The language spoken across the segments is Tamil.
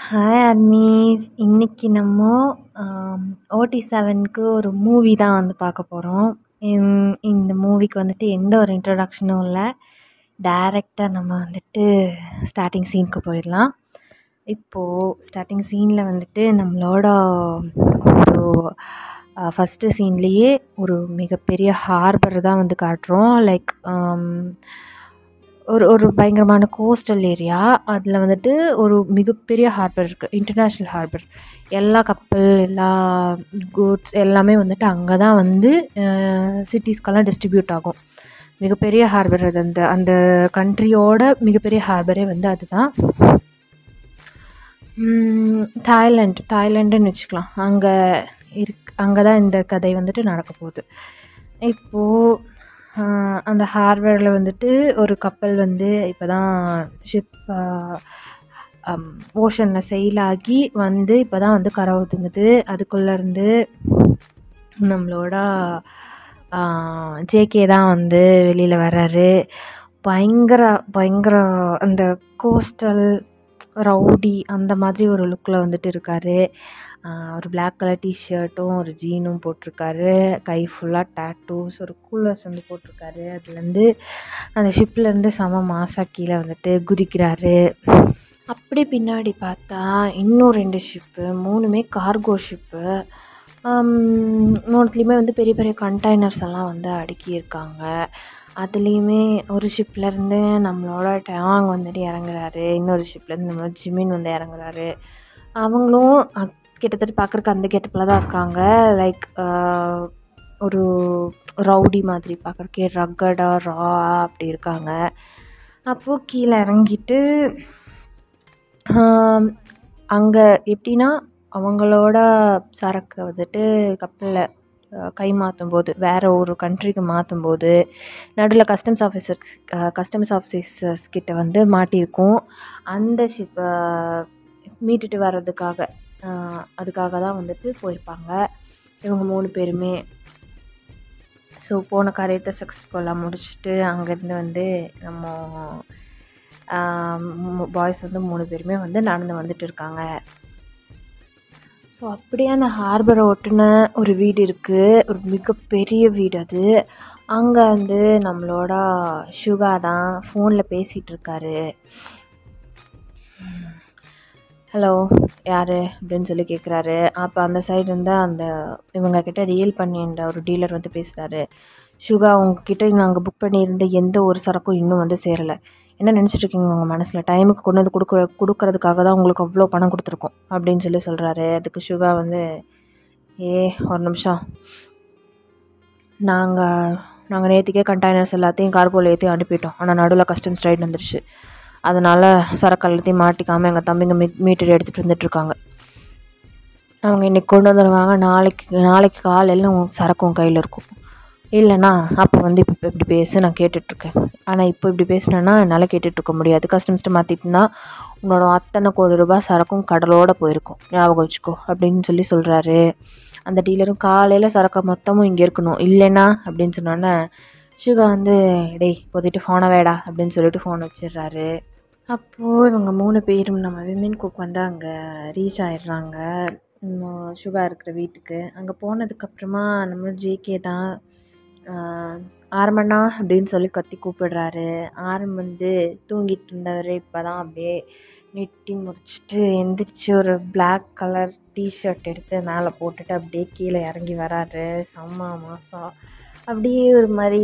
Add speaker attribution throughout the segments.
Speaker 1: ஹாய் அட்மீஸ். இன்னைக்கு நம்ம OT7க்கு ஒரு மூவி தான் வந்து பார்க்க போகிறோம். இந்த மூவிக்கு வந்துட்டு எந்த ஒரு இன்ட்ரடக்ஷனும் இல்லை. டைரெக்டாக நம்ம வந்துட்டு ஸ்டார்டிங் சீனுக்கு போயிடலாம். இப்போது ஸ்டார்டிங் சீனில் வந்துட்டு நம்மளோட ஒரு ஃபஸ்ட்டு சீன்லேயே ஒரு மிகப்பெரிய ஹார்பர் தான் வந்து காட்டுறோம். லைக் ஒரு பயங்கரமான கோஸ்டல் ஏரியா. அதில் வந்துட்டு ஒரு மிகப்பெரிய ஹார்பர் இருக்குது, இன்டர்நேஷ்னல் ஹார்பர். எல்லா கப்பல், எல்லா கூட்ஸ் எல்லாமே வந்துட்டு அங்கே தான் வந்து சிட்டிஸ்க்கெல்லாம் டிஸ்ட்ரிபியூட் ஆகும். மிகப்பெரிய ஹார்பர் அது. அந்த கண்ட்ரியோட மிகப்பெரிய ஹார்பரே வந்து அதுதான். தாய்லாண்டுன்னு வச்சுக்கலாம். அங்கே தான் இந்த கதை வந்துட்டு நடக்க போகுது. இப்போது அந்த ஹார்பரில் வந்துட்டு ஒரு கப்பல் வந்து இப்போ தான் ஷிப் ஓஷனில் செயிலாகி வந்து இப்போ தான் வந்து கரை ஒதுங்குது. அதுக்குள்ளேருந்து நம்மளோட ஜேகே தான் வந்து வெளியில் வர்றாரு. பயங்கர அந்த கோஸ்டல் ரவுடி அந்த மாதிரி ஒரு லுக்கில் வந்துட்டு இருக்கார். ஒரு பிளாக் கலர் டிஷர்ட்டும் ஒரு ஜீனும் போட்டிருக்காரு. கை ஃபுல்லாக டேட்டூஸ், ஒரு கூலர்ஸ் வந்து போட்டிருக்காரு. அதுலேருந்து அந்த ஷிப்லேருந்து செம மாசாக கீழே வந்துட்டு குதிக்கிறாரு. அப்படி பின்னாடி பார்த்தா இன்னும் 2 ஷிப்பு, 3மே கார்கோ ஷிப்பு. 3த்துலேயுமே வந்து பெரிய பெரிய கண்டெய்னர்ஸ் எல்லாம் வந்து அடுக்கியிருக்காங்க. அதுலேயுமே ஒரு ஷிப்லேருந்து நம்மளோட டாங் வந்துட்டு இறங்குறாரு. இன்னொரு ஷிப்லேருந்து நம்மளோட ஜிமின் வந்து இறங்குறாரு. அவங்களும் கிட்டத்தட்ட பார்க்குறக்கு அந்த கெட்டப்பில் தான் இருக்காங்க. லைக் ஒரு ரவுடி மாதிரி, பார்க்குறக்கே ரக்கடாக ரா அப்படி இருக்காங்க. அப்போது கீழே இறங்கிட்டு அங்கே எப்படின்னா அவங்களோட சரக்கு வந்துட்டு கப்பலில் கை மாற்றும் போது, வேறு ஒரு கண்ட்ரிக்கு மாற்றும் போது நடுவில் கஸ்டம்ஸ் ஆஃபீஸர்ஸ் கிட்ட வந்து மாட்டியிருக்கும். அந்த ஷிப்பை மீட்டுட்டு அதுக்காக தான் வந்துட்டு போயிருப்பாங்க இவங்க 3 பேருமே. ஸோ போன காரியத்தை சக்ஸஸ்ஃபுல்லாக முடிச்சுட்டு அங்கேருந்து வந்து நம்ம பாய்ஸ் வந்து 3 பேருமே வந்து நடந்து வந்துட்டு இருக்காங்க. ஸோ அப்படியே அந்த ஹார்பரை ஒட்டின ஒரு வீடு இருக்குது, ஒரு மிகப்பெரிய வீடு அது. அங்கே வந்து நம்மளோட சுகா தான் ஃபோனில் பேசிகிட்ருக்காரு. ஹலோ, யார் அப்படின்னு சொல்லி கேட்குறாரு. அப்போ அந்த சைடு இருந்தால் இவங்கக்கிட்ட ரியல் பண்ணின்ற ஒரு டீலர் வந்து பேசுகிறாரு. சுகா, உங்ககிட்ட நாங்கள் புக் பண்ணியிருந்த எந்த ஒரு சரக்கும் இன்னும் வந்து சேரலை. என்ன நினச்சிட்ருக்கீங்க உங்கள் மனசில்? டைமுக்கு கொண்டு வந்து கொடுக்கறதுக்காக தான் உங்களுக்கு அவ்வளோ பணம் கொடுத்துருக்கோம் அப்படின்னு சொல்கிறாரு. அதுக்கு சுகா வந்து, ஒரு நிமிஷம், நாங்கள் நேற்றுக்கே கண்டெய்னர்ஸ் எல்லாத்தையும் கார்கோவில் ஏற்றி அனுப்பிட்டோம். ஆனால் நடுவில் கஸ்டம்ஸ் ரைட் வந்துடுச்சு. அதனால் சரக்கு எல்லாத்தையும் மாட்டிக்காமல் எங்கள் தம்பிங்க மீட்டர் எடுத்துகிட்டு வந்துட்டுருக்காங்க. அவங்க இன்றைக்கி கொண்டு வந்துடுவாங்க. நாளைக்கு காலையில் சரக்கும் கையில் இருக்கும். இல்லைண்ணா அப்போ வந்து இப்போ இப்படி பேச நான் கேட்டுட்ருக்கேன். ஆனால் இப்போ இப்படி பேசினேன்னா என்னால் கேட்டுட்ருக்க முடியாது. கஸ்டம்ஸ்ட்டு மாற்றிட்டுனா உன்னோட அத்தனை கோடி ரூபாய் சரக்கும் கடலோடு போயிருக்கும், ஞாபகம் வச்சுக்கோ அப்படின்னு சொல்கிறாரு. அந்த டீலரும் காலையில் சரக்கு மொத்தமும் இங்கே இருக்கணும், இல்லைண்ணா அப்படின்னு சொன்னோன்னே சுகா வந்து, டேய் இப்போதைட்டு ஃபோனை வேடா அப்படின்னு சொல்லிட்டு ஃபோன் வச்சிடுறாரு. அப்போது இவங்க 3 பேரும் நம்ம விமென் குக் வந்து அங்கே ரீச் ஆகிடுறாங்க, சுகா இருக்கிற வீட்டுக்கு. அங்கே போனதுக்கப்புறமா நம்ம ஜேகே தான் ஆரம்பண்ணா அப்படின்னு சொல்லி கத்தி கூப்பிடுறாரு. ஆரம் வந்து தூங்கிட்டு இருந்தவர் இப்போ தான் அப்படியே நெட்டி முடிச்சுட்டு எந்திரிச்சு ஒரு பிளாக் கலர் டிஷர்ட் எடுத்து மேலே போட்டுட்டு அப்படியே கீழே இறங்கி வராரு. செம்ம மாதம், அப்படியே ஒரு மாதிரி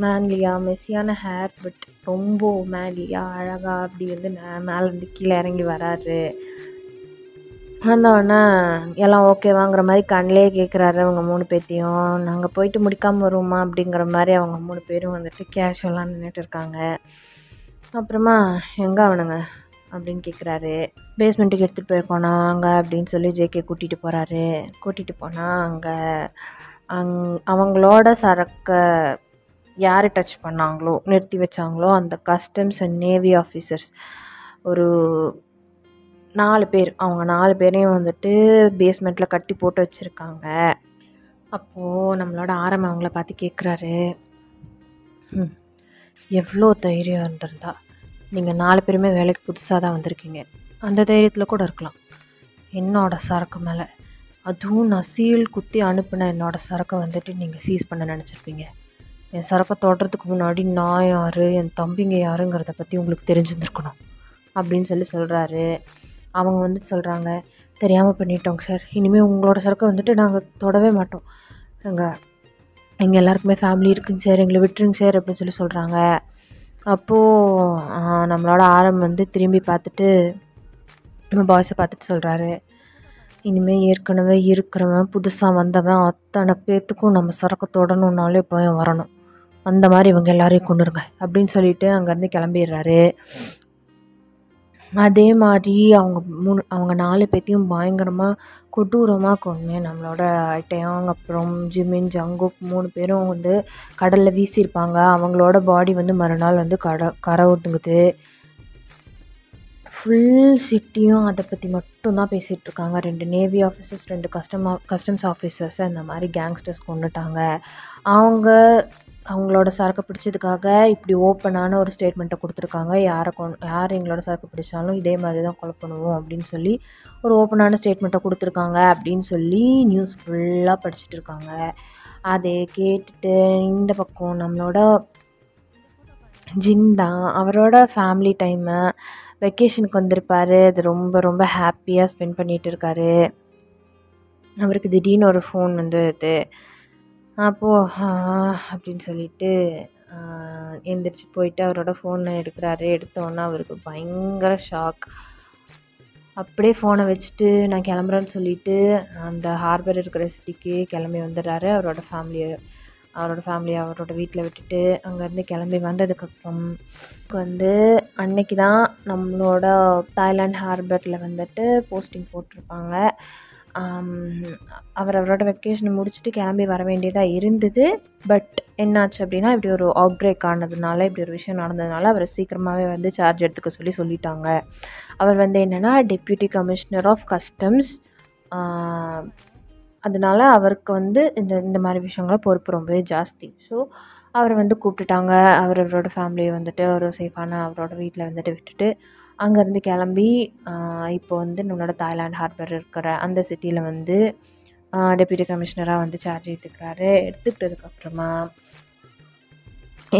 Speaker 1: மேன்லியாக மெஸ்ஸியான ஹேர், பட் ரொம்ப மேன்லியாக அழகாக அப்படி வந்து மேலேருந்து கீழே இறங்கி வராரு. வந்தோடனே எல்லாம் ஓகேவாங்கிற மாதிரி கண்ணிலே கேட்குறாரு அவங்க 3 பேர்த்தையும். நாங்கள் போயிட்டு முடிக்காமல் வருவோமா அப்படிங்கிற மாதிரி அவங்க 3 பேரும் வந்துட்டு கேஷுவலாக நின்றுட்டு இருக்காங்க. அப்புறமா எங்கே அவனுங்க அப்படின்னு கேட்குறாரு. பேஸ்மெண்ட்டுக்கு எடுத்துகிட்டு போயிருக்கோண்ணா அங்கே அப்படின்னு சொல்லி ஜேகே கூட்டிகிட்டு போனால் அங்கே அவங்களோட சரக்கை யார் டச் பண்ணாங்களோ, நிறுத்தி வச்சாங்களோ அந்த கஸ்டம்ஸ் அண்ட் நேவி ஆஃபீஸர்ஸ் ஒரு 4 பேர், அவங்க 4 பேரையும் வந்துட்டு பேஸ்மெண்ட்டில் கட்டி போட்டு வச்சுருக்காங்க. அப்போது நம்மளோட ஆரம் அவங்கள பார்த்து கேட்குறாரு, எவ்வளோ தைரியம் இருந்திருந்தா நீங்கள் 4 பேருமே வேலைக்கு புதுசாக தான் வந்திருக்கீங்க, அந்த தைரியத்தில் கூட இருக்கலாம். என்னோடய சரக்கு மேலே, அதுவும் நான் சீல் குத்தி அனுப்பின என்னோடய சரக்கை வந்துட்டு நீங்கள் சீஸ் பண்ண நினச்சிருப்பீங்க. என் சரக்கை தொடுறதுக்கு முன்னாடி நான் யார், என் தம்பிங்க யாருங்கிறத பற்றி உங்களுக்கு தெரிஞ்சுருந்துருக்கணும் அப்படின்னு சொல்கிறாரு. அவங்க வந்துட்டு சொல்கிறாங்க, தெரியாமல் பண்ணிட்டோங்க சார், இனிமேல் உங்களோட சரக்கை வந்துட்டு நாங்கள் தொடவே மாட்டோம், எங்கள் எல்லாருக்குமே ஃபேமிலி இருக்குங்க சார், எங்களை விட்டுருங்க சார் அப்படின்னு சொல்கிறாங்க. அப்போது நம்மளோட ஆரம் வந்து திரும்பி பார்த்துட்டு நம்ம பாய்ஸை பார்த்துட்டு சொல்கிறாரு, இனிமேல் ஏற்கனவே இருக்கிறவன் புதுசாக வந்தவன் அத்தனை பேர்த்துக்கும் நம்ம சரக்கு தொடணுன்னாலே பயம் வரணும், அந்த மாதிரி இவங்க எல்லாரையும் கொண்டுருங்க அப்படின்னு சொல்லிட்டு அங்கேருந்து கிளம்பிடுறாரு. அதே மாதிரி அவங்க 4 பேர்த்தையும் பயங்கரமாக கொடூரமாக கொன்று நம்மளோட டேயாங் அப்புறம் ஜிமின் ஜங்குக் 3 பேரும் வந்து கடலில் வீசியிருப்பாங்க. அவங்களோட பாடி வந்து மறுநாள் வந்து கரை ஒட்டுங்குது. ஃபுல் சிட்டியும் அதை பற்றி மட்டும்தான் பேசிகிட்ருக்காங்க. 2 நேவி ஆஃபீஸர்ஸ், 2 கஸ்டம்ஸ் ஆஃபீஸர்ஸ் அந்த மாதிரி கேங்ஸ்டர்ஸ் கொண்டுட்டாங்க. அவங்களோட சரக்கு பிடிச்சதுக்காக இப்படி ஓப்பனான ஒரு ஸ்டேட்மெண்ட்டை கொடுத்துருக்காங்க. யார் எங்களோட சரக்கு பிடிச்சாலும் இதே மாதிரி தான் கொலை பண்ணுவோம் அப்படின்னு சொல்லி ஒரு ஓப்பனான ஸ்டேட்மெண்ட்டை கொடுத்துருக்காங்க அப்படின்னு சொல்லி நியூஸ் ஃபுல்லாக படிச்சுட்டு இருக்காங்க. அதை கேட்டுட்டு இந்த பக்கம் நம்மளோட ஜின் தான் அவரோட ஃபேமிலி டைமை வெக்கேஷனுக்கு வந்திருப்பார். அது ரொம்ப ரொம்ப ஹாப்பியாக ஸ்பெண்ட் பண்ணிகிட்டு இருக்காரு. அவருக்கு திடீர்னு ஒரு ஃபோன் வந்துது. அப்போது அப்படின்னு சொல்லிட்டு எந்திரிச்சு போயிட்டு அவரோட ஃபோனை எடுக்கிறாரு. எடுத்தோன்னே அவருக்கு பயங்கர ஷாக். அப்படியே ஃபோனை வச்சுட்டு நான் கிளம்புறேன்னு சொல்லிட்டு அந்த ஹார்பர் இருக்கிற சிட்டிக்கு கிளம்பி வந்துடுறாரு. அவரோட ஃபேமிலியை அவரோட வீட்டில் விட்டுட்டு அங்கேருந்து கிளம்பி வந்ததுக்கப்புறம் வந்து அன்னைக்கு தான் நம்மளோட தாய்லாந்து ஹார்பரில் வந்துட்டு போஸ்டிங் போட்டிருப்பாங்க. அவரோட வெக்கேஷனை முடிச்சுட்டு கிளம்பி வர வேண்டியதாக இருந்தது. பட் என்னாச்சு அப்படின்னா, இப்படி ஒரு அவுட் பிரேக் ஆனதுனால, இப்படி ஒரு விஷயம் நடந்ததுனால அவரை சீக்கிரமாகவே வந்து சார்ஜ் எடுத்துக்க சொல்லிட்டாங்க. அவர் வந்து என்னென்னா டெப்யூட்டி கமிஷனர் ஆஃப் கஸ்டம்ஸ். அதனால் அவருக்கு வந்து இந்த மாதிரி விஷயங்கள பொறுப்பு ரொம்பவே ஜாஸ்தி. ஸோ அவரை வந்து கூப்பிட்டுட்டாங்க. அவரோட ஃபேமிலியை வந்துட்டு ஒரு சேஃபான அவரோட வீட்டில் வந்துட்டு விட்டுட்டு அங்கேருந்து கிளம்பி இப்போ வந்து நம்மளோட தாய்லாந்து ஹார்பர் இருக்கிற அந்த சிட்டியில் வந்து டெப்யூட்டி கமிஷனராக வந்து சார்ஜ் எடுத்துக்கிட்டதுக்கப்புறமா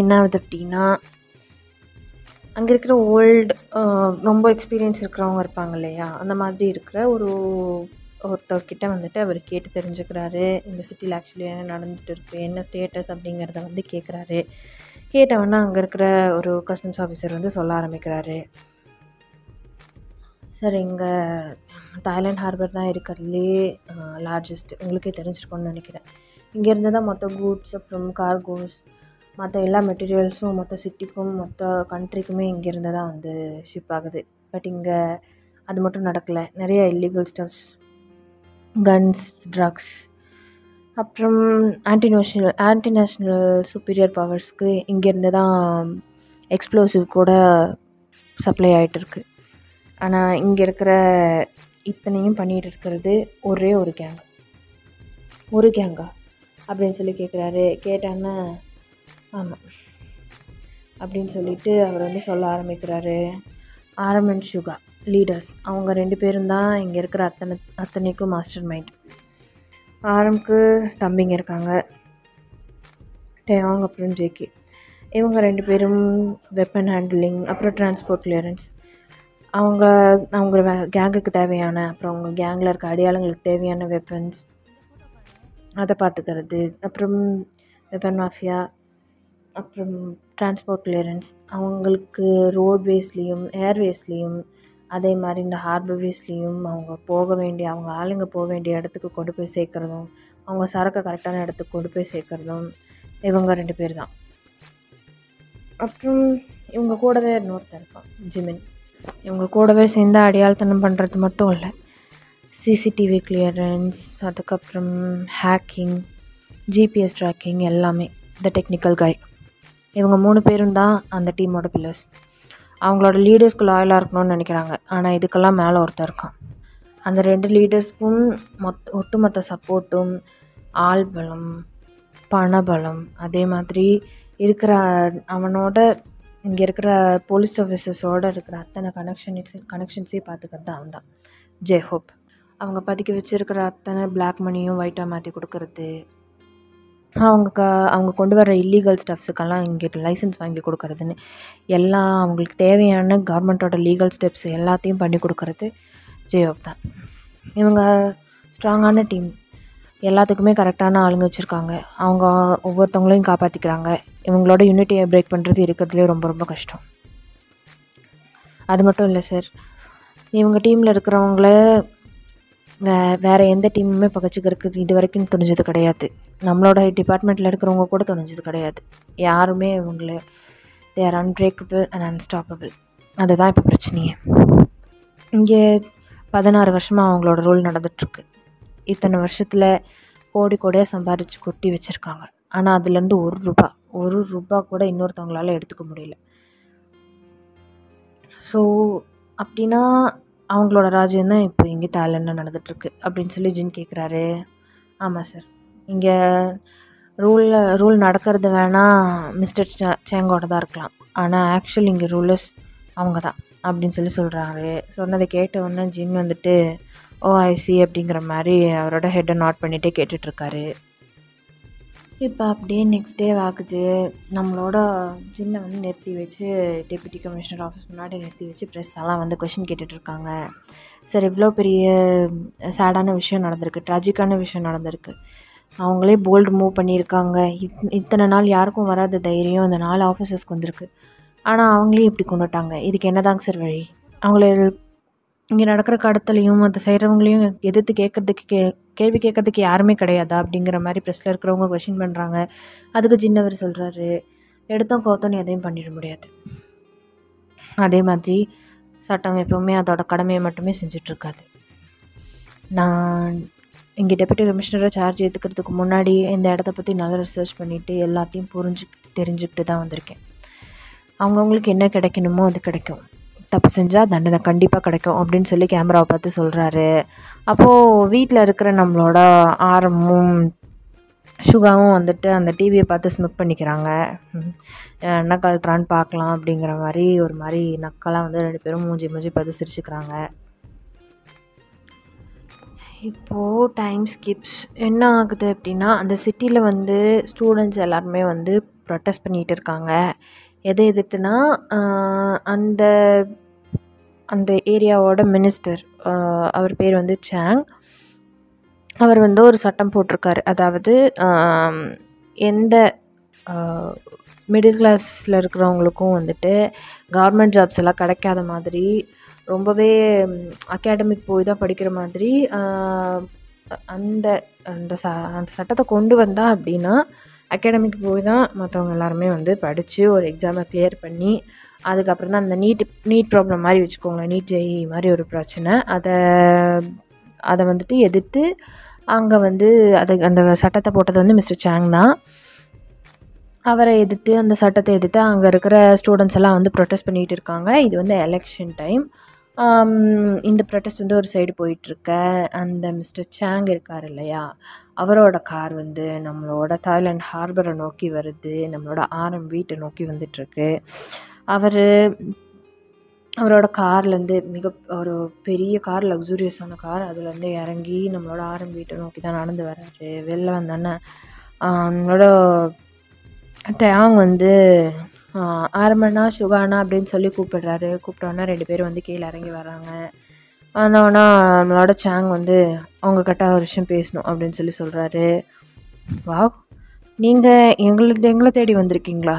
Speaker 1: என்ன ஆகுது அப்படின்னா, அங்கே இருக்கிற ரொம்ப எக்ஸ்பீரியன்ஸ் இருக்கிறவங்க இருப்பாங்க இல்லையா, அந்த மாதிரி இருக்கிற ஒருத்தர்கிட்ட வந்துட்டு அவர் கேட்டு தெரிஞ்சுக்கிறாரு. இந்த சிட்டியில் ஆக்சுவலி என்ன நடந்துகிட்டு இருக்குது, என்ன ஸ்டேட்டஸ் அப்படிங்கிறத வந்து கேட்குறாரு. கேட்டவொன்னே அங்கே இருக்கிற ஒரு கஸ்டம்ஸ் ஆஃபீஸர் வந்து சொல்ல ஆரம்பிக்கிறாரு, சார் எங்கள் தாய்லாந்து ஹார்பர் தான் இருக்கிறதுலே லார்ஜஸ்ட்டு, உங்களுக்கே தெரிஞ்சிருக்கோன்னு நினைக்கிறேன். இங்கேருந்து தான் மொத்த கூட்ஸ் அப்புறம் கார்கோஸ் மற்ற எல்லா மெட்டீரியல்ஸும் மொத்த சிட்டிக்கும் மொத்த கண்ட்ரிக்குமே இங்கேருந்து தான் வந்து ஷிப் ஆகுது. பட் இங்கே அது மட்டும் நடக்கலை. நிறைய இல்லீகல் ஸ்டஃப்ஸ், கன்ஸ், ட்ரக்ஸ் அப்புறம் ஆன்டி நேஷ்னல் சுப்பீரியர் பவர்ஸ்க்கு இங்கேருந்து தான் எக்ஸ்ப்ளோசிவ் கூட சப்ளை ஆகிட்டுருக்கு. ஆனால் இங்கே இருக்கிற இத்தனையும் பண்ணிகிட்டு இருக்கிறது ஒரே ஒரு கேங்கா அப்படின்னு சொல்லி கேட்குறாரு. கேட்டான்னா ஆமாம் அப்படின்னு சொல்லிட்டு அவர் வந்து சொல்ல ஆரம்பிக்கிறாரு. ஆரம் அண்ட் சுகா லீடர்ஸ், அவங்க 2 பேரும் தான் இங்கே இருக்கிற அத்தனைக்கும் மாஸ்டர் மைண்ட். ஆரம்க்கு தம்பிங்க இருக்காங்க, டேயாங் அப்புறம் ஜேகே. இவங்க 2 பேரும் வெப்பன் ஹேண்ட்லிங் அப்புறம் டிரான்ஸ்போர்ட் கிளியரன்ஸ், அவங்க கேங்குக்கு தேவையான அப்புறம் அவங்க கேங்கில் இருக்க அடையாளங்களுக்கு தேவையான வெப்பன்ஸ் அதை பார்த்துக்கிறது, அப்புறம் வெப்பன் மாஃபியா, அப்புறம் டிரான்ஸ்போர்ட் கிளியரன்ஸ், அவங்களுக்கு ரோட்வேஸ்லேயும் ஏர்வேஸ்லேயும் அதே மாதிரி இந்த ஹார்பர்வேஸ்லேயும் அவங்க ஆளுங்க போக வேண்டிய இடத்துக்கு கொண்டு போய் சேர்க்குறதும், அவங்க சரக்கை கரெக்டான இடத்துக்கு கொண்டு போய் சேர்க்குறதும் இவங்க 2 பேர் தான். அப்புறம் இவங்க கூடவே இன்னொருத்தர் இருப்பான் ஜிமின். இவங்க கூடவே சேர்ந்து அடையாளத்தனம் பண்ணுறது மட்டும் இல்லை, சிசிடிவி கிளியரன்ஸ், அதுக்கப்புறம் ஹேக்கிங், ஜிபிஎஸ் ட்ராக்கிங் எல்லாமே. த டெக்னிக்கல் கை. இவங்க 3 பேரும் தான் அந்த டீமோட பில்லர்ஸ். அவங்களோட லீடர்ஸ்க்கு லாயலாக இருக்கணும்னு நினைக்கிறாங்க. ஆனால் இதுக்கெல்லாம் மேலே ஒருத்தர் இருக்கான். அந்த 2 லீடர்ஸ்க்கும் ஒட்டுமொத்த சப்போர்ட்டும், ஆள் பலம், பணபலம், அதே மாதிரி இருக்கிற அவனோட இங்கே இருக்கிற போலீஸ் ஆஃபீஸர்ஸோடு இருக்கிற அத்தனை கனெக்ஷன்ஸையும் பார்த்துக்கிறது அவன் தான் ஜெய்ஹோப். அவங்க பதுக்கி வச்சுருக்கிற அத்தனை பிளாக் மணியும் ஒயிட்டாக மாற்றி கொடுக்கறது, அவங்க கொண்டு வர இல்லீகல் ஸ்டெப்ஸுக்கெல்லாம் இங்கே லைசன்ஸ் வாங்கி கொடுக்கறதுன்னு எல்லாம் அவங்களுக்கு தேவையான கவர்மெண்ட்டோட லீகல் ஸ்டெப்ஸ் எல்லாத்தையும் பண்ணி கொடுக்கறது ஜெய்ஹோப் தான். இவங்க ஸ்ட்ராங்கான டீம், எல்லாத்துக்குமே கரெக்டான ஆளுங்க வச்சுருக்காங்க. அவங்க ஒவ்வொருத்தவங்களையும் காப்பாற்றிக்கிறாங்க. இவங்களோட யூனிட்டியை பிரேக் பண்ணுறது இருக்கிறதுலே ரொம்ப ரொம்ப கஷ்டம். அது மட்டும் இல்லை சார், இவங்க டீமில் இருக்கிறவங்கள வேறு எந்த டீமுமே பகச்சிக்கிறதுக்கு இது வரைக்கும் துணிஞ்சது கிடையாது. நம்மளோட டிபார்ட்மெண்ட்டில் இருக்கிறவங்க கூட துணிஞ்சது கிடையாது. யாருமே இவங்கள they are unbreakable and unstoppable. அதுதான் இப்போ பிரச்சனையே. இங்கே 16 வருஷமாக அவங்களோட ரூல் நடந்துகிட்ருக்கு. இத்தனை வருஷத்தில் கோடி கோடியாக சம்பாரித்து கொட்டி வச்சுருக்காங்க. ஆனால் அதுலேருந்து ஒரு ரூபா கூட இன்னொருத்தவங்களால எடுத்துக்க முடியல. ஸோ அப்படின்னா அவங்களோட ராஜ்யம் தான் இப்போ இங்கே தாய்லாண்டில் நடந்துகிட்ருக்கு அப்படின்னு சொல்லி ஜின் கேட்குறாரு. ஆமாம் சார், இங்கே ரூல் நடக்கிறது வேணால் மிஸ்டர் சேங்கோட தான் இருக்கலாம், ஆனால் ஆக்சுவல் இங்கே ரூலர்ஸ் அவங்க தான் அப்படின்னு சொல்லி சொல்கிறாரு. சொன்னதை கேட்ட உடனே ஜின் வந்துட்டு ஓஐசி அப்படிங்கிற மாதிரி அவரோட ஹெட்டை நோட் பண்ணிகிட்டே கேட்டுட்ருக்காரு. இப்போ அப்படியே நெக்ஸ்ட் டே ஆகுது. நம்மளோட ஜின்னை வந்து நிறுத்தி வச்சு டெப்யூட்டி கமிஷனர் ஆஃபீஸ் முன்னாடி நிறுத்தி வச்சு ப்ரெஸ் எல்லாம் வந்து கொஷின் கேட்டுட்ருக்காங்க. சார், இவ்வளோ பெரிய சேடான விஷயம் நடந்திருக்கு, ட்ராஜிக்கான விஷயம் நடந்திருக்கு. அவங்களே போல்டு மூவ் பண்ணியிருக்காங்க. இத்தனை நாள் யாருக்கும் வராத தைரியம் இந்த 4 ஆஃபீஸர்ஸ்க்கு வந்திருக்கு. ஆனால் அவங்களே இப்படி கொண்டுட்டாங்க. இதுக்கு என்னதாங்க சார் வழி? அவங்கள இங்கே நடக்கிற கடத்தலையும் அதை செய்கிறவங்களையும் எதிர்த்து கேள்வி கேட்கறதுக்கு யாருமே கிடையாதா அப்படிங்கிற மாதிரி ப்ரெஸ்ஸில் இருக்கிறவங்க கொஷின் பண்ணுறாங்க. அதுக்கு ஜின்னவர் சொல்கிறாரு, எடுத்தோம் கவுத்தோன்னு எதையும் பண்ணிட முடியாது. அதே மாதிரி சட்டம் எப்போவுமே அதோட கடமையை மட்டுமே செஞ்சிட்ருக்காது. நான் இங்கே டெப்யூட்டி கமிஷனராக சார்ஜ் ஏற்றுக்கிறதுக்கு முன்னாடி இந்த இடத்த பற்றி நல்லா ரிசர்ச் பண்ணிவிட்டு எல்லாத்தையும் தெரிஞ்சுக்கிட்டு தான் வந்திருக்கேன். அவங்கவுங்களுக்கு என்ன கிடைக்கணுமோ அது கிடைக்கும். தப்பு செஞ்சால் தண்டனை கண்டிப்பாக கிடைக்கும் அப்படின்னு சொல்லி கேமராவை பார்த்து சொல்கிறாரு. அப்போது வீட்டில் இருக்கிற நம்மளோட ஆரமும் சுகாவும் வந்துட்டு அந்த டிவியை பார்த்து ஸ்மிக் பண்ணிக்கிறாங்க. என்ன கழட்டுறான்னு பார்க்கலாம் அப்படிங்கிற மாதிரி ஒரு மாதிரி நக்கலாக வந்து 2 பேரும் மூஞ்சி பார்த்து சிரிச்சுக்கிறாங்க. இப்போது டைம் ஸ்கிப்ஸ் என்ன ஆகுது அப்படின்னா, அந்த சிட்டியில் வந்து ஸ்டூடெண்ட்ஸ் எல்லாருமே வந்து ப்ரொட்டஸ்ட் பண்ணிகிட்டு இருக்காங்க. எதை எதிர்த்துனா அந்த ஏரியாவோட மினிஸ்டர், அவர் பேர் வந்து சாங். அவர் வந்து ஒரு சட்டம் போட்டிருக்காரு. அதாவது எந்த மிடில் கிளாஸில் இருக்கிறவங்களுக்கும் வந்துட்டு கவர்மெண்ட் ஜாப்ஸ் எல்லாம் கிடைக்காத மாதிரி, ரொம்பவே அகாடமிக் போய் தான் படிக்கிற மாதிரி அந்த அந்த சட்டத்தை கொண்டு வந்தால் அப்படின்னா அகாடமிக் போய் தான் மற்றவங்க எல்லாருமே வந்து படித்து ஒரு எக்ஸாமை கிளியர் பண்ணி அதுக்கப்புறம் தான் அந்த நீட் ப்ராப்ளம் மாதிரி வச்சுக்கோங்களேன், நீட் ஜெஇ மாதிரி ஒரு பிரச்சனை, அதை வந்துட்டு எதிர்த்து அங்கே வந்து அந்த சட்டத்தை போட்டது வந்து மிஸ்டர் சாங் தான். அவரை எதிர்த்து அந்த சட்டத்தை எதிர்த்து அங்கே இருக்கிற ஸ்டூடெண்ட்ஸ் எல்லாம் வந்து ப்ரொட்டஸ்ட் பண்ணிகிட்டு இருக்காங்க. இது வந்து எலெக்ஷன் டைம். இந்த ப்ரொட்டஸ்ட் வந்து ஒரு சைடு போயிட்டுருக்க, அந்த மிஸ்டர் சாங் இருக்கார் இல்லையா, அவரோட கார் வந்து நம்மளோட தாய்லாண்ட் ஹார்பரை நோக்கி வருது. நம்மளோட ஆரம் வீட்டை நோக்கி வந்துட்டுருக்கு. அவரோட கார்லேருந்து ஒரு பெரிய கார், லக்ஸூரியஸான கார், அதுலேருந்து இறங்கி நம்மளோட ஆரம் வீட்டை நோக்கி தான் நடந்து வர்றாரு. வெளில வந்தோன்னே நம்மளோட டேங் வந்து ஆரம்பண்ணா சுகானா அப்படின்னு சொல்லி கூப்பிட்டோன்னா 2 பேரும் வந்து கீழே இறங்கி வராங்க. வந்தோன்னா நம்மளோட சாங் வந்து அவங்கக்கிட்ட ஒரு விஷயம் பேசணும் அப்படின்னு சொல்லி சொல்கிறாரு. வாவ், நீங்கள் எங்களை தேடி வந்திருக்கீங்களா?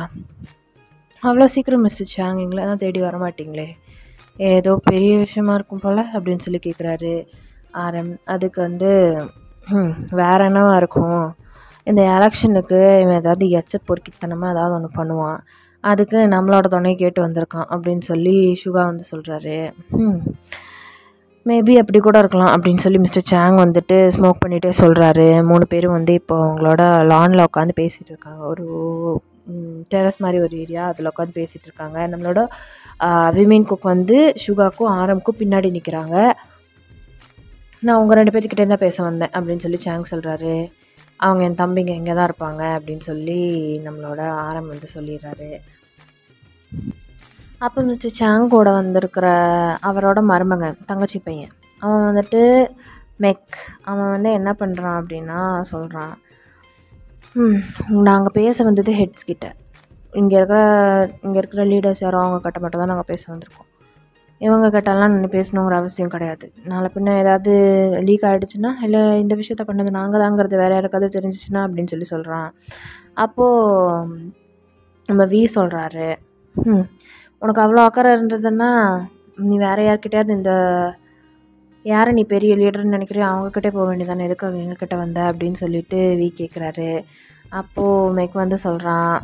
Speaker 1: அவ்வளோ சீக்கிரம் மிஸ்டர் சாங் எங்களை தான் தேடி வர மாட்டிங்களே, ஏதோ பெரிய விஷயமா இருக்கும் போல் அப்படின்னு சொல்லி கேட்குறாரு ஆரம். அதுக்கு வந்து வேற என்னவா இருக்கும், இந்த எலெக்ஷனுக்கு இவன் ஏதாவது பொறுக்கித்தனமாக ஏதாவது ஒன்று பண்ணுவான், அதுக்கு நம்மளோட துணையை கேட்டு வந்திருக்கான் அப்படின்னு சொல்லி சுகா வந்து சொல்கிறாரு. மேபி அப்படி கூட இருக்கலாம் அப்படின்னு சொல்லி மிஸ்டர் சாங் வந்துட்டு ஸ்மோக் பண்ணிகிட்டே சொல்கிறாரு. 3 பேரும் வந்து இப்போ அவங்களோட லானில் உட்காந்து பேசிகிட்டு இருக்காங்க. ஒரு டெரஸ் மாதிரி ஒரு ஏரியா, அதில் உட்காந்து பேசிகிட்டு இருக்காங்க. நம்மளோட விமீன் குக் வந்து சுகாக்கும் ஆரம்க்கும் பின்னாடி நிற்கிறாங்க. நான் உங்கள் 2 பேர்த்துக்கிட்டே தான் பேச வந்தேன் அப்படின்னு சொல்லி சாங் சொல்கிறாரு. அவங்க என் தம்பிங்க இங்கே தான் இருப்பாங்க அப்படின்னு சொல்லி நம்மளோட ஆரம் வந்து சொல்லிடுறாரு. அப்போ மிஸ்டர் சாங் கூட வந்திருக்கிற அவரோட மருமக தங்கச்சி பையன் அவன் வந்துட்டு மெக் அவன் வந்து என்ன பண்ணுறான் அப்படின்னா சொல்கிறான், நாங்கள் பேச வந்தது ஹெட்ஸ் கிட்ட, இங்கே இருக்கிற லீடர்ஸ் யாரோ அவங்க கிட்ட மட்டும் தான் நாங்கள் பேச வந்திருக்கோம். இவங்க கிட்டலாம் நான் பேசணுங்கிற அவசியம் கிடையாது. நாளை பின்ன ஏதாவது லீக் ஆகிடுச்சுன்னா, இல்லை இந்த விஷயத்த பண்ணது நாங்கள் தாங்கிறது வேறு யாருக்காவது தெரிஞ்சிச்சுன்னா அப்படின்னு சொல்லி சொல்கிறான். அப்போது நம்ம சொல்கிறாரு, உனக்கு அவ்வளோ அக்கறை இருந்ததுன்னா நீ வேறு யார்கிட்டயாவது யாரை நீ பெரிய லீடர்னு நினைக்கிறியோ அவங்கக்கிட்டே போக வேண்டியதானே, எதுக்கு எங்ககிட்ட வந்த அப்படின்னு சொல்லிட்டு கேட்குறாரு. அப்போது மெக் வந்து சொல்கிறான்,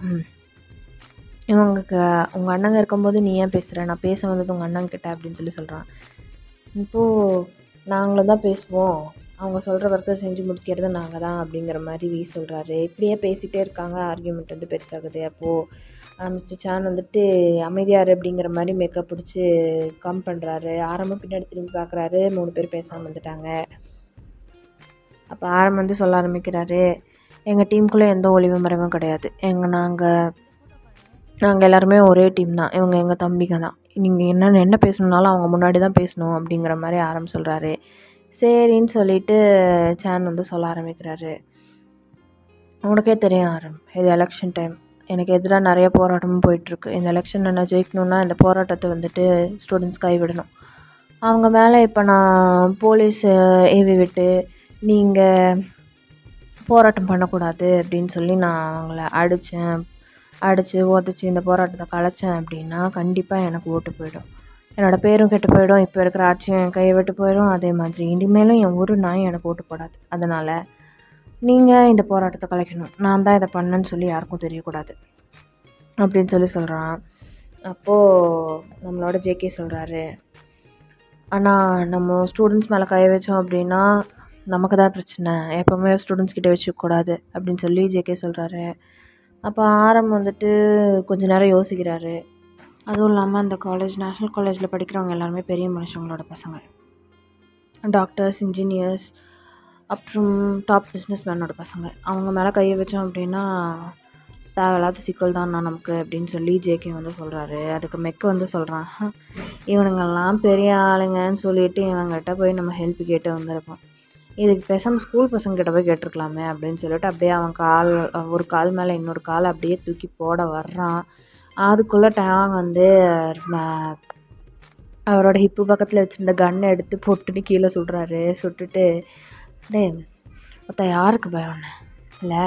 Speaker 1: உங்கள் அண்ணங்க இருக்கும்போது நீ ஏன் பேசுகிற, நான் பேச வந்தது உங்கள் அண்ணங்கிட்ட அப்படின்னு சொல்லி சொல்கிறான். இப்போது நாங்களும் தான் பேசுவோம், அவங்க சொல்கிற ஒர்க்கை செஞ்சு முடிக்கிறது நாங்கள் தான் அப்படிங்கிற மாதிரி சொல்கிறாரு. இப்படியே பேசிகிட்டே இருக்காங்க, ஆர்கியூமெண்ட் வந்து பெருசாகுது. அப்போது மிஸ்டர் சான் வந்துட்டு அமைதியார் அப்படிங்கிற மாதிரி மேக்கப் பிடிச்சி கம் பண்ணுறாரு. ஆரம்பம் பின்னாடி திரும்பி பார்க்குறாரு, 3 பேர் பேசாமல் வந்துட்டாங்க. அப்போ ஆரம்பம் வந்து சொல்ல ஆரம்பிக்கிறாரு, எங்கள் டீமுக்குள்ளே எந்த ஒளிவு மறைவும் கிடையாது, நாங்கள் எல்லாருமே ஒரே டீம் தான், இவங்க எங்கள் தம்பிங்க தான், நீங்கள் என்ன பேசணுன்னாலும் அவங்க முன்னாடி தான் பேசணும் அப்படிங்கிற மாதிரி ஆரம்பம் சொல்கிறாரு. சரின்னு சொல்லிட்டு சான் வந்து சொல்ல ஆரம்பிக்கிறாரு, உனக்கே தெரியும் ஆரம், இது எலெக்ஷன் டைம், எனக்கு எதிராக நிறைய போராட்டமும் போயிட்டுருக்கு. இந்த எலெக்ஷனில் நான் ஜெயிக்கணுன்னா இந்த போராட்டத்தை வந்துட்டு ஸ்டூடெண்ட்ஸ் கைவிடணும். அவங்க மேலே இப்போ நான் போலீஸ் ஏவி விட்டு நீங்கள் போராட்டம் பண்ணக்கூடாது அப்படின்னு சொல்லி நான் அவங்கள அடித்து உதச்சி இந்த போராட்டத்தை கலைச்சேன் அப்படின்னா கண்டிப்பாக எனக்கு ஓட்டு போயிடும், என்னோடய பேரும் கெட்டு போயிடும், இப்போ இருக்கிற ஆட்சியும் என் கையை விட்டு போயிடும். அதே மாதிரி இனிமேலும் என் ஒரு நாய் எனக்கு ஓட்டு போடாது. அதனால் நீங்கள் இந்த போராட்டத்தை கலைக்கணும், நான் தான் இதை பண்ணேன்னு சொல்லி யாருக்கும் தெரியக்கூடாது அப்படின்னு சொல்லி சொல்கிறான். அப்போது நம்மளோட ஜேகே சொல்கிறாரு, ஆனால் நம்ம ஸ்டூடெண்ட்ஸ் மேலே கை வச்சோம் அப்படின்னா நமக்கு தான் பிரச்சனை, எப்போவுமே ஸ்டூடெண்ட்ஸ் கிட்டே வச்சுக்கூடாது அப்படின்னு சொல்லி ஜேகே சொல்கிறாரு. அப்போ ஆரம் வந்துட்டு கொஞ்ச நேரம் யோசிக்கிறாரு. அதுவும் இல்லாமல் அந்த நேஷ்னல் காலேஜில் படிக்கிறவங்க எல்லாருமே பெரிய மனுஷங்களோட பசங்க, டாக்டர்ஸ், இன்ஜினியர்ஸ், அப்புறம் டாப் பிஸ்னஸ் மேனோட பசங்க, அவங்க மேலே கையை வச்சோம் அப்படின்னா தேவையில்லாத சிக்கல் தான் நமக்கு அப்படின்னு சொல்லி ஜேகே வந்து சொல்கிறாரு. அதுக்கு மெக்கு வந்து சொல்கிறான், இவனுங்கெல்லாம் பெரிய ஆளுங்கன்னு சொல்லிட்டு இவங்ககிட்ட போய் நம்ம ஹெல்ப் கேட்டு வந்திருப்போம், இதுக்கு பேசாமல் ஸ்கூல் பசங்கிட்ட போய் கேட்டிருக்கலாமே அப்படின்னு சொல்லிட்டு அப்படியே அவன் ஒரு கால் மேலே இன்னொரு கால் அப்படியே தூக்கி போட வர்றான். அதுக்குள்ளே டேங் வந்து அவரோட ஹிப்பு பக்கத்தில் வச்சுருந்த கன்னை எடுத்து பொட்டுன்னு கீழே சுடுறாரு. சுட்டுட்டு, மொத்த யாருக்கு பயம் இல்லை,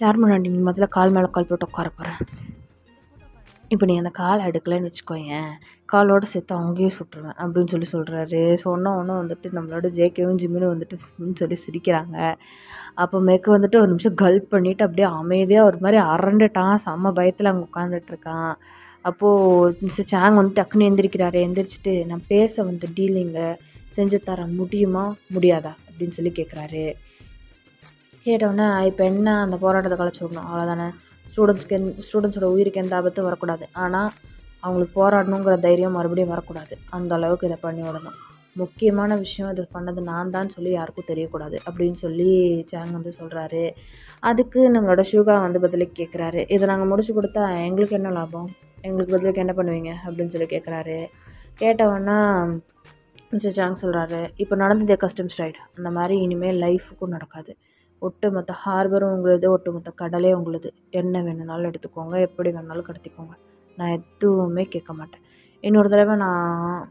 Speaker 1: யார் முன்னாடி நீ முதல்ல கால் மேலே கால் போட்டு உட்கார போகிறேன், இப்போ நீ அந்த காலை எடுக்கலைன்னு வச்சுக்கோயேன், காலோடு சேர்த்து அங்கேயும் சுட்டுருவேன் அப்படின்னு சொல்கிறாரு. சொன்ன ஒன்று வந்துட்டு நம்மளோட ஜேகேவும் ஜிம்மினும் வந்துட்டு சொல்லி சிரிக்கிறாங்க. அப்போ மெக்கு வந்துட்டு ஒரு நிமிஷம் கல்ப் பண்ணிவிட்டு அப்படியே அமைதியாக ஒரு மாதிரி அரண்டுட்டான், செம்ம பயத்தில் அங்கே உட்காந்துட்ருக்கான். அப்போது மிஸ்டர் சாங் வந்து டக்குன்னு எந்திரிக்கிறாரு. எந்திரிச்சிட்டு, நான் பேச வந்த டீலிங்கை செஞ்சு தர முடியுமா முடியாதா அப்படின்னு சொல்லி கேட்குறாரு. கேட்டோன்னே, இப்போ என்ன, அந்த போராட்டத்தை கலைச்சி விடணும் அவ்வளோதானே, ஸ்டூடெண்ட்ஸோட உயிருக்கு எந்த ஆபத்தும் வரக்கூடாது, ஆனால் அவங்களுக்கு போராடணுங்கிற தைரியம் மறுபடியும் வரக்கூடாது, அந்த அளவுக்கு இதை பண்ணி விடணும், முக்கியமான விஷயம் இது பண்ணது நான் தான் சொல்லி யாருக்கும் தெரியக்கூடாது அப்படின்னு சொல்லி சாங் வந்து சொல்கிறாரு. அதுக்கு நம்மளோட ஷூகா வந்து பதிலுக்கு கேட்குறாரு, இதை நாங்கள் முடிச்சு கொடுத்தா எங்களுக்கு என்ன லாபம், எங்களுக்கு பதிலுக்கு என்ன பண்ணுவீங்க அப்படின்னு சொல்லி கேட்குறாரு. கேட்டவொன்னா மிஸ்டர் சாங் சொல்கிறாரு, இப்போ நடந்ததே கஸ்டம்ஸ் ரைடு, அந்த மாதிரி இனிமேல் லைஃபுக்கும் நடக்காது, ஒட்டுமொத்த ஹார்பரும் உங்களுது, ஒட்டுமொத்த கடலே உங்களுது, என்ன வேணுனாலும் எடுத்துக்கோங்க, எப்படி வேணுனாலும் கடத்திக்கோங்க, நான் எதுவுமே கேட்க மாட்டேன், இன்னொரு தடவை நான்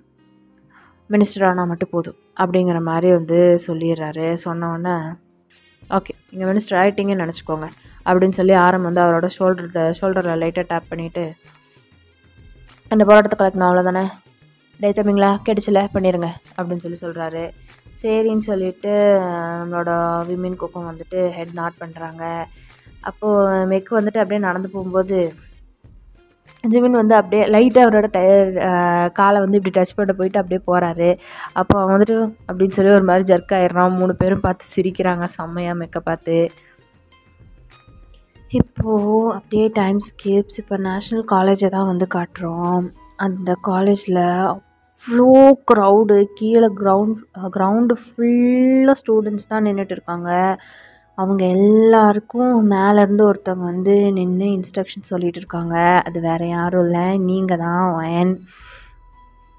Speaker 1: மினிஸ்டர் ஆனால் மட்டும் போதும் அப்படிங்கிற மாதிரி வந்து சொல்லிடுறாரு. சொன்னோன்னே, ஓகே நீங்கள் மினிஸ்டர் ஆகிட்டீங்கன்னு நினச்சிக்கோங்க அப்படின்னு சொல்லி ஆரம் வந்து அவரோட ஷோல்டரில் லைட்டாக டேப் பண்ணிவிட்டு, அந்த போராட்டத்தை கலக்கணும் அவ்வளோதானே, டே தம்பிங்களா கெடிச்சில பண்ணிடுங்க அப்படின்னு சொல்கிறாரு. சரின்னு சொல்லிவிட்டு நம்மளோட விமின் குக்கும் வந்துட்டு ஹெட் நாட் பண்ணுறாங்க. அப்போது மெக்கு வந்துட்டு அப்படியே நடந்து போகும்போது ஜிமின் வந்து அப்படியே லைட்டாக அவரோட காலை வந்து இப்படி டச் பண்ண போயிட்டு அப்படியே போகிறாரு. அப்போ அவன் வந்துட்டு அப்படின்னு சொல்லி ஒரு மாதிரி ஜர்க் ஆயிடுறான். 3 பேரும் பார்த்து சிரிக்கிறாங்க செம்மையாக மெக்கை பார்த்து. இப்போது அப்படியே டைம் ஸ்கிப்ஸ். இப்போ நேஷ்னல் காலேஜை தான் வந்து காட்டுறோம். அந்த காலேஜில் அவ்வளோ க்ரௌடு, கீழே கிரவுண்டு ஃபுல்லாக ஸ்டூடெண்ட்ஸ் தான் நின்றுட்டு இருக்காங்க. அவங்க எல்லாருக்கும் மேலேருந்து ஒருத்தவங்க வந்து நின்று இன்ஸ்ட்ரக்ஷன் சொல்லிகிட்டு இருக்காங்க. அது வேறு யாரும் இல்லை, நீங்கள் தான் வயன்.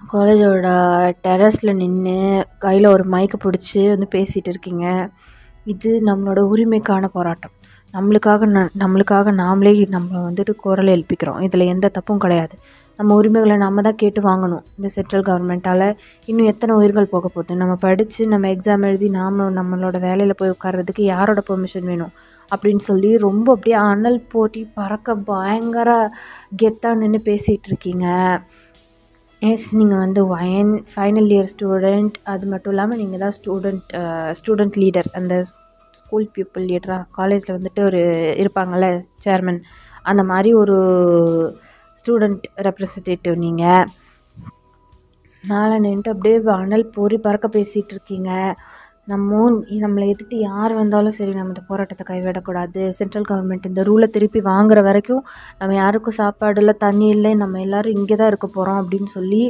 Speaker 1: காலேஜோட டெரஸில் நின்று கையில் ஒரு மைக்கை பிடிச்சி வந்து பேசிகிட்டு இருக்கீங்க. இது நம்மளோட உரிமைக்கான போராட்டம். நம்மளுக்காக நாமளே நம்ம வந்துட்டு குரல் எழுப்பிக்கிறோம். இதில் எந்த தப்பும் கிடையாது. நம்ம உரிமைகளை நம்ம தான் கேட்டு வாங்கணும். இந்த சென்ட்ரல் கவர்மெண்ட்டால் இன்னும் எத்தனை உயிர்கள் போக போகுது? நம்ம படித்து நம்ம எக்ஸாம் எழுதி நம்மளோட வேலையில் போய் உட்கார்றதுக்கு யாரோட பெர்மிஷன் வேணும் அப்படின்னு சொல்லி ரொம்ப அப்படியே அனல் போட்டி பறக்க பயங்கர கெத்தாக நின்று பேசிகிட்டு இருக்கீங்க. எஸ், நீங்கள் வந்து ஃபைனல் இயர் ஸ்டூடெண்ட். அது மட்டும் இல்லாமல் நீங்கள் தான் ஸ்டூடெண்ட் லீடர். அந்த ஸ்கூல் பீப்புள் லீடராக காலேஜில் வந்துட்டு ஒரு இருப்பாங்கள்ல, சேர்மன், அந்த மாதிரி ஒரு ஸ்டூடெண்ட் ரெப்ரசன்டேட்டிவ். நீங்கள் மேலே நின்றுட்டு அப்படியே அனல் பொறி பறக்க பேசிகிட்டு இருக்கீங்க. நம்மளை எதிர்த்து யார் வந்தாலும் சரி, நம்ம இந்த போராட்டத்தை கைவிடக்கூடாது. சென்ட்ரல் கவர்மெண்ட் இந்த ரூலை திருப்பி வாங்குற வரைக்கும் நம்ம யாருக்கும் சாப்பாடு இல்லை, தண்ணி இல்லை, நம்ம எல்லோரும் இங்கே தான் இருக்க போகிறோம் அப்படின்னு சொல்லி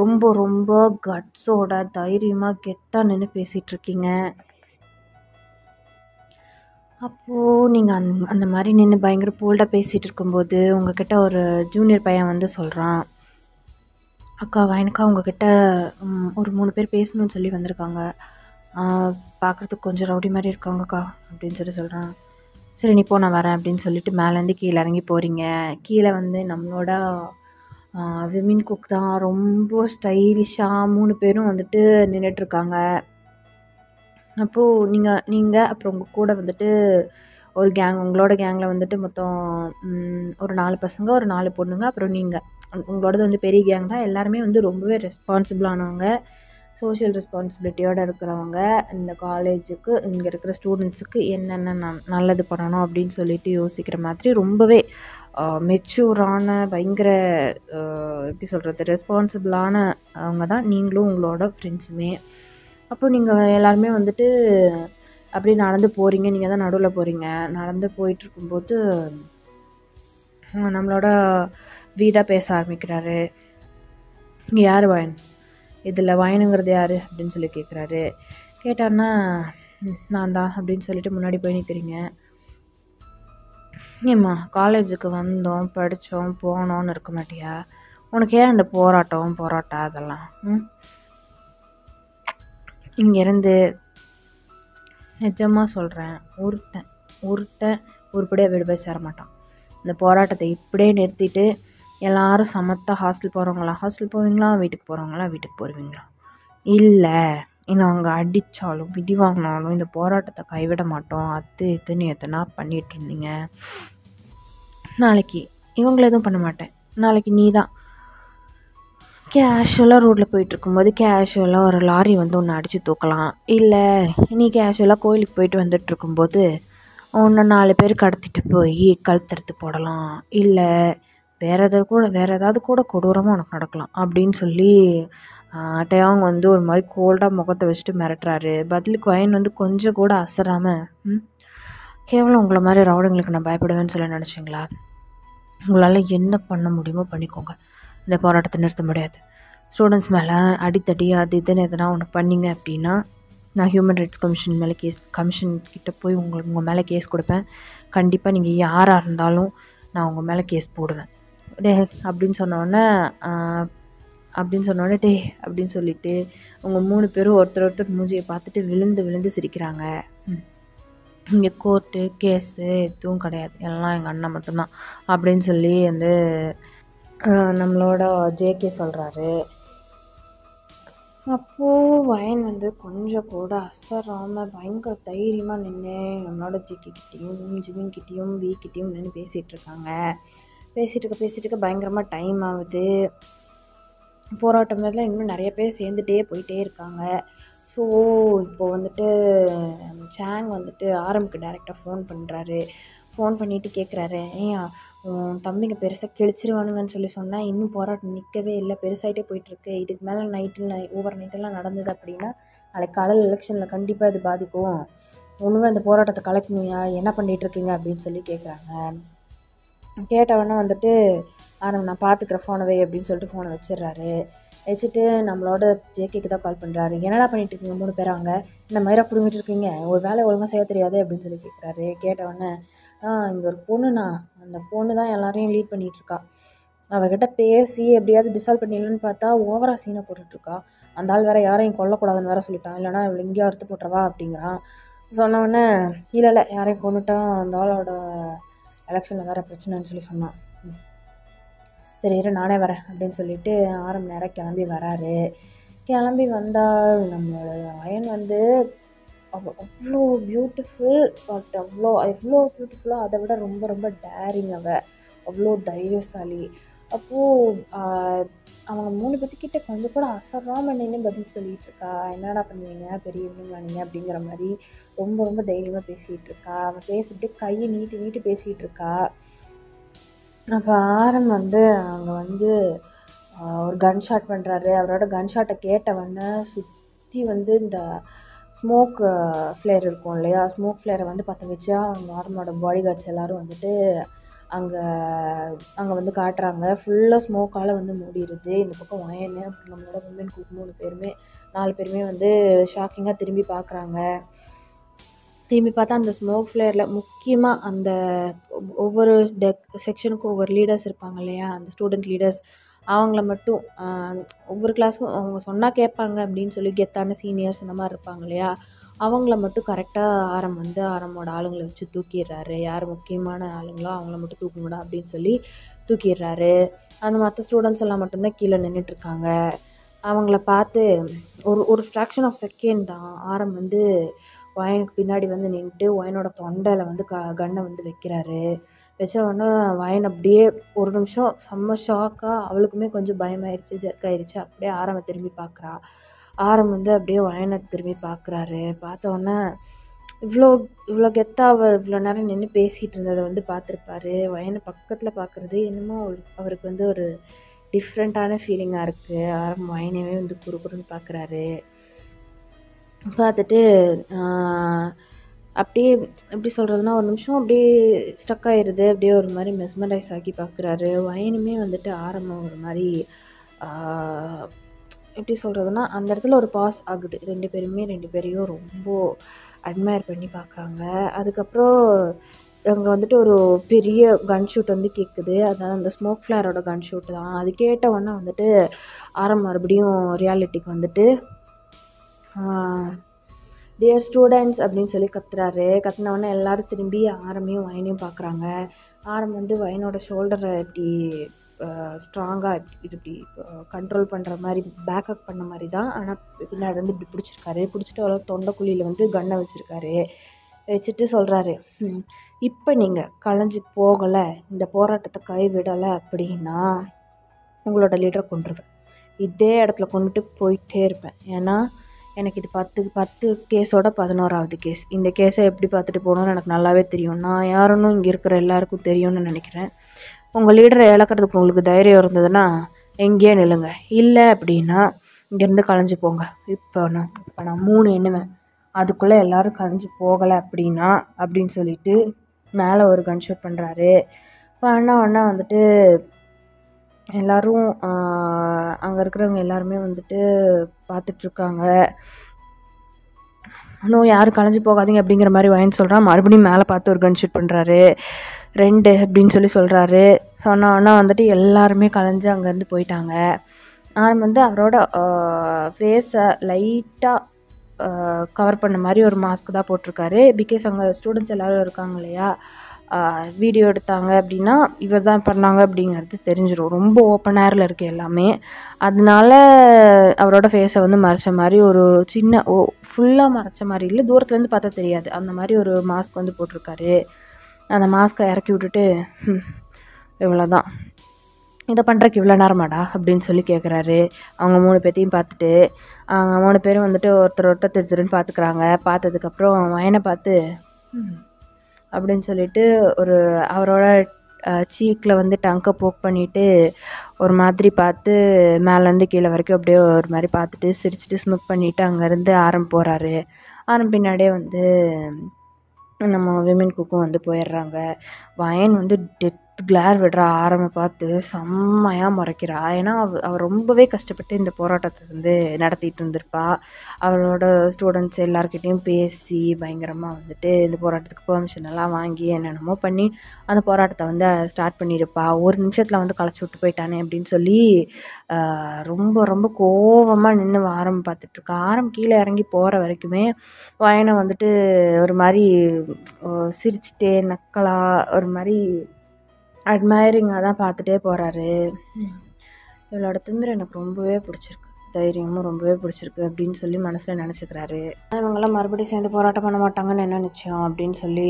Speaker 1: ரொம்ப ரொம்ப கட்ஸோட தைரியமாக கெத்தாக நின்று பேசிகிட்ருக்கீங்க. அப்போது நீங்கள் அந்த மாதிரி நின்று பயங்கர போல்டாக பேசிகிட்டு இருக்கும்போது உங்ககிட்ட ஒரு ஜூனியர் பையன் வந்து சொல்கிறான், அக்கா வயனுக்கா உங்ககிட்ட ஒரு 3 பேர் பேசணும்னு சொல்லி வந்திருக்காங்க. பார்க்குறதுக்கு கொஞ்சம் ரவுடி மாதிரி இருக்காங்கக்கா அப்படின்னு சொல்கிறான். சரி நீ போ, நான் வரேன் அப்படின்னு சொல்லிட்டு மேலேருந்து கீழே இறங்கி போகிறீங்க. கீழே வந்து நம்மளோட விமின் குக் தான் ரொம்ப ஸ்டைலிஷாக 3 பேரும் வந்துட்டு நின்றுட்டுருக்காங்க. அப்போது நீங்கள் அப்புறம் உங்கள் கூட வந்துட்டு ஒரு கேங், உங்களோட கேங்கில் வந்துட்டு மொத்தம் ஒரு 4 பசங்க, ஒரு 4 பொண்ணுங்க, அப்புறம் நீங்கள். உங்களோடது வந்து பெரிய கேங் தான். எல்லாருமே வந்து ரொம்பவே ரெஸ்பான்சிபிளானவங்க, சோஷியல் ரெஸ்பான்சிபிலிட்டியோடு இருக்கிறவங்க. இந்த காலேஜுக்கு இங்கே இருக்கிற ஸ்டூடெண்ட்ஸுக்கு என்னென்ன நல்லது பண்ணணும் அப்படின்னு சொல்லிட்டு யோசிக்கிற மாதிரி ரொம்பவே மெச்சூரான, பயங்கர எப்படி சொல்கிறது, ரெஸ்பான்சிபிளான அவங்க தான் நீங்களும் உங்களோட ஃப்ரெண்ட்ஸுமே. அப்போ நீங்கள் எல்லாருமே வந்துட்டு அப்படியே நடந்து போகிறீங்க. நீங்கள் தான் நடுவில் போகிறீங்க. நடந்து போயிட்டுருக்கும்போது நம்மளோட வீடா பேச ஆரம்பிக்கிறாரு. இங்கே யார் வயன், இதில் வயனுங்கிறது யார் அப்படின்னு சொல்லி கேட்குறாரு. கேட்டார்னா நான் தான் அப்படின்னு சொல்லிட்டு முன்னாடி போய் நிற்கிறீங்க. ஏம்மா காலேஜுக்கு வந்தோம், படித்தோம், போனோன்னு இருக்க மாட்டியா? உனக்கு ஏன் இந்த போராட்டம் அதெல்லாம்? இங்கேருந்து நிஜமாக சொல்கிறேன், ஒருத்தன் உருப்படியாக வீடு போய் சேர மாட்டான். இந்த போராட்டத்தை இப்படியே நிறுத்திட்டு எல்லோரும் சமத்தாக ஹாஸ்டல் போகிறவங்களாம் ஹாஸ்டல் போவீங்களா, வீட்டுக்கு போகிறவங்களாம் வீட்டுக்கு போடுவீங்களா? இல்லை, இன்னும் அங்கே அடித்தாலும் விடி வாங்கினாலும் இந்த போராட்டத்தை கைவிட மாட்டோம். இதுன்னு எத்தனா பண்ணிகிட்டு இருந்தீங்க. நாளைக்கு இவங்கள எதுவும் பண்ண மாட்டேன். நாளைக்கு நீ தான் கேஷுவலாக ரோட்டில் போயிட்டுருக்கும்போது கேஷுவலாக ஒரு லாரி வந்து ஒன்று அடித்து தூக்கலாம். இல்லை நீ கேஷுவலாக கோயிலுக்கு போயிட்டு வந்துட்டுருக்கும்போது ஒன்று 4 பேர் கடத்திட்டு போய் கழுத்தறுத்து போடலாம். இல்லை வேறு ஏதாவது கூட கொடூரமாக உனக்கு நடக்கலாம் அப்படின்னு சொல்லி டயாங் வந்து ஒரு மாதிரி கோல்டாக முகத்தை வச்சுட்டு மிரட்டுறாரு. பதிலுக்கு வயன் வந்து கொஞ்சம் கூட அசராமல், கேவலம் உங்களை மாதிரி ரவுடிங்களுக்கு நான் பயப்படுவேன்னு சொல்லி நினச்சிங்களா? உங்களால் என்ன பண்ண முடியுமோ பண்ணிக்கோங்க. இந்த போராட்டத்தை நிறுத்த முடியாது. ஸ்டூடெண்ட்ஸ் மேலே அடித்தடி அது இதுன்னு எதனா ஒன்று பண்ணிங்க அப்படின்னா நான் ஹியூமன் ரைட்ஸ் கமிஷன் கிட்டே போய் உங்கள் மேலே கேஸ் கொடுப்பேன். கண்டிப்பாக நீங்கள் யாராக இருந்தாலும் நான் உங்கள் மேலே கேஸ் போடுவேன். அப்படின்னு சொன்னோடனே டே அப்படின்னு சொல்லிட்டு உங்கள் 3 பேரும் ஒருத்தர் மூஞ்சியை பார்த்துட்டு விழுந்து சிரிக்கிறாங்க. இங்கே கோர்ட்டு கேஸு எதுவும் கிடையாது, எல்லாம் எங்கள் அண்ணன் மட்டும்தான் அப்படின்னு சொல்லி வந்து நம்மளோட ஜேகே சொல்கிறாரு. அப்போது வயன் வந்து கொஞ்சம் கூட அசராமல் பயங்கர தைரியமாக நின்று நம்மளோட ஜேகேக்கிட்டேயும் ஜிவின்கிட்டேயும் வீக்கிட்டேயும் நின்று பேசிகிட்ருக்காங்க. பேசிகிட்டு பயங்கரமாக டைம் ஆகுது. போராட்டம் மாதிரிலாம் இன்னும் நிறைய பேர் சேர்ந்துட்டே போயிட்டே இருக்காங்க. ஸோ இப்போது வந்துட்டு சாங் வந்துட்டு ஆரம்புக்கு டைரெக்டாக ஃபோன் பண்ணுறாரு. ஃபோன் பண்ணிவிட்டு கேட்குறாரு, உன் தம்பிங்க பெருசாக கிழிச்சிருவானுங்கன்னு சொல்லி சொன்னால் இன்னும் போராட்டம் நிற்கவே இல்லை, பெருசாகிட்டே போயிட்டுருக்கு. இதுக்கு மேலே ஓவர் நைட்டெல்லாம் நடந்தது அப்படின்னா நாளைக்கு காலையில் எலெக்ஷனில் கண்டிப்பாக இது பாதிக்கும். ஒன்றுமே அந்த போராட்டத்தை கலக்கணுயா, என்ன பண்ணிகிட்ருக்கீங்க அப்படின்னு சொல்லி கேட்குறாங்க. கேட்டவொடனே வந்துட்டு நான் பார்த்துக்கிறேன், ஃபோனை வை அப்படின்னு சொல்லிட்டு ஃபோனை வச்சிடுறாரு. வச்சுட்டு நம்மளோட ஜேகேக்கு தான் கால் பண்ணுறாரு. என்னடா பண்ணிட்டு இருக்கீங்க 3 பேரும் அங்கே, இந்த மயிரை பிடுங்கிட்டு இருக்கீங்க, ஒரு வேலை ஒழுங்காக செய்ய தெரியாது அப்படின்னு சொல்லி கேட்குறாரு. கேட்டவுடனே இங்கே ஒரு பொண்ணுண்ணா, அந்த பொண்ணு தான் எல்லாரையும் லீட் பண்ணிகிட்ருக்கா, அவகிட்ட பேசி எப்படியாவது டிசால்வ் பண்ணிடலான்னு பார்த்தா ஓவராக சீனை போட்டுட்ருக்கா, அந்த ஆள் வேறு யாரையும் கொல்லக்கூடாதுன்னு வேறு சொல்லிட்டான், இல்லைனா இவளை இங்கேயும் அறுத்து போட்டுறவா அப்படிங்கிறான். சொன்னவுடனே இல்லை யாரையும் கொண்டுட்டா அந்த ஆளோட எலெக்ஷனில் வேறு பிரச்சனைன்னு சொல்லி சொன்னான். சரி இரு நானே வரேன் அப்படின்னு சொல்லிட்டு ஆரம் நேரம் கிளம்பி வராரு. கிளம்பி வந்தால் நம்மளோட அயன் வந்து அவ்வளோ பியூட்டிஃபுல், பட் எவ்வளோ பியூட்டிஃபுல்லாக அதை விட ரொம்ப ரொம்ப டேரிங், அவ்வளோ தைரியசாலி. அப்போது அவங்க 3 பேர்த்துக்கிட்ட கொஞ்சம் கூட அசராமல் நின்று பதில் சொல்லிகிட்டு இருக்கா. என்னடா பண்ணுவீங்க பெரியவங்களா நீங்கள் அப்படிங்கிற மாதிரி ரொம்ப ரொம்ப தைரியமாக பேசிகிட்டு இருக்கா. அவள் பேசிட்டு கையை நீட்டி நீட்டி பேசிகிட்டு இருக்கா. அப்போ ஆரம் வந்து அங்கே வந்து ஒரு கன் ஷாட் பண்ணுறாரு. அவரோட கன் ஷாட்டை கேட்டவொடனே சுற்றி வந்து இந்த ஸ்மோக் ஃப்ளேர் இருக்கும் இல்லையா, ஸ்மோக் ஃப்ளேரை வந்து பற்ற வச்சு அவங்க ஆரமோட பாடி கார்ட்ஸ் எல்லோரும் வந்துட்டு அங்கே வந்து காட்டுறாங்க. ஃபுல்லாக ஸ்மோக்கால் வந்து மூடிடுது. இந்த பக்கம் ஒயன்னு நம்மளோட விமன் குக் 4 பேருமே வந்து ஷாக்கிங்காக திரும்பி பார்க்குறாங்க. திரும்பி பார்த்தா அந்த ஸ்மோக் ஃப்ளேரில் முக்கியமாக அந்த ஒவ்வொரு செக்ஷனுக்கும் ஒவ்வொரு லீடர்ஸ் இருப்பாங்க இல்லையா, அந்த ஸ்டூடெண்ட் லீடர்ஸ், அவங்கள மட்டும் ஒவ்வொரு கிளாஸுக்கும் அவங்க சொன்னால் கேட்பாங்க அப்படின்னு சொல்லி கெத்தான சீனியர்ஸ் இந்த மாதிரி இருப்பாங்க இல்லையா, அவங்கள மட்டும் கரெக்டாக ஆரமோட ஆளுங்களை வச்சு தூக்கிடுறாரு. யார் முக்கியமான ஆளுங்களோ அவங்கள மட்டும் தூக்குங்கடா அப்படின்னு சொல்லி தூக்கிடுறாரு. அந்த மற்ற ஸ்டூடெண்ட்ஸ் எல்லாம் மட்டும்தான் கீழே நின்றுட்டுருக்காங்க. அவங்கள பார்த்து ஒரு ஃப்ராக்ஷன் ஆஃப் செகண்ட் தான் ஆரம் வந்து வயனுக்கு பின்னாடி வந்து நின்றுட்டு வயனோட தொண்டையில் வந்து கன்னை வந்து வைக்கிறாரு. வச்ச உடனே வயன் அப்படியே ஒரு நிமிஷம் செம்ம ஷாக்காக, அவளுக்குமே கொஞ்சம் பயமாயிருச்சு, ஜர்க்காயிருச்சு. அப்படியே ஆரமை திரும்பி பார்க்குறா. ஆரம் வந்து அப்படியே வயனை திரும்பி பார்க்குறாரு. பார்த்த உடனே இவ்வளோ கெத்தாக அவர் இவ்வளோ நேரம் நின்று பேசிகிட்டு இருந்ததை வந்து பார்த்துருப்பாரு. வயனை பக்கத்தில் பார்க்குறது என்னமோ அவருக்கு வந்து ஒரு டிஃப்ரெண்ட்டான ஃபீலிங்காக இருக்குது. ஆரம் வயனவே வந்து குறுகுறுன்னு பார்க்குறாரு. பார்த்துட்டு அப்படியே எப்படி சொல்கிறதுனா ஒரு நிமிஷம் அப்படியே ஸ்டக் ஆகிடுது. அப்படியே ஒரு மாதிரி மெஸ்மரைஸ் ஆக்கி பார்க்குறாரு. வயனுமே வந்துட்டு ஆரம்பம் ஒரு மாதிரி எப்படி சொல்கிறதுனா அந்த இடத்துல ஒரு பாஸ் ஆகுது. 2 பேரையும் ரொம்ப அட்மையர் பண்ணி பார்க்குறாங்க. அதுக்கப்புறம் அங்கே வந்துட்டு ஒரு பெரிய கன் ஷூட் வந்து கேட்குது. அதாவது அந்த ஸ்மோக் ஃப்ளேரோட கன் ஷூட் தான். அது கேட்ட உடனே வந்துட்டு மறுபடியும் ரியாலிட்டிக்கு வந்துட்டு டியர் ஸ்டூடெண்ட்ஸ் அப்படின்னு சொல்லி கத்துனவுடனே எல்லோரும் திரும்பி ஆரமையும் வயனையும் பார்க்குறாங்க. ஆரம் வந்து வயனோட ஷோல்டரை இப்படி ஸ்ட்ராங்காக இப்படி கண்ட்ரோல் பண்ணுற மாதிரி பேக்கப் பண்ண மாதிரி தான், ஆனால் பின்னாடி வந்து இப்படி பிடிச்சிட்டு அவ்வளோ தொண்டைக்குழியில் வந்து கன்னை வச்சுட்டு சொல்கிறாரு, இப்போ நீங்கள் கலைஞ்சி போகலை, இந்த போராட்டத்தை கைவிடலை அப்படின்னா உங்களோட லீடரை கொண்டுருவேன், இதே இடத்துல கொண்டுட்டு போயிட்டே இருப்பேன். ஏன்னா எனக்கு இது 10 கேஸோட 11வது கேஸ். இந்த கேஸை எப்படி பார்த்துட்டு போகணுன்னு எனக்கு நல்லாவே தெரியும். நான் யாருன்னு இங்கே இருக்கிற எல்லாருக்கும் தெரியும்னு நினைக்கிறேன். உங்கள் லீடரை இழக்கிறதுக்கு உங்களுக்கு தைரியம் இருந்ததுன்னா எங்கேயே நில்லுங்க, இல்லை அப்படின்னா இங்கேருந்து கலைஞ்சி போங்க. இப்போ நான் 3 எண்ணுவேன், அதுக்குள்ளே எல்லோரும் கலைஞ்சி போகலை அப்படின்னா அப்படின்னு சொல்லிட்டு மேலே ஒரு கன் ஷூட் பண்ணுறாரு. இப்போ அண்ணா வந்துட்டு எல்லோரும் அங்கே இருக்கிறவங்க எல்லாருமே வந்துட்டு பார்த்துட்ருக்காங்க. இன்னும் யாரும் கலைஞ்சி போகாதீங்க அப்படிங்கிற மாதிரி வயன் சொல்கிறான். மறுபடியும் மேலே பார்த்து ஒரு கன் ஷூட் பண்ணுறாரு. 2 அப்படின்னு சொல்லி சொல்கிறாரு. சொன்னோன்னா வந்துட்டு எல்லாருமே கலைஞ்சி அங்கேருந்து போயிட்டாங்க. ஆனால் வந்து அவரோட ஃபேஸை லைட்டாக கவர் பண்ண மாதிரி ஒரு மாஸ்க் தான் போட்டிருக்காரு. பிகாஸ் அங்கே ஸ்டூடெண்ட்ஸ் எல்லோரும் இருக்காங்க இல்லையா, வீடியோ எடுத்தாங்க அப்படின்னா இவர் தான் பண்ணாங்க அப்படிங்கிறது தெரிஞ்சிடும். ரொம்ப ஓப்பன் ஏரில் இருக்குது எல்லாமே. அதனால அவரோட ஃபேஸை வந்து மறைச்ச மாதிரி ஒரு சின்ன ஃபுல்லாக மறைச்ச மாதிரி இல்லை, தூரத்துலேருந்து பார்த்தா தெரியாது, அந்த மாதிரி ஒரு மாஸ்க் வந்து போட்டிருக்காரு. அந்த மாஸ்க்கை இறக்கி விட்டுட்டு இவ்வளோதான், இதை பண்ணுறக்கு இவ்வளோ நேரமாடா அப்படின்னு சொல்லி கேட்குறாரு. அவங்க 3 பேர்த்தையும் பார்த்துட்டு அவங்க 3 பேரும் வந்துட்டு ஒருத்தர் திருன்னு பார்த்துக்குறாங்க. பார்த்ததுக்கப்புறம் வயனை பார்த்து அப்படின்னு சொல்லிட்டு அவரோட சீக்கில் வந்து டங்கை போக் பண்ணிவிட்டு ஒரு மாதிரி பார்த்து மேலேருந்து கீழே வரைக்கும் அப்படியே ஒரு மாதிரி பார்த்துட்டு சிரிச்சுட்டு ஸ்முக் பண்ணிவிட்டு அங்கேருந்து போகிறாரு. பின்னாடியே வந்து நம்ம விமன் குக்கும் வந்து போயிடுறாங்க. வயன் வந்து கிளார் விடுறா ஆரம்பை பார்த்து செம்மையாக முறைக்கிறா. ஏன்னா அவள் ரொம்பவே கஷ்டப்பட்டு இந்த போராட்டத்தை வந்து நடத்திட்டு இருந்திருப்பா. அவளோட ஸ்டூடெண்ட்ஸ் எல்லாருக்கிட்டையும் பேசி பயங்கரமாக வந்துட்டு இந்த போராட்டத்துக்கு பெர்மிஷன் எல்லாம் வாங்கி என்னென்னமோ பண்ணி அந்த போராட்டத்தை வந்து ஸ்டார்ட் பண்ணியிருப்பா. ஒரு நிமிஷத்தில் வந்து களைச்சி விட்டு போயிட்டானே அப்படின்னு சொல்லி ரொம்ப ரொம்ப கோபமாக நின்று ஆரம்பை பார்த்துட்ருக்கா. ஆரம்பம் கீழே இறங்கி போகிற வரைக்குமே வயனை வந்துட்டு ஒரு மாதிரி சிரிச்சுட்டே நக்கலாக ஒரு மாதிரி அட்மைரிங்காக தான் பார்த்துட்டே போகிறாரு. இவளோட திமிரு எனக்கு ரொம்பவே பிடிச்சிருக்கு, தைரியமும் ரொம்பவே பிடிச்சிருக்கு அப்படின்னு சொல்லி மனசில் நினச்சிக்கிறாரு. இவங்கெல்லாம் மறுபடியும் சேர்ந்து போராட்டம் பண்ண மாட்டாங்கன்னு என்ன நிச்சயம் அப்படின்னு சொல்லி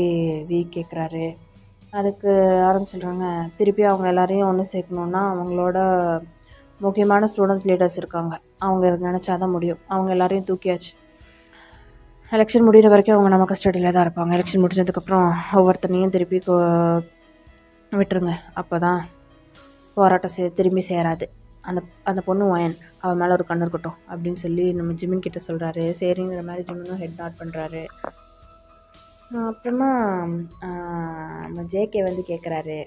Speaker 1: கேட்குறாரு. அதுக்கு ஆரம்பிச்சிடுறாங்க. திருப்பி அவங்க எல்லாரையும் ஒன்று சேர்க்கணுன்னா அவங்களோட முக்கியமான ஸ்டூடெண்ட்ஸ் லீடர்ஸ் இருக்காங்க, அவங்க நினச்சாதான் முடியும். அவங்க எல்லாரையும் தூக்கியாச்சு. எலெக்ஷன் முடிகிற வரைக்கும் அவங்க நம்ம கஸ்டடியில் தான் இருப்பாங்க. எலெக்ஷன் முடிஞ்சதுக்கப்புறம் ஒவ்வொருத்தனையும் திருப்பி விட்டுருங்க. அப்போ தான் போராட்டம் திரும்பி சேராது. அந்த பொண்ணு வயன் அவன் மேலே ஒரு கண்ணு இருக்கட்டும் அப்படின்னு சொல்லி நம்ம ஜிமின் கிட்ட சொல்கிறாரு. சரிங்கிற மாதிரி ஜிமினும் ஹெட் நாட் பண்ணுறாரு. அப்புறமா நம்ம ஜேகே வந்து கேட்குறாரு,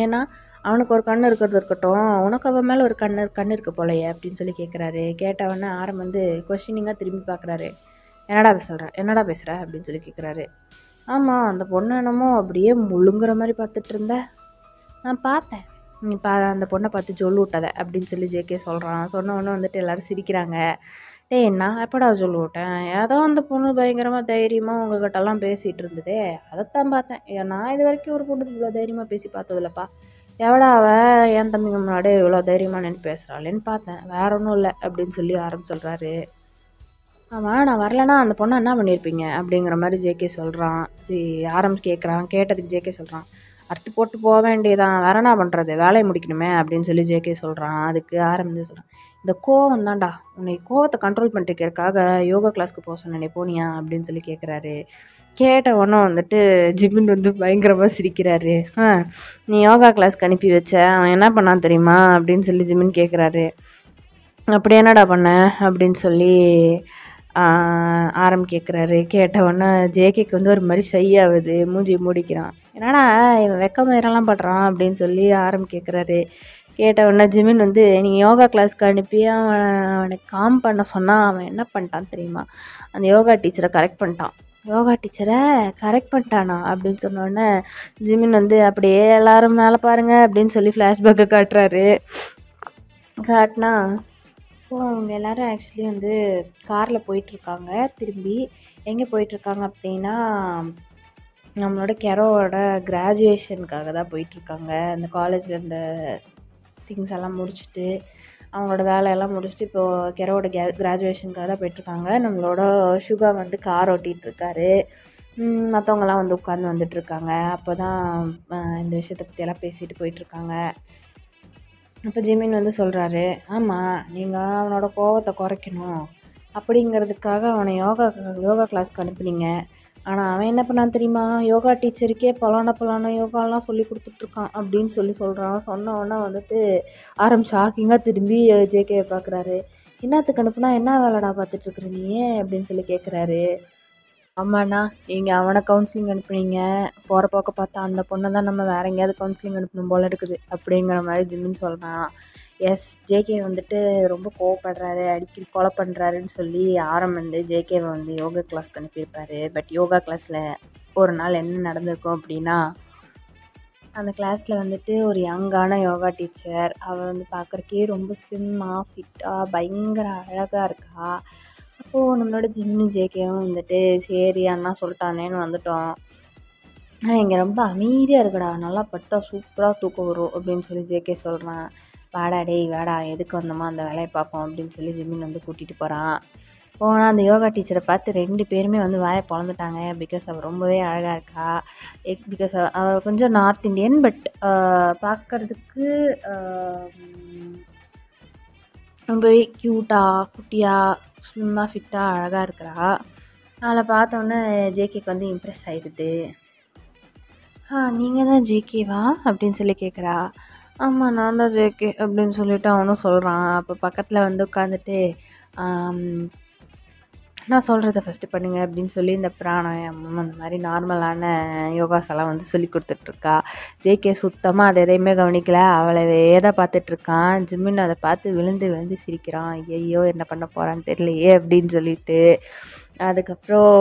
Speaker 1: ஏன்னா அவனுக்கு ஒரு கண்ணு இருக்கிறது இருக்கட்டும், உனக்கு அவன் மேலே ஒரு கண்ணு இருக்க போலையே அப்படின்னு சொல்லி கேட்குறாரு. கேட்டவொடனே ஆரம் வந்து கொஸ்டினிங்காக திரும்பி பார்க்குறாரு. என்னடா பேசுகிற அப்படின்னு சொல்லி கேட்குறாரு. ஆமாம், அந்த பொண்ணு என்னமோ அப்படியே முழுங்குற மாதிரி பார்த்துட்டு இருந்த, நான் பார்த்தேன், நீ அந்த பொண்ணை பார்த்து சொல்லு விட்டதை அப்படின்னு சொல்லி ஜேகே சொல்கிறான். சொன்னவொன்னே வந்துட்டு எல்லோரும் சிரிக்கிறாங்க. டேய் நான் எப்படா சொல்லு விட்டேன், ஏதோ அந்த பொண்ணு பயங்கரமாக தைரியமாக உங்ககிட்டலாம் பேசிகிட்டு இருந்ததே, அதைத்தான் பார்த்தேன். நான் இது வரைக்கும் ஒரு பொண்ணு இவ்வளோ தைரியமாக பேசி பார்த்ததில்லப்பா. எவ்வளோ அவள் என் தம்பிங்க முன்னாடி இவ்வளோ தைரியமாக நின்று பேசுகிறாளேன்னு பார்த்தேன், வேற ஒன்றும் இல்லை அப்படின்னு சொல்லி சொல்கிறாரு. ஆமாம், நான் வரலன்னா அந்த பொண்ணை என்ன பண்ணியிருப்பீங்க அப்படிங்கிற மாதிரி ஜேகே சொல்கிறான். கேட்குறான். கேட்டதுக்கு ஜேகே சொல்கிறான், அறுத்து போட்டு போக வேண்டியதான், வேற என்ன பண்ணுறது, வேலையை முடிக்கணுமே அப்படின்னு சொல்லி ஜேகே சொல்கிறான். அதுக்கு ஆரம்பிச்சு சொல்கிறான், இந்த கோவம் தான்டா, உன்னை கோவத்தை கண்ட்ரோல் பண்ணிட்டுக்கிறதுக்காக யோகா கிளாஸ்க்கு போக சொன்னே, போனியா அப்படின்னு சொல்லி கேட்குறாரு. கேட்ட உடனே வந்துட்டு ஜிமின் வந்து பயங்கரமாக சிரிக்கிறாரு. நீ யோகா கிளாஸ்க்கு அனுப்பி வச்ச, அவன் என்ன பண்ணான் தெரியுமா அப்படின்னு சொல்லி ஜிமின் கேட்குறாரு. அப்படி என்னடா பண்ண அப்படின்னு சொல்லி கேட்குறாரு. கேட்டவொன்னே ஜேகேக்கு வந்து ஒரு மாதிரி ஷை ஆகுது, மூஞ்சி மூடிக்கிறான். என்னடா இவன் வெக்கமயிரெல்லாம் படுறான் அப்படின்னு சொல்லி கேட்குறாரு. கேட்டவொடனே ஜிமின் வந்து நீங்கள் யோகா கிளாஸ்க்கு அனுப்பி அவனுக்கு காம் பண்ண சொன்னால் அவன் என்ன பண்ணிட்டான் தெரியுமா, அந்த யோகா டீச்சரை கரெக்ட் பண்ணிட்டான். யோகா டீச்சரை கரெக்ட் பண்ணிட்டானா அப்படின்னு சொன்னோடனே ஜிமின் வந்து அப்படியே எல்லாரும் மேலே பாருங்க அப்படின்னு சொல்லி ஃப்ளாஷ்பேக்கை காட்டுறாரு. காட்டினா அவங்க எல்லோரும் ஆக்சுவலி வந்து காரில் போயிட்டுருக்காங்க. திரும்பி எங்கே போயிட்டுருக்காங்க அப்படின்னா நம்மளோட கெரோவோட கிராஜுவேஷனுக்காக தான் போயிட்டுருக்காங்க. அந்த காலேஜில் இருந்த திங்ஸ் எல்லாம் முடிச்சுட்டு அவங்களோட வேலையெல்லாம் முடிச்சுட்டு இப்போது கெரோவோட கிராஜுவேஷனுக்காக தான் போயிட்டுருக்காங்க. நம்மளோட சுகா வந்து கார் ஓட்டிகிட்ருக்காரு. மற்றவங்களாம் வந்து உட்காந்து வந்துட்டுருக்காங்க. அப்போ தான் இந்த விஷயத்தை பற்றியெல்லாம் பேசிட்டு போயிட்டுருக்காங்க. அப்போ ஜிமின் வந்து சொல்கிறாரு, ஆமாம் நீங்கள் அவனோட கோவத்தை குறைக்கணும் அப்படிங்கிறதுக்காக அவனை யோகா கிளாஸ்க்கு அனுப்புனீங்க. ஆனால் அவன் என்ன பண்ணான் தெரியுமா, யோகா டீச்சருக்கே பலான யோகாலாம் சொல்லி கொடுத்துட்ருக்கான் அப்படின்னு சொல்கிறான். சொன்ன உடனே வந்துட்டு ஷாக்கிங்காக திரும்பி ஜேகேயை பார்க்குறாரு. என்னத்துக்கு அனுப்புனா, என்ன வேலைடா பார்த்துட்ருக்குற நீ அப்படின்னு சொல்லி கேட்குறாரு. ஆமாண்ணா, நீங்கள் அவனை கவுன்சிலிங் அனுப்புனீங்க, போகிற போக்க பார்த்தா அந்த பொண்ணை தான் நம்ம வேறு எங்கேயாவது கவுன்சிலிங் அனுப்பணும் போல் இருக்குது அப்படிங்கிற மாதிரி ஜிம்மின்னு சொல்கிறான். ஜேகே வந்துட்டு ரொம்ப கோவப்படுறாரு, அடிக்கடி கொலை பண்ணுறாருன்னு சொல்லி வந்து ஜேகேவை வந்து யோகா கிளாஸ்க்கு அனுப்பியிருப்பாரு. பட் யோகா கிளாஸில் ஒரு நாள் என்ன நடந்திருக்கும் அப்படின்னா, அந்த கிளாஸில் வந்துட்டு ஒரு யங்கான யோகா டீச்சர், அவள் வந்து பார்க்குறக்கே ரொம்ப ஸ்லிம்மாக ஃபிட்டாக பயங்கர அழகாக இருக்கா. அப்போது நம்மளோட ஜேகேவும் வந்துட்டு சரி அண்ணா சொல்லிட்டானேன்னு வந்துட்டோம், இங்கே ரொம்ப அமைதியாக இருக்குடா, நல்லா படுத்தா சூப்பராக தூக்கம் வரும் அப்படின்னு சொல்லி ஜேகே சொல்கிறான். வாடா டேய் வாடா, எதுக்கு வந்தோமா அந்த வேலையை பார்ப்போம் அப்படின்னு சொல்லி ஜிம்மின் வந்து கூட்டிகிட்டு போகிறான். போனால் அந்த யோகா டீச்சரை பார்த்து 2 பேருமே வந்து வாயை பொழந்துட்டாங்க. பிகாஸ் அவள் ரொம்பவே அழகாக இருக்கா. பிகாஸ் அவள் கொஞ்சம் நார்த் இண்டியன், பட் பார்க்குறதுக்கு ரொம்பவே க்யூட்டாக குட்டியாக ஸ்லிம்மாக ஃபிட்டாக அழகாக இருக்கிறா. அவளை பார்த்தோன்னே ஜேகேக்கு வந்து இம்ப்ரெஸ் ஆகிடுது. நீங்கள் தான் ஜேகேவா அப்படின்னு சொல்லி கேட்குறா. ஆமாம் நான் தான் ஜேகே அப்படின்னு சொல்லிவிட்டு அவனும் சொல்கிறான். அப்போ பக்கத்தில் வந்து உட்காந்துட்டு நான் சொல்கிறத ஃபஸ்ட்டு பண்ணுங்க அப்படின்னு சொல்லி இந்த பிராணாயாமம் அந்த மாதிரி நார்மலான யோகாஸ் எல்லாம் வந்து சொல்லி கொடுத்துட்ருக்கா. ஜேகே சுத்தமாக அதை எதையுமே கவனிக்கல, அவளவே தான் பார்த்துட்ருக்கான். ஜிம்மின் அதை பார்த்து விழுந்து விழுந்து சிரிக்கிறான். ஐயோ என்ன பண்ண போகிறான்னு தெரியலையே அப்படின்னு சொல்லிட்டு. அதுக்கப்புறம்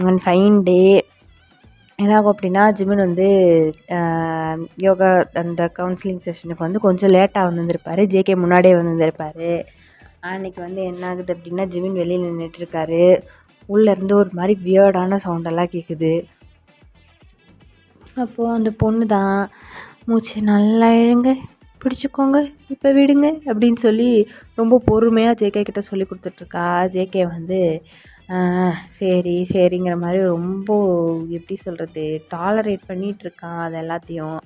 Speaker 1: ஒன் ஃபைன் டே என்னாகும் அப்படின்னா, ஜிமின் வந்து யோகா அந்த கவுன்சிலிங் செஷனுக்கு வந்து கொஞ்சம் லேட்டாக வந்துருந்துருப்பார். ஜேகே முன்னாடியே வந்துருந்துருப்பார். அன்றைக்கி வந்து என்ன ஆகுது அப்படின்னா, ஜிமின் வெளியில் நின்றுட்டுருக்காரு. உள்ளேருந்து ஒரு மாதிரி வியர்டான சவுண்டெல்லாம் கேட்குது. அப்போது அந்த பொண்ணு தான், மூச்சு நல்லா இழுங்க, பிடிச்சிக்கோங்க, இப்போ விடுங்க அப்படின்னு சொல்லி ரொம்ப பொறுமையாக ஜேகே கிட்ட சொல்லி கொடுத்துட்ருக்கா. ஜேகே வந்து சரி சரிங்கிற மாதிரி ரொம்ப எப்படி சொல்கிறது, டாலரேட் பண்ணிகிட்ருக்கான் அது எல்லாத்தையும்.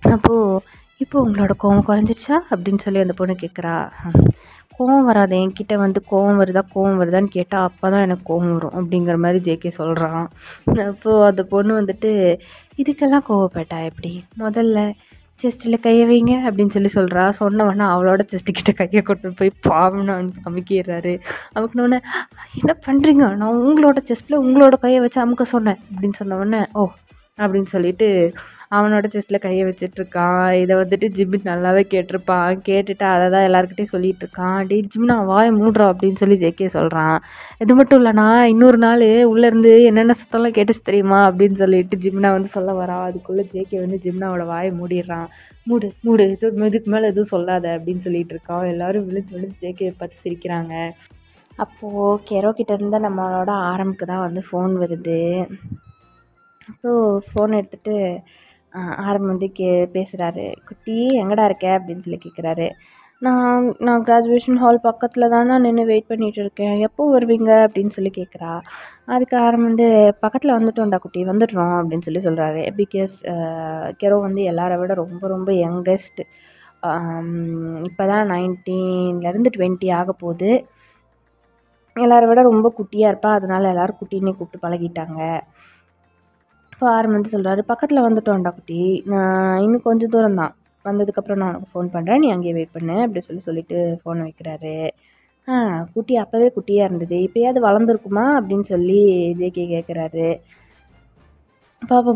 Speaker 1: அப்போது இப்போ உங்களோட கோவம் குறைஞ்சிருச்சா அப்படின்னு சொல்லி அந்த பொண்ணு கேட்குறா. கோவம் வராது, என்கிட்ட வந்து கோவம் வருதான்னு கேட்டால் அப்போ தான் எனக்கு கோவம் வரும் அப்படிங்கிற மாதிரி ஜேகே சொல்கிறான். அப்போது அந்த பொண்ணு வந்துட்டு, இதுக்கெல்லாம் கோவப்பட்டா எப்படி, முதல்ல செஸ்ட்டில் கையை வைங்க அப்படின்னு சொல்லி சொல்கிறா. சொன்னவொன்னே அவளோட செஸ்ட்டுக்கிட்ட கையை கொண்டு போய் பாவம்னு அவனுக்கு அமுக்கிடுறாரு. அமுக்கினோடனே, என்ன பண்ணுறீங்க, நான் உங்களோட செஸ்ட்டில் உங்களோட கையை வச்சு அமுக்க சொன்னேன் அப்படின்னு சொன்னவொடனே, ஓ அப்படின்னு சொல்லிட்டு அவனோட செஸ்ட்டில் கையை வச்சிட்ருக்கான். இதை வந்துட்டு ஜிம்மின் நல்லாவே கேட்டிருப்பான். கேட்டுட்டு அதை தான் எல்லாருக்கிட்டையும் சொல்லிகிட்ருக்கான். டே ஜிம்னா வாயை மூடுறா அப்படின்னு சொல்லி ஜேகே சொல்கிறான். இது மட்டும் இல்லைனா இன்னொரு நாள் உள்ளேருந்து என்னென்ன சத்தம்லாம் கேட்டுச்சு தெரியுமா அப்படின்னு சொல்லிட்டு ஜிம்னா வந்து சொல்ல வரான். அதுக்குள்ளே ஜேகே வந்து ஜிம்னாவோட வாயை மூடிடுறான். மூடு இதுக்கு மேலே எதுவும் சொல்லாத அப்படின்னு சொல்லிட்டு இருக்கான். எல்லோரும் விழுந்து விழுந்து ஜேகே பார்த்து சிரிக்கிறாங்க. அப்போது கெரோ கிட்டேருந்து நம்மளோட ஆரம்புக்கு தான் வந்து ஃபோன் வருது. அப்போது ஃபோன் எடுத்துகிட்டு ஆரம் வந்து பேசுகிறாரு. குட்டி எங்கடா இருக்க அப்படின்னு சொல்லி கேட்குறாரு. நான் கிராஜுவேஷன் ஹால் பக்கத்தில் தானே நின்று வெயிட் பண்ணிகிட்டு இருக்கேன், எப்போ வருவீங்க அப்படின்னு சொல்லி கேட்குறா. அதுக்கு ஆரம் வந்து பக்கத்தில் வந்துட்டோம்டா குட்டி, வந்துடுறோம் அப்படின்னு சொல்லி சொல்கிறாரு. பிகாஸ் கெரோ வந்து எல்லாரை விட ரொம்ப ரொம்ப யங்கஸ்ட். இப்போ தான் 19லேருந்து 20 ஆக போகுது. எல்லாரை விட ரொம்ப குட்டியாக இருப்பா. அதனால எல்லோரும் குட்டின்னே கூப்பிட்டு பழகிட்டாங்க. இப்போ ஆரம் வந்து சொல்கிறாரு, பக்கத்தில் வந்துட்டோம்டா குட்டி, நான் இன்னும் கொஞ்சம் தூரம் தான், வந்ததுக்கப்புறம் நான் உனக்கு ஃபோன் பண்ணுறேன், நீ அங்கேயே வெயிட் பண்ணு அப்படி சொல்லிட்டு ஃபோன் வைக்கிறாரு. குட்டி அப்போவே குட்டியாக இருந்தது, இப்போயாவது வளர்ந்துருக்குமா அப்படின்னு சொல்லி ஜேகே கேட்குறாரு.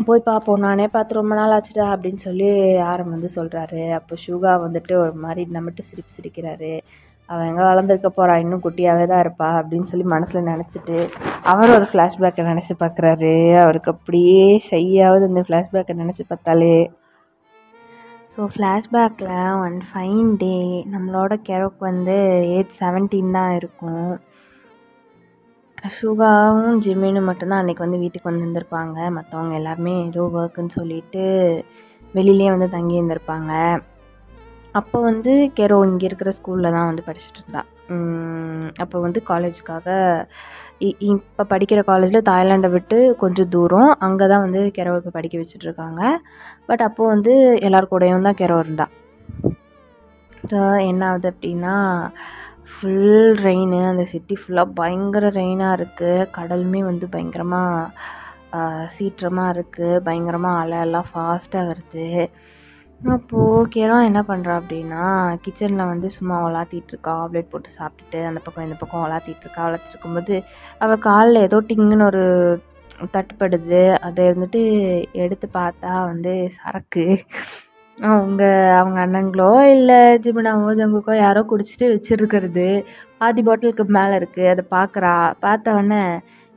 Speaker 1: போய் பார்ப்போம், நானே பார்த்து ரொம்ப நாள் ஆச்சுடா அப்படின்னு சொல்லி ஆரம் வந்து சொல்கிறாரு. அப்போ ஷுகா வந்துட்டு ஒரு மாதிரி நம்மட்டு சிரிக்கிறாரு. அவன் எங்கே வளர்ந்துருக்க போகிறா, இன்னும் குட்டியாகவே தான் இருப்பா அப்படின்னு சொல்லி மனசில் நினச்சிட்டு அவரும் ஒரு ஃப்ளாஷ்பேக்கை நினச்சி பார்க்குறாரு. அவருக்கு அப்படியே ஷையாவது இந்த ஃப்ளாஷ்பேக்கை நினச்சி பார்த்தாலே. ஸோ ஃப்ளாஷ்பேக்கில் ஒன் ஃபைன் டே நம்மளோட கெரோக்கு வந்து ஏஜ் 17 தான் இருக்கும். ஷுகாவும் ஜிம்மினும் மட்டும்தான் அன்றைக்கி வந்து வீட்டுக்கு வந்து இருந்திருப்பாங்க. மற்றவங்க எல்லாருமே ஏதோ ஒர்க்குன்னு சொல்லிட்டு வெளியிலே வந்து தங்கி இருந்திருப்பாங்க. அப்போ வந்து கெரோ இங்கே இருக்கிற ஸ்கூலில் தான் வந்து படிச்சுட்டு இருந்தா. அப்போ வந்து காலேஜுக்காக இப்போ படிக்கிற காலேஜில் தாய்லாண்டை விட்டு கொஞ்சம் தூரம், அங்கே தான் வந்து கெரோ இப்போ படிக்க வச்சுட்ருக்காங்க. பட் அப்போது வந்து எல்லார் கூடயும் தான் கெரோ இருந்தா. ஸோ என்ன ஆகுது அப்படின்னா, ஃபுல் ரெயின், அந்த சிட்டி ஃபுல்லாக பயங்கர ரெயினாக இருக்குது. கடலுமே வந்து பயங்கரமாக சீற்றமாக இருக்குது. பயங்கரமாக அலை எல்லாம் ஃபாஸ்ட்டாக வருது. அப்போது கெரோ என்ன பண்ணுறா அப்படின்னா, கிச்சனில் வந்து சும்மா உலாத்திட்டுருக்கா. ஆம்லேட் போட்டு சாப்பிட்டுட்டு அந்த பக்கம் இந்த பக்கம் உலாத்திட்டுருக்கா. உலாத்திட்டுருக்கும்போது அவள் காலில் ஏதோ டிங்குன்னு ஒரு தட்டுப்படுது. அதை வந்துட்டு எடுத்து பார்த்தா வந்து சரக்கு. அவங்க அண்ணங்களோ இல்லை ஜிமினாவோ ஜங்குக்கோ யாரோ குடிச்சிட்டு வச்சுருக்கிறது பாதி பாட்டிலுக்கு மேலே இருக்குது. அதை பார்த்தவொடனே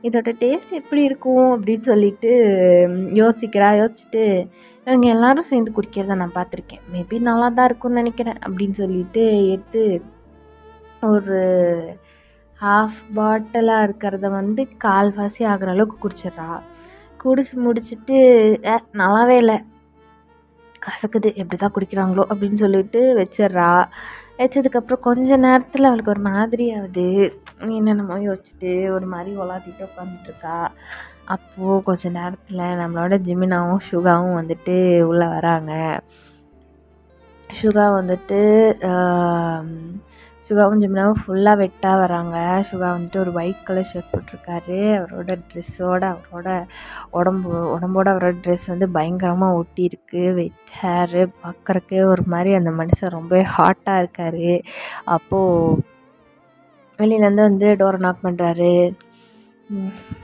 Speaker 1: இதோட டேஸ்ட் எப்படி இருக்கும் அப்படின்னு சொல்லிட்டு யோசிச்சுட்டு, இவங்க எல்லோரும் சேர்ந்து குடிக்கிறத நான் பார்த்துருக்கேன், மேபி நல்லா தான் இருக்கும்னு நினைக்கிறேன் அப்படின்னு சொல்லிட்டு எடுத்து ஒரு ஹாஃப் பாட்டிலாக இருக்கிறத வந்து கால்வாசி ஆகிற அளவுக்கு குடிச்சிட்றா. குடிச்சு முடிச்சுட்டு நல்லாவே இல்லை, கசக்குது, எப்படி தான் குடிக்கிறாங்களோ அப்படின்னு சொல்லிட்டு வச்சிட்றா. வச்சதுக்கப்புறம் கொஞ்ச நேரத்தில் அவளுக்கு ஒரு மாதிரி ஆகுது. என்னென்னமோ யோசிச்சுட்டு ஒரு மாதிரி உலாத்திட்டு உட்காந்துட்ருக்கா. அப்போது கொஞ்ச நேரத்தில் நம்மளோட ஜிமினாவும் ஷுகாவும் வந்துட்டு உள்ளே வராங்க. ஷுகாவும் ஜிமினாவும் ஃபுல்லாக வெட்டாக வராங்க. ஷுகா வந்துட்டு ஒரு ஒயிட் கலர் ஷர்ட் போட்டிருக்காரு. அவரோட ட்ரெஸ்ஸோட உடம்போட அவரோட ட்ரெஸ் வந்து பயங்கரமாக ஒட்டி இருக்குது. வெட் ஹேரு, பார்க்குறக்கே ஒரு மாதிரி அந்த மனுஷன் ரொம்ப ஹாட்டாக இருக்கார். அப்போது வெளியிலேருந்து வந்து டோரை நாக் பண்ணுறாரு.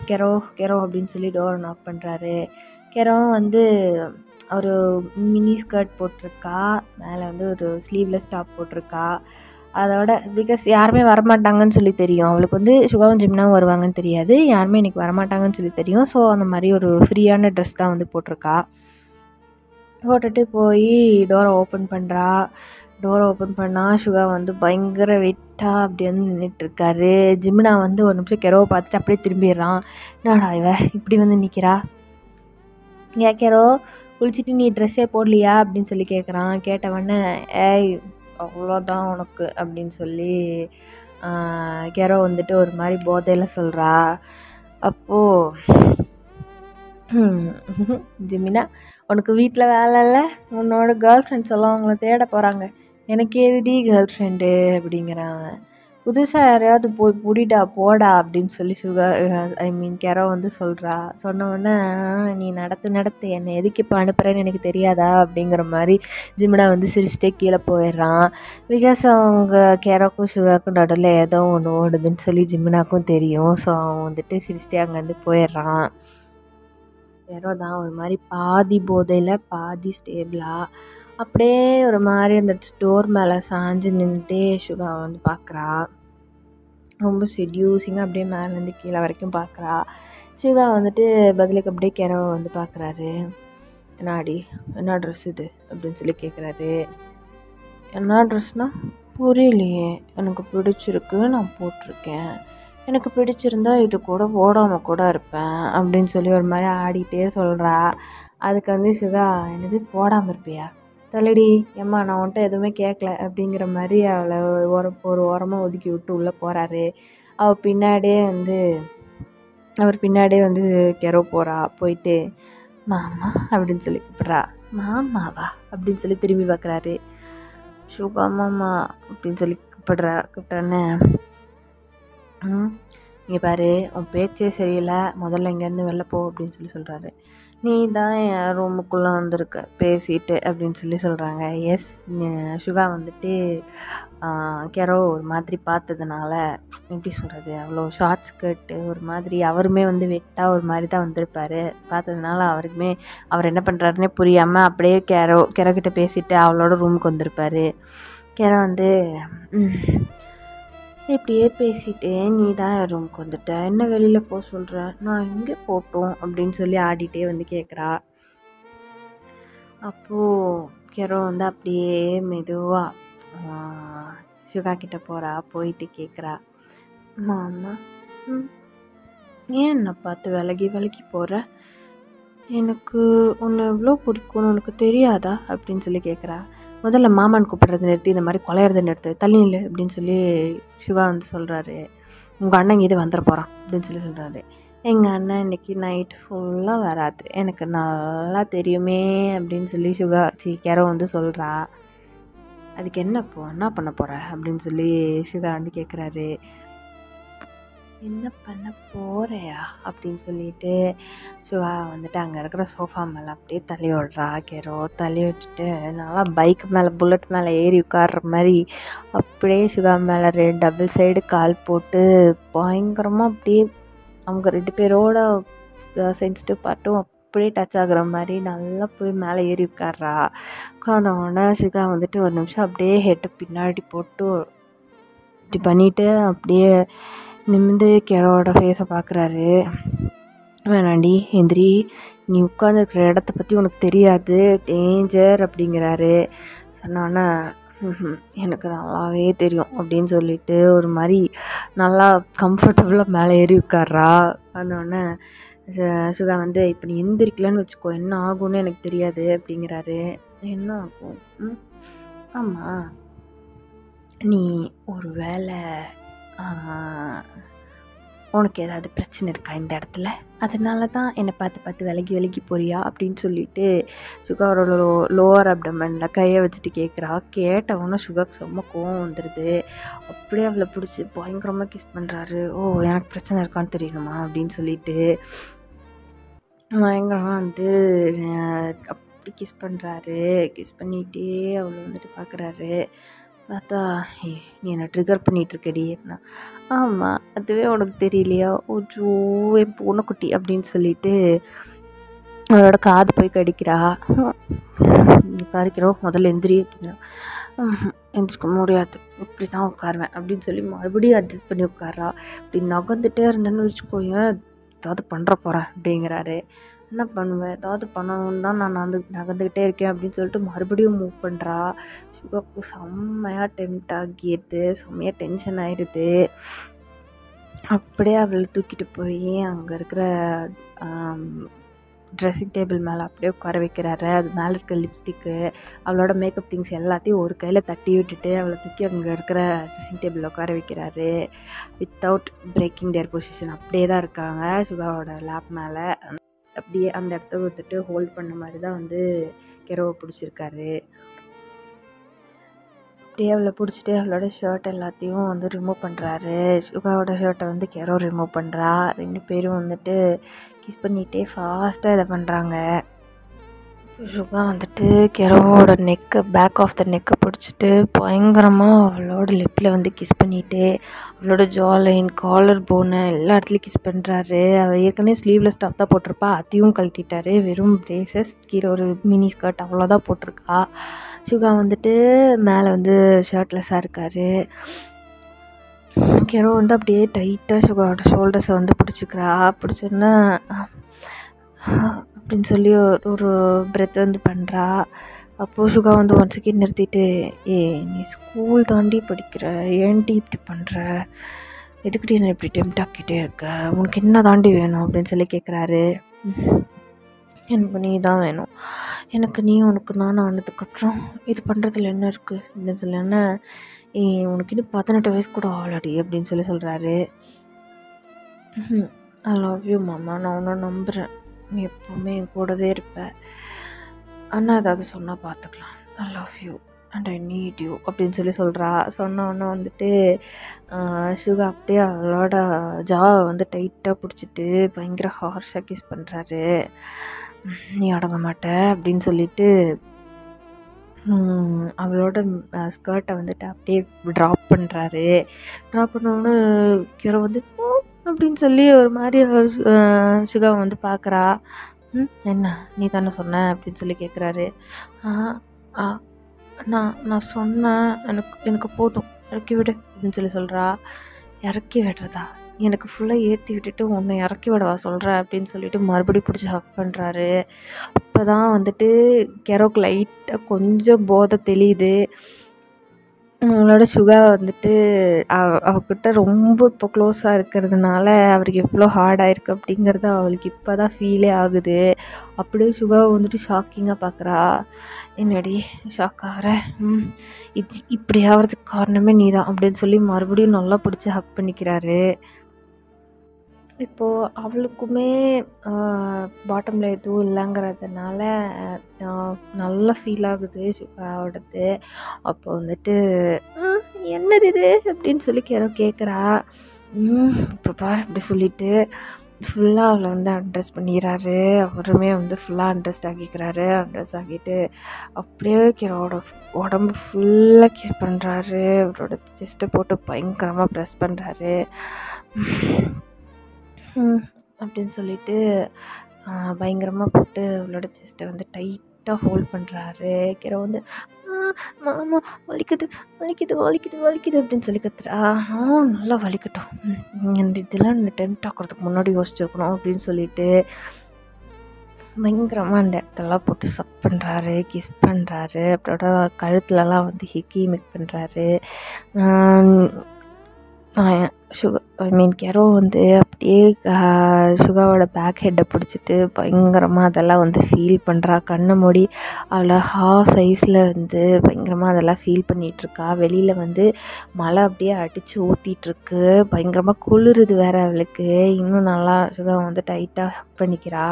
Speaker 1: கெரோ கெரோ அப்படின்னு சொல்லி டோரை நாக் பண்ணுறாரு. கெரோவும் வந்து ஒரு மினி ஸ்கர்ட் போட்டிருக்கா, மேலே வந்து ஒரு ஸ்லீவ்லெஸ் டாப் போட்டிருக்கா. அதோட பிகாஸ் யாருமே வரமாட்டாங்கன்னு சொல்லி தெரியும் அவளுக்கு, வந்து சுகாவும் ஜிம்னாவும் வருவாங்கன்னு தெரியாது, யாருமே இன்றைக்கி வரமாட்டாங்கன்னு சொல்லி தெரியும். ஸோ அந்த மாதிரி ஒரு ஃப்ரீயான ட்ரெஸ் தான் வந்து போட்டிருக்கா. போட்டுட்டு போய் டோரை ஓப்பன் பண்ணுறா. டோரை ஓப்பன் பண்ணால் சுகா வந்து பயங்கர வெயிட்டாக அப்படி வந்து நின்றுட்டுருக்காரு. ஜிம்னா வந்து ஒரு நிமிஷம் கெரோவை பார்த்துட்டு அப்படியே திரும்பிடுறான். என்னடா இவ இப்படி வந்து நிற்கிறா, ஏன் கெரோ குளிச்சுட்டு நீ ட்ரெஸ்ஸே போடலையா அப்படின்னு சொல்லி கேட்குறான். கேட்டவொடனே ஏய் அவ்வளோதான் உனக்கு அப்படின்னு சொல்லி கெரோ வந்துட்டு ஒரு மாதிரி போதையில் சொல்கிறா. அப்போது ஜிமினா, உனக்கு வீட்டில் வேலை இல்லை, உன்னோட கேர்ள் ஃப்ரெண்ட்ஸ் எல்லாம் அவங்கள தேட போகிறாங்க, எனக்கு எதுடி கேர்ள் ஃப்ரெண்டு அப்படிங்கிறாங்க. புதுசாக யாரையாவது போய் புடிடா போடா அப்படின்னு சொல்லி கெரோ வந்து சொல்கிறா. சொன்னோடனே நீ நடத்து என்னை எதுக்கு இப்போ அனுப்புகிறேன்னு எனக்கு தெரியாதா அப்படிங்கிற மாதிரி ஜிமினா வந்து சிரிச்சிட்டே கீழே போயிடுறான். பிகாஸ் அவங்க கெரோக்கும் சுகாக்கும் நடுவில் ஏதோ ஒன்று ஓடுதுன்னு சொல்லி ஜிமினாக்கும் தெரியும். ஸோ அவன் வந்துட்டு சிரிச்சிட்டே அங்கேருந்து போயிடுறான். கெரோ தான் ஒரு மாதிரி பாதி போதையில் பாதி ஸ்டேபிளாக அப்படியே ஒரு மாதிரி அந்த ஸ்டோர் மேலே சாஞ்சு நின்றுட்டே சுகா வந்து பார்க்குறா. ரொம்ப செட்யூசிங்காக அப்படியே மேலேருந்து கீழே வரைக்கும் பார்க்குறா. சுகா வந்துட்டு பதிலுக்கு அப்படியே கெரோவை வந்து பார்க்குறாரு. என்னாடி என்ன ட்ரெஸ் இது அப்படின்னு சொல்லி கேட்குறாரு. என்ன ட்ரெஸ்னால் புரியலையே, எனக்கு பிடிச்சிருக்கு நான் போட்டிருக்கேன், எனக்கு பிடிச்சிருந்தா இது கூட போடாமல் கூட இருப்பேன் அப்படின்னு சொல்லி ஒரு மாதிரி ஆடிட்டே சொல்கிறா. அதுக்கு வந்து சுகா என்னது போடாமல் இருப்பியா, தள்ளுடி ஏம்மா நான் உன்ட்ட எதுவுமே கேட்கல அப்படிங்கிற மாதிரி அவளை ஒரு ஓரமாக ஒதுக்கி விட்டு உள்ளே போகிறாரு. அவர் பின்னாடியே வந்து கெரோ போகிறா. போயிட்டு மாமா அப்படின்னு சொல்லி கூப்பிட்றா. மாமாவா அப்படின்னு சொல்லி திரும்பி பார்க்குறாரு. சுகா மாமா அப்படின்னு சொல்லி கூப்பிட்டோன்னே இங்கே பாரு உன் பேச்சே சரியில்லை, முதல்ல இங்கேருந்து வெளில போ அப்படின்னு சொல்லி சொல்கிறாரு. நீ தான் என் ரூமுக்குள்ளே வந்திருக்க பேசிட்டு அப்படின்னு சொல்லி சொல்கிறாங்க. எஸ், சுகா வந்துட்டு கெரோ ஒரு மாதிரி பார்த்ததுனால எப்படி சொல்கிறது, அவ்வளோ ஷார்ட் ஸ்கர்ட்டு ஒரு மாதிரி, அவருமே வந்து வெட்டாக ஒரு மாதிரி தான் வந்திருப்பார். பார்த்ததுனால அவர் என்ன பண்ணுறாருன்னே புரியாமல் அப்படியே கெரோக்கிட்ட பேசிவிட்டு அவளோட ரூமுக்கு வந்திருப்பார். கெரோ வந்து இப்படியே பேசிட்டே நீ தான் என் ரூமுக்கு வந்துட்ட, என்ன வெளியில் போக சொல்கிற, நான் எங்கே போட்டோம் அப்படின்னு சொல்லி ஆடிட்டே வந்து கேட்குறா. அப்போது கெரோ வந்து அப்படியே மெதுவாக சுகா கிட்ட போகிறா. போயிட்டு கேட்குறா, மாமா ஏன் என்னை பார்த்து விலகி போகிற, எனக்கு உன்னை எவ்வளோ பிடிக்கும்னு உனக்கு தெரியாதா அப்படின்னு சொல்லி கேட்குறா. முதல்ல மாமான்னு கூப்பிட்றது நிறுத்தி இந்த மாதிரி கொலையிறதை நிறுத்து, தள்ளி இல்லை அப்படின்னு சொல்லி சிவா வந்து சொல்கிறாரு. உங்கள் அண்ணன் இது வந்துட போகிறான் அப்படின்னு சொல்லி சொல்கிறாரு. எங்கள் அண்ணன் இன்றைக்கி நைட்டு ஃபுல்லாக வராது, எனக்கு நல்லா தெரியுமே அப்படின்னு சொல்லி கெரோ வந்து சொல்கிறா. அதுக்கு என்ன பண்ண போகிற அப்படின்னு சொல்லி சுகா வந்து கேட்குறாரு. என்ன பண்ண போகிறையா அப்படின்னு சொல்லிட்டு சுகா வந்துட்டு அங்கே இருக்கிற சோஃபா மேலே அப்படியே தள்ளி விடுறா. கெரோ தள்ளி விட்டுட்டு நல்லா பைக் மேலே புல்லட் மேலே ஏறி உட்கார்ற மாதிரி அப்படியே சுகா மேலே டபுள் சைடு கால் போட்டு பயங்கரமாக அப்படியே அவங்க 2 பேரோட சென்சிட்டிவ் பார்ட்டும் அப்படியே டச் ஆகுற மாதிரி நல்லா போய் மேலே ஏறி உட்கார்றா. உட்காந்தவொடனே சுகா வந்துட்டு ஒரு நிமிஷம் அப்படியே ஹெட்டை பின்னாடி போட்டு இப்படி பண்ணிவிட்டு அப்படியே நிமிந்து கெரோட ஃபேஸை பார்க்குறாரு. வேணாண்டி எந்திரி, நீ உட்காந்துருக்கிற இடத்த பற்றி உனக்கு தெரியாது, டேஞ்சர் அப்படிங்கிறாரு. சொன்னோன்னே எனக்கு நல்லாவே தெரியும் அப்படின்னு சொல்லிட்டு ஒரு மாதிரி நல்லா கம்ஃபர்டபுளாக மேலே ஏறி உட்கார்றா. வந்தோடனே சுகா வந்து இப்போ நீ எந்திரிக்கலன்னு வச்சுக்கோ என்ன ஆகும்னு எனக்கு தெரியாது அப்படிங்கிறாரு. என்ன ஆகும்? ஆமாம், நீ ஒரு வேளை உனக்கு ஏதாவது பிரச்சனை இருக்கா இந்த இடத்துல, அதனால தான் என்னை பார்த்து விலகி போறியா அப்படின்னு சொல்லிட்டு சுகாரோட லோவர் அப்டமனில் கையை வச்சுட்டு கேட்குறா. கேட்டவொன்னே சுகாக்கு செம்ம கோவம் வந்துடுது. அப்படியே அவளை பிடிச்சி பயங்கரமாக கிஸ் பண்ணுறாரு. ஓ எனக்கு பிரச்சனை இருக்கான்னு தெரியணுமா அப்படின்னு சொல்லிட்டு பயங்கரமாக வந்து அப்படி கிஸ் பண்ணுறாரு. கிஸ் பண்ணிகிட்டே அவளை வந்துட்டு பார்க்குறாரு. பார்த்தா, "ஏய் நீ என்ன ட்ரிகர் பண்ணிகிட்ருக்கடி" அப்படின்னா. ஆமாம், அதுவே உனக்கு தெரியலையா? ஓச்சோ என் பூனைக்குட்டி அப்படின்னு சொல்லிட்டு அவளோட காது போய் கடிக்கிறா. நீ பறிக்கிறோம் முதல்ல எந்திரி அப்படிங்கிறா. எந்திரிக்க முடியாது, இப்படி தான் உட்காருவேன் அப்படின்னு சொல்லி மறுபடியும் அட்ஜஸ்ட் பண்ணி உட்கார்றா. இப்படி நகர்ந்துட்டே இருந்தேன்னு வச்சுக்கோயேன், ஏதாவது பண்ணுற போகிறேன் அப்படிங்கிறாரு. என்ன பண்ணுவேன், ஏதாவது பண்ணணும்னு தான் நான் நகர்ந்துக்கிட்டே இருக்கேன் அப்படின்னு சொல்லிட்டு மறுபடியும் மூவ் பண்ணுறா. சுகாவுக்கு செம்மையாக டெம்ட் ஆகிடுது, செம்மையாக டென்ஷன் ஆயிடுது. அப்படியே அவளை தூக்கிட்டு போய் அங்கே இருக்கிற ட்ரெஸ்ஸிங் டேபிள் மேலே அப்படியே உட்கார வைக்கிறாரு. அது மேலே இருக்க லிப்ஸ்டிக்கு, அவளோட மேக்கப் திங்ஸ் எல்லாத்தையும் ஒரு கையில் தட்டி விட்டுட்டு அவளை தூக்கி அங்கே இருக்கிற ட்ரெஸ்ஸிங் டேபிளில் உட்கார வைக்கிறாரு. வித்தவுட் பிரேக்கிங் தேர் பொசிஷன் அப்படியே தான் இருக்காங்க சுகாவோட லேப் மேலே. அப்படியே அந்த இடத்த வந்துட்டு ஹோல்ட் பண்ண மாதிரி தான் வந்து கெரோவை பிடிச்சிருக்காரு. அப்படியே அவளை பிடிச்சிட்டு அவளோட ஷர்ட் எல்லாத்தையும் வந்து ரிமூவ் பண்ணுறாரு. சுகாவோட ஷர்ட்டை வந்து கெரோ ரிமூவ் பண்ணுறா. 2 பேரும் வந்துட்டு கிஸ் பண்ணிகிட்டே ஃபாஸ்ட்டாக இதை பண்ணுறாங்க. சுகா வந்துட்டு கெரோவோட நெக்கை, பேக் ஆஃப் த நெக்கை பிடிச்சிட்டு பயங்கரமாக அவளோட லிப்பில் வந்து கிஸ் பண்ணிகிட்டு அவளோட ஜாலைன், காலர் போனை எல்லா இடத்துலையும் கிஸ் பண்ணுறாரு. அவள் ஏற்கனவே ஸ்லீவ்லெஸ் டாப் தான் போட்டிருப்பா, அதையும் கழட்டிட்டாரு. வெறும் பிரேசஸ், கீழே ஒரு மினி ஸ்கர்ட் அவ்வளோதான் போட்டிருக்கா. சுகா வந்துட்டு மேலே வந்து ஷர்ட்லெஸ்ஸாக இருக்கார். கெரோ வந்து அப்படியே டைட்டாக சுகாவோட ஷோல்டர்ஸை வந்து பிடிச்சிக்கிறா. பிடிச்சோன்னா அப்படின்னு சொல்லி ஒரு பிரெத் வந்து பண்ணுறா. அப்போது சுகா வந்து ஒன் செகண்ட் நிறுத்திட்டு, நீ ஸ்கூல் தாண்டி படிக்கிற, ஏன்டி இப்படி பண்ணுற, எதுக்கிட்டே நான் இப்படி டெம்ட் ஆக்கிட்டே இருக்க, உனக்கு என்ன தாண்டி வேணும் அப்படின்னு சொல்லி கேட்குறாரு. எனக்கு நீ தான் வேணும், எனக்கு நீ உனக்கு நான் ஆனதுக்கப்புறம் இது பண்ணுறதுல என்ன இருக்குது அப்படின்னு சொல்லன்னா, உனக்கு இது 18 வயசு கூட ஆல்ரெடி அப்படின்னு சொல்லி சொல்கிறாரு. ஐ லவ் யூ மாமா, நான் உன்னை நம்புகிறேன், நீ எப்போவுமே என் கூடவே இருப்பேன், ஆனால் ஏதாவது சொன்னால் பார்த்துக்கலாம், I love you and I need you அப்படின்னு சொல்லி சொல்கிறா. சொன்னோன்னே வந்துட்டு சுகா அப்படியே அவளோட ஜாவை வந்து டைட்டாக பிடிச்சிட்டு பயங்கர ஹார்ஷாக கிஸ் பண்ணுறாரு. நீ அடங்க மாட்ட அப்படின்னு சொல்லிட்டு அவளோட ஸ்கர்ட்டை வந்துட்டு அப்படியே ட்ராப் பண்ணுறாரு. ட்ராப் பண்ணோன்னு கீரை வந்து அப்படின்னு சொல்லி ஒரு மாதிரி சுகாவை வந்து பார்க்குறா. என்ன நீ தானே சொன்ன அப்படின்னு சொல்லி கேட்குறாரு. நான் சொன்னேன், எனக்கு போதும், இறக்கி விடு அப்படின்னு சொல்லி சொல்கிறா. இறக்கி விடுறதா, எனக்கு ஃபுல்லாக ஏற்றி விட்டுட்டு உன்னை இறக்கி விடவா சொல்கிற அப்படின்னு சொல்லிட்டு மறுபடியும் பிடிச்சி ஹக் பண்ணுறாரு. அப்போ தான் வந்துட்டு கெரோக்கு லைட்டாக கொஞ்சம் போதை தெளியுது. அவங்களோட சுகா வந்துட்டு அவகிட்ட ரொம்ப இப்போ க்ளோஸாக இருக்கிறதுனால அவருக்கு எவ்வளோ ஹார்டாக இருக்குது அப்படிங்கிறது அவளுக்கு இப்போ தான் ஃபீலே ஆகுது. அப்படியே சுகாவை வந்துட்டு ஷாக்கிங்காக பார்க்குறா. என்னடி ஷாக் ஆகிற, இப்படி ஆகிறதுக்கு காரணமே நீ தான் அப்படின்னு சொல்லி மறுபடியும் நல்லா பிடிச்சி ஹக் பண்ணிக்கிறாரு. இப்போது அவளுக்குமே பாட்டமில் எதுவும் இல்லைங்கிறதுனால நல்லா ஃபீல் ஆகுது சுகாவோடது. அப்போ வந்துட்டு என்னது இது அப்படின்னு சொல்லி கேட்குறா. இப்போ பாரு இப்படி சொல்லிட்டு ஃபுல்லாக அவளை வந்து அண்ட்ரெஸ் பண்ணிடுறாரு. அவருமே வந்து ஃபுல்லாக அண்ட்ரெஸ்ட் ஆகிக்கிறாரு. அண்ட்ரெஸ் ஆகிட்டு அப்படியே கீரோட உடம்பு ஃபுல்லாக கிஸ் பண்ணுறாரு. அவரோட செஸ்ட்டை போட்டு பயங்கரமாக ப்ரெஸ் பண்ணுறாரு. அப்படின்னு சொல்லிட்டு பயங்கரமாக போட்டு அவளோட செஸ்ட்டை வந்து டைட்டாக ஹோல்ட் பண்ணுறாரு. கீரை வந்து மாமா வலிக்குது வலிக்குது வலிக்குது வலிக்குது அப்படின்னு சொல்லி கத்துறா. நல்லா வலிக்கட்டும், இதெல்லாம் டெம்ட் ஆக்கிறதுக்கு முன்னாடி யோசிச்சிருக்கணும் அப்படின்னு சொல்லிட்டு பயங்கரமாக அந்த இடத்தெல்லாம் போட்டு சப் பண்ணுறாரு, கிஸ் பண்ணுறாரு. அப்புறம் கழுத்துலலாம் வந்து ஹிக்கி பண்ணுறாரு. கெரோ வந்து அப்படியே சுகாவோட பேக் ஹெட்டை பிடிச்சிட்டு பயங்கரமாக அதெல்லாம் வந்து ஃபீல் பண்ணுறா. கண்ணை மூடி அவளை ஹாஃப் ஐஸில் வந்து பயங்கரமாக அதெல்லாம் ஃபீல் பண்ணிகிட்ருக்கா. வெளியில் வந்து மழை அப்படியே அடித்து ஊற்றிட்டுருக்கு, பயங்கரமாக குளிருது வேறு அவளுக்கு. இன்னும் நல்லா சுகா வந்து டைட்டாக ஹக் பண்ணிக்கிறா.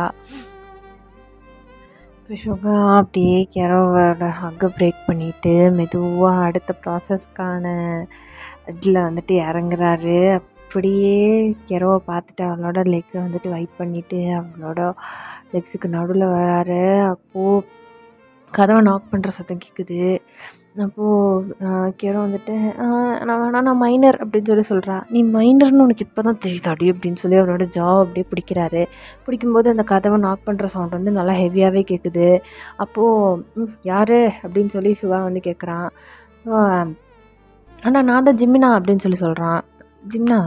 Speaker 1: இப்போ சுகா அப்படியே கெரோவோட ஹக்கை பிரேக் பண்ணிவிட்டு மெதுவாக அடுத்த ப்ராசஸ்க்கான இதில் வந்துட்டு இறங்குறாரு. அப்படியே கெரோவை பார்த்துட்டு அவளோட லெக்ஸை வந்துட்டு வைப் பண்ணிவிட்டு அவளோட லெக்ஸுக்கு நடுவில் வராரு. அப்போது கதவை நாக் பண்ணுற சத்தம் கேட்குது. அப்போது கெரோ வந்துட்டு நான் மைனர் அப்படின்னு சொல்கிறா. நீ மைனர்னு உனக்கு இப்போ தான் தெரியுதாடி அப்படின்னு சொல்லி அவனோட ஜாவை அப்படியே பிடிக்கிறாரு. பிடிக்கும்போது அந்த கதவை நாக் பண்ணுற சவுண்ட் வந்து நல்லா ஹெவியாகவே கேட்குது. அப்போது யார் அப்படின்னு சொல்லி சிவா வந்து கேட்குறான். அண்ணா நான் தான் ஜிம்மினா அப்படின்னு சொல்லி சொல்கிறான். ஜிம்னா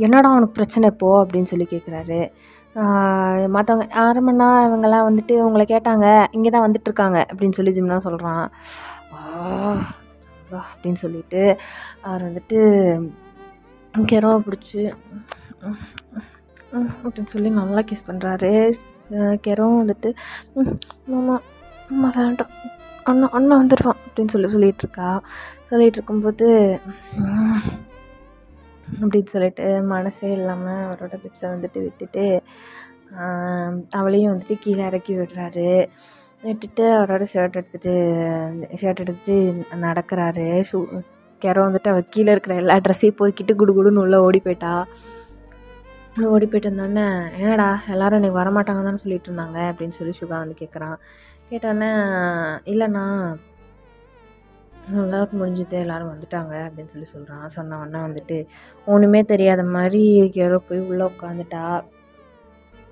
Speaker 1: என்னடா உனக்கு பிரச்சனை இப்போது அப்படின்னு சொல்லி கேட்குறாரு. மற்றவங்க ஆரம்பண்ணா இவங்கெல்லாம் வந்துட்டு உங்களை கேட்டாங்க, இங்கே தான் வந்துட்டுருக்காங்க அப்படின்னு சொல்லி ஜிம்னா சொல்கிறான். அப்படின்னு சொல்லிட்டு அவர் வந்துட்டு கெரோவை பிடிச்சி அப்படின்னு சொல்லி நல்லா கிஸ் பண்ணுறாரு. கெரோவும் வந்துட்டு மாமா அம்மா வேண்டாம், அண்ணா வந்துடுவான் அப்படின்னு சொல்லிகிட்ருக்கா. சொல்லிகிட்டு இருக்கும்போது அப்படின்னு சொல்லிட்டு மனசே இல்லாமல் அவரோட லிப்ஸை வந்துட்டு விட்டுட்டு அவளையும் வந்துட்டு கீழே இறக்கி விடுறாரு. விட்டுட்டு அவரோட ஷர்ட் எடுத்துகிட்டு நடக்கிறாரு. கெரோ வந்துட்டு அவள் கீழே இருக்கிற எல்லா ட்ரெஸ்ஸையும் பொறுக்கிட்டு குடுகுடுன்னு உள்ளே ஓடி போயிட்டு இருந்தோடனே என்னடா எல்லோரும் எனக்கு வரமாட்டாங்க தானே சொல்லிட்டு இருந்தாங்க அப்படின்னு சொல்லி சுகா வந்து கேட்குறான். கேட்டோன்னே இல்லைண்ணா நல்லாவுக்கு முடிஞ்சுது, எல்லோரும் வந்துட்டாங்க அப்படின்னு சொல்லி சொல்கிறான். சொன்னவொன்னே வந்துட்டு ஒன்றுமே தெரியாத மாதிரி கெரோ போய் உள்ளே உட்காந்துட்டா.